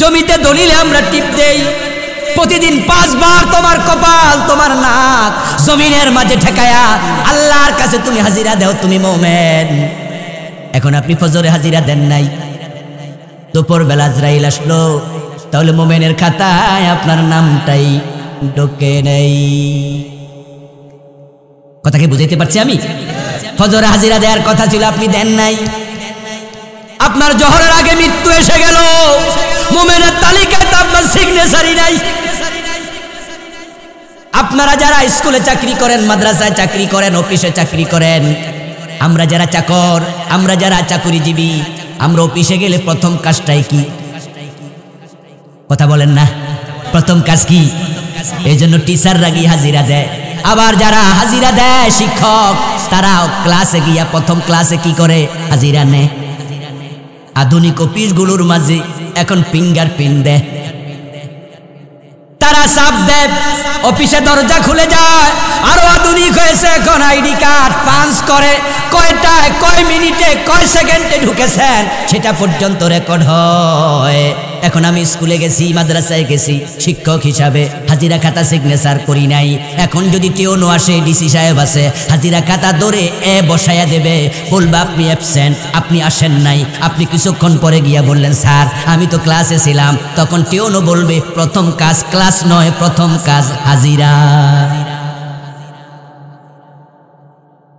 জমিতে দলিলে আমরা টিপ দেই। প্রতিদিন 5 বার তোমার কপাল তোমার নাক জমিনের মাঝে ঠেকায়া আল্লাহর কাছে তুমি হাজিরা দাও, তুমি মুমিন। এখন আপনি ফজরে হাজিরা দেন নাই, দুপুর বেলা আজরাইল আসলো, তাহলে মুমিনের খাতায় আপনার নামটাই ঢোকে নাই। কথা কি বুঝাইতে পারছি আমি? ফজরে হাজিরা দেওয়ার কথা ছিল, আপনি দেন নাই। আপনার জোহরের আগে মৃত্যু এসে গেল, মুমিনের তালিকায় তো আপনার সিগনেচারই নাই। আপনারা যারা স্কুলে চাকরি করেন, মাদ্রাসায় চাকরি করেন, অফিসে চাকরি করেন, আমরা যারা চাকর, আমরা যারা চাকুরিজীবী, আমরা অফিসে গেলে প্রথম কাজটাই কি? কথা বলেন না, প্রথম কাজ কি? এই জন্য টিচাররা গিয়ে হাজিরা দেয়। আবার যারা হাজিরা দেয় শিক্ষক, তারা ক্লাসে গিয়া প্রথম ক্লাসে কি করে? হাজিরা নেয়। আধুনিক অফিসগুলোর মাঝে এখন ফিঙ্গার প্রিন্ট দেয়, তারা চাপ দেয়, অফিসে দরজা খুলে যায়। আরো আধুনিক হয়েছে, এখন আইডি কার্ড পাঞ্চ করে কয়টায়, কয় মিনিটে, কয় সেকেন্ডে ঢুকেছেন সেটা পর্যন্ত রেকর্ড হয়। এখন আমি স্কুলে গেছি, মাদ্রাসায় গেছি, শিক্ষক হিসাবে হাজিরা খাতা সিগনেচার করি নাই। এখন যদি টিওনো আসে, ডিসি সাহেব আছে, হাজিরা খাতা ধরে বসায়া দেবে, বলবা আপনি অ্যাবসেন্ট, আপনি আসেন নাই। আপনি কিছুক্ষণ পরে গিয়া বললেন স্যার আমি তো ক্লাসে ছিলাম, তখন টিওনো বলবে প্রথম কাজ ক্লাস নয়, প্রথম কাজ হাজিরা।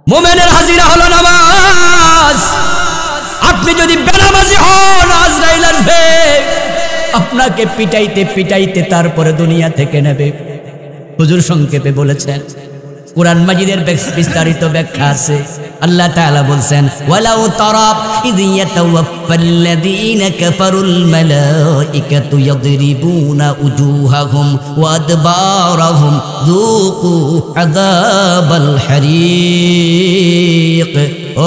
মুমিনের হাজিরা হলো নামাজ। আপনি যদি বেনামাজি হন, আজরাইল আসবে আপনাকে পিটাইতে পিটাইতে তারপরে দুনিয়া থেকে নেবে। হুজুর সংক্ষেপে বলেছেন, কুরআন মাজিদের বিস্তারিত ব্যাখ্যা আছে। আল্লাহ তাআলা বলছেন, ওয়ালাউ তারা ইয ইয়াতাওয়াফাল্লাযীনা কাফারুল মালাইকাতু ইয়াদরিবুনা উজুহাহুম ওয়া আদবারাহুম যুকু আযাবাল হারিক।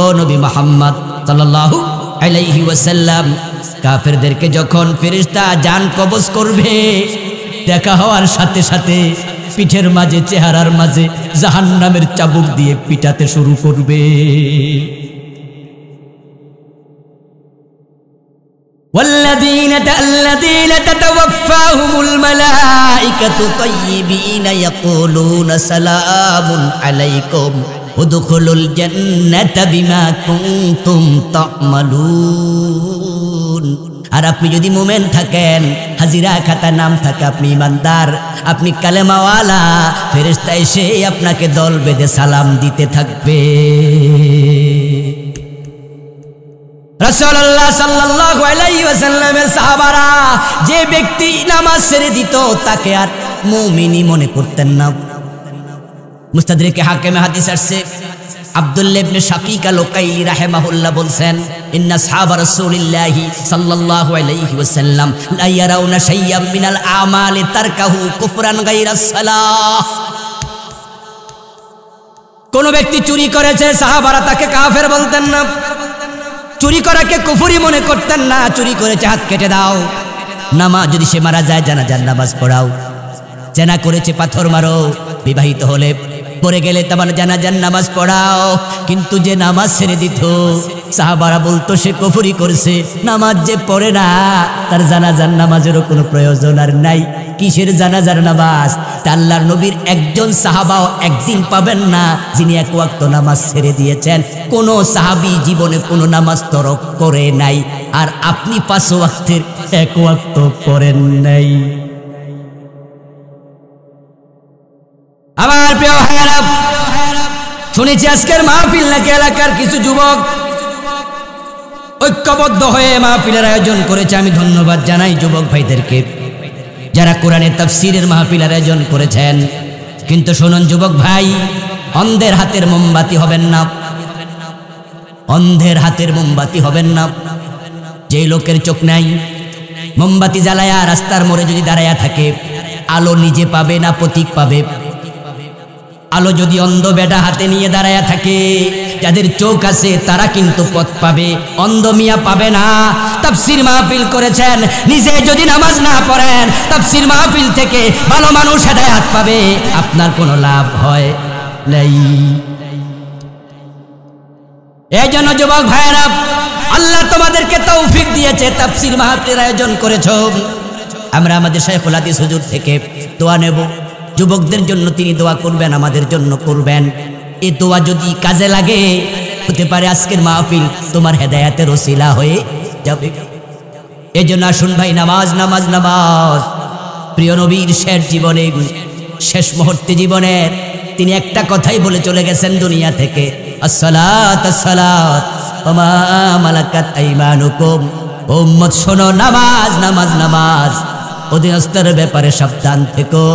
ও নবী মুহাম্মদ সাল্লাল্লাহু আলাইহি ওয়াসাল্লাম, কাফেরদেরকে যখন ফেরেশতা জান কবজ করবে, দেখা হওয়ার সাথে সাথে পিঠের মাঝে, চেহারার মাঝে জাহান্নামের চাবুক দিয়ে পিটাতে শুরু করবে। والذين تتوفاهم الملائكة طيبين يقولون سلام عليكم ادخلوا الجنة بما كنتم تعملون। আর আপনি যদি মুমিন থাকেন, হাজিরা খাতা নাম থাকে আপনি ইমানদার, আপনি কালেমাওয়ালা, ফেরেশতা এসে আপনাকে দল বেঁধে সালাম দিতে থাকবে। রাসূলুল্লাহ সাল্লাল্লাহু আলাইহি ওয়াসাল্লামের সাহাবারা যে ব্যক্তি নামাজ ছেড়ে দিত তাকে আর মুমিনই মনে করতেন না। মুস্তাদরিকে হাকিমে হাদিস আসছে, আব্দুল্লাহ ইবনে শাকিক আল-উকাইলি রাহিমাহুল্লাহ বলছেন, ইন্না আসহাবা রাসূলিল্লাহি সাল্লাল্লাহু আলাইহি ওয়াসাল্লাম লা ইয়ারাউনা শাইয়্যাম মিনাল আমালি তারকাহু কুফরান গায়রা সালাহ। কোন ব্যক্তি চুরি করেছে, সাহাবারা তাকে কাফের বলতেন না, চুরি করাকে কুফরি মনে করতেন না। চুরি করেছে হাত কেটে দাও, নামাজ যদি সে মারা যায় জানাজার নামাজ পড়াও, জেনা করেছে পাথর মারো, বিবাহিত হলে পড়ে গেলে তোমার জানাজার নামাজ পড়াও। কিন্তু যে নামাজ ছেড়ে দিত, সাহাবারা বলতো সে কুফরি করেছে। নামাজ যে পড়ে না, তার জানাজার নামাজেরও কোনো প্রয়োজন আর নাই। কিসের জানাজার নামাজ? তা আল্লাহর নবীর একজন সাহাবাও একদিন পাবেন না যিনি এক ওয়াক্ত নামাজ ছেড়ে দিয়েছেন। কোন সাহাবী জীবনে কোনো নামাজ তরক করে নাই, আর আপনি 5 ওয়াক্তের 1 ওয়াক্ত করেন নাই। আমার প্রিয় ভাইয়েরা, শুনেছি আজকের মাহফিল নাকি এলাকার কিছু যুবক ঐক্যবদ্ধ হয়ে মাহফিলের আয়োজন করেছে। আমি ধন্যবাদ জানাই যুবক ভাইদেরকে যারা কোরআনের তাফসীরের মাহফিলের আয়োজন করেছেন। কিন্তু শুনুন যুবক ভাই, অন্ধের হাতের মোমবাতি হবেন না। অন্ধের হাতের মোমবাতি হবেন না। যে লোকের চোখ নাই, মোমবাতি জ্বালায়া রাস্তার মোড়ে যদি দাঁড়ায়া থাকে, আলো নিজে পাবে না পথিক পাবে? আলো যদি অন্ধ বেটা হাতে নিয়ে দাঁড়ায়া থাকে, যাদের চোখ আছে তারা কিন্তু পথ পাবে, অন্ধ মিয়া পাবে না। তাফসীর মাহফিল করেছেন, নিজে যদি নামাজ না পড়েন, তাফসীর মাহফিল থেকে ভালো মানুষ হেদায়েত পাবে, আপনার কোনো লাভ হয় নাই। এই জন্য যুবক ভাইয়েরা, আল্লাহ তোমাদেরকে তৌফিক দিয়েছে, তাফসীর মাহফিলের আয়োজন করেছো। আমরা আমাদের শাইখুল হাদিস হুজুর থেকে দোয়া নেব, যুবকদের জন্য তিনি দোয়া করবেন, আমাদের জন্য করবেন। এই দোয়া যদি কাজে লাগে, হতে পারে আজকের মাহফিল তোমার হেদায়েতের ওসিলা হয়ে যাবে। এই জন্য আসুন ভাই, নামাজ নামাজ নামাজ। প্রিয় নবীর শেষ জীবনে, শেষ মুহূর্তে জীবনের তিনি একটা কথাই বলে চলে গেছেন দুনিয়া থেকে, আসসালাত আসসালাত ওয়া মা মালাকাত আইমানুকুম। ও উম্মত শোনো, নামাজ নামাজ নামাজ, অধীনস্থর ব্যাপারে সাবধান থেকো।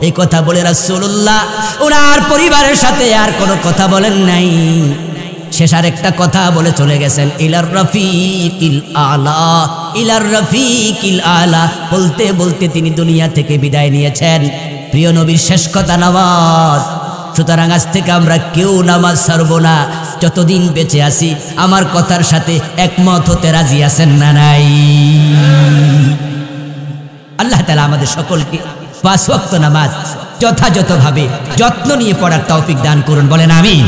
এই কথা বলে রাসূলুল্লাহ ওনার পরিবারের সাথে আর কোনো কথা বলেন নাই। শেষ আর একটা কথা বলে চলে গেছেন, ইলার রফিকিল আলা, ইলার রফিকিল আলা। বলতে বলতে তিনি দুনিয়া থেকে বিদায় নিয়েছেন। প্রিয় নবীর শেষ কথা নামাজ। সুতরাং আজ থেকে আমরা কেউ নামাজ ছাড়ব না, যতদিন বেঁচে আছি। আমার কথার সাথে একমত হতে রাজি আছেন না নাই? আল্লাহ তাআলা আমাদের সকলকে 5 ওয়াক্ত নামাজ যথাযথভাবে যত্ন নিয়ে পড়ার তৌফিক দান করুন, বলেন আমিন।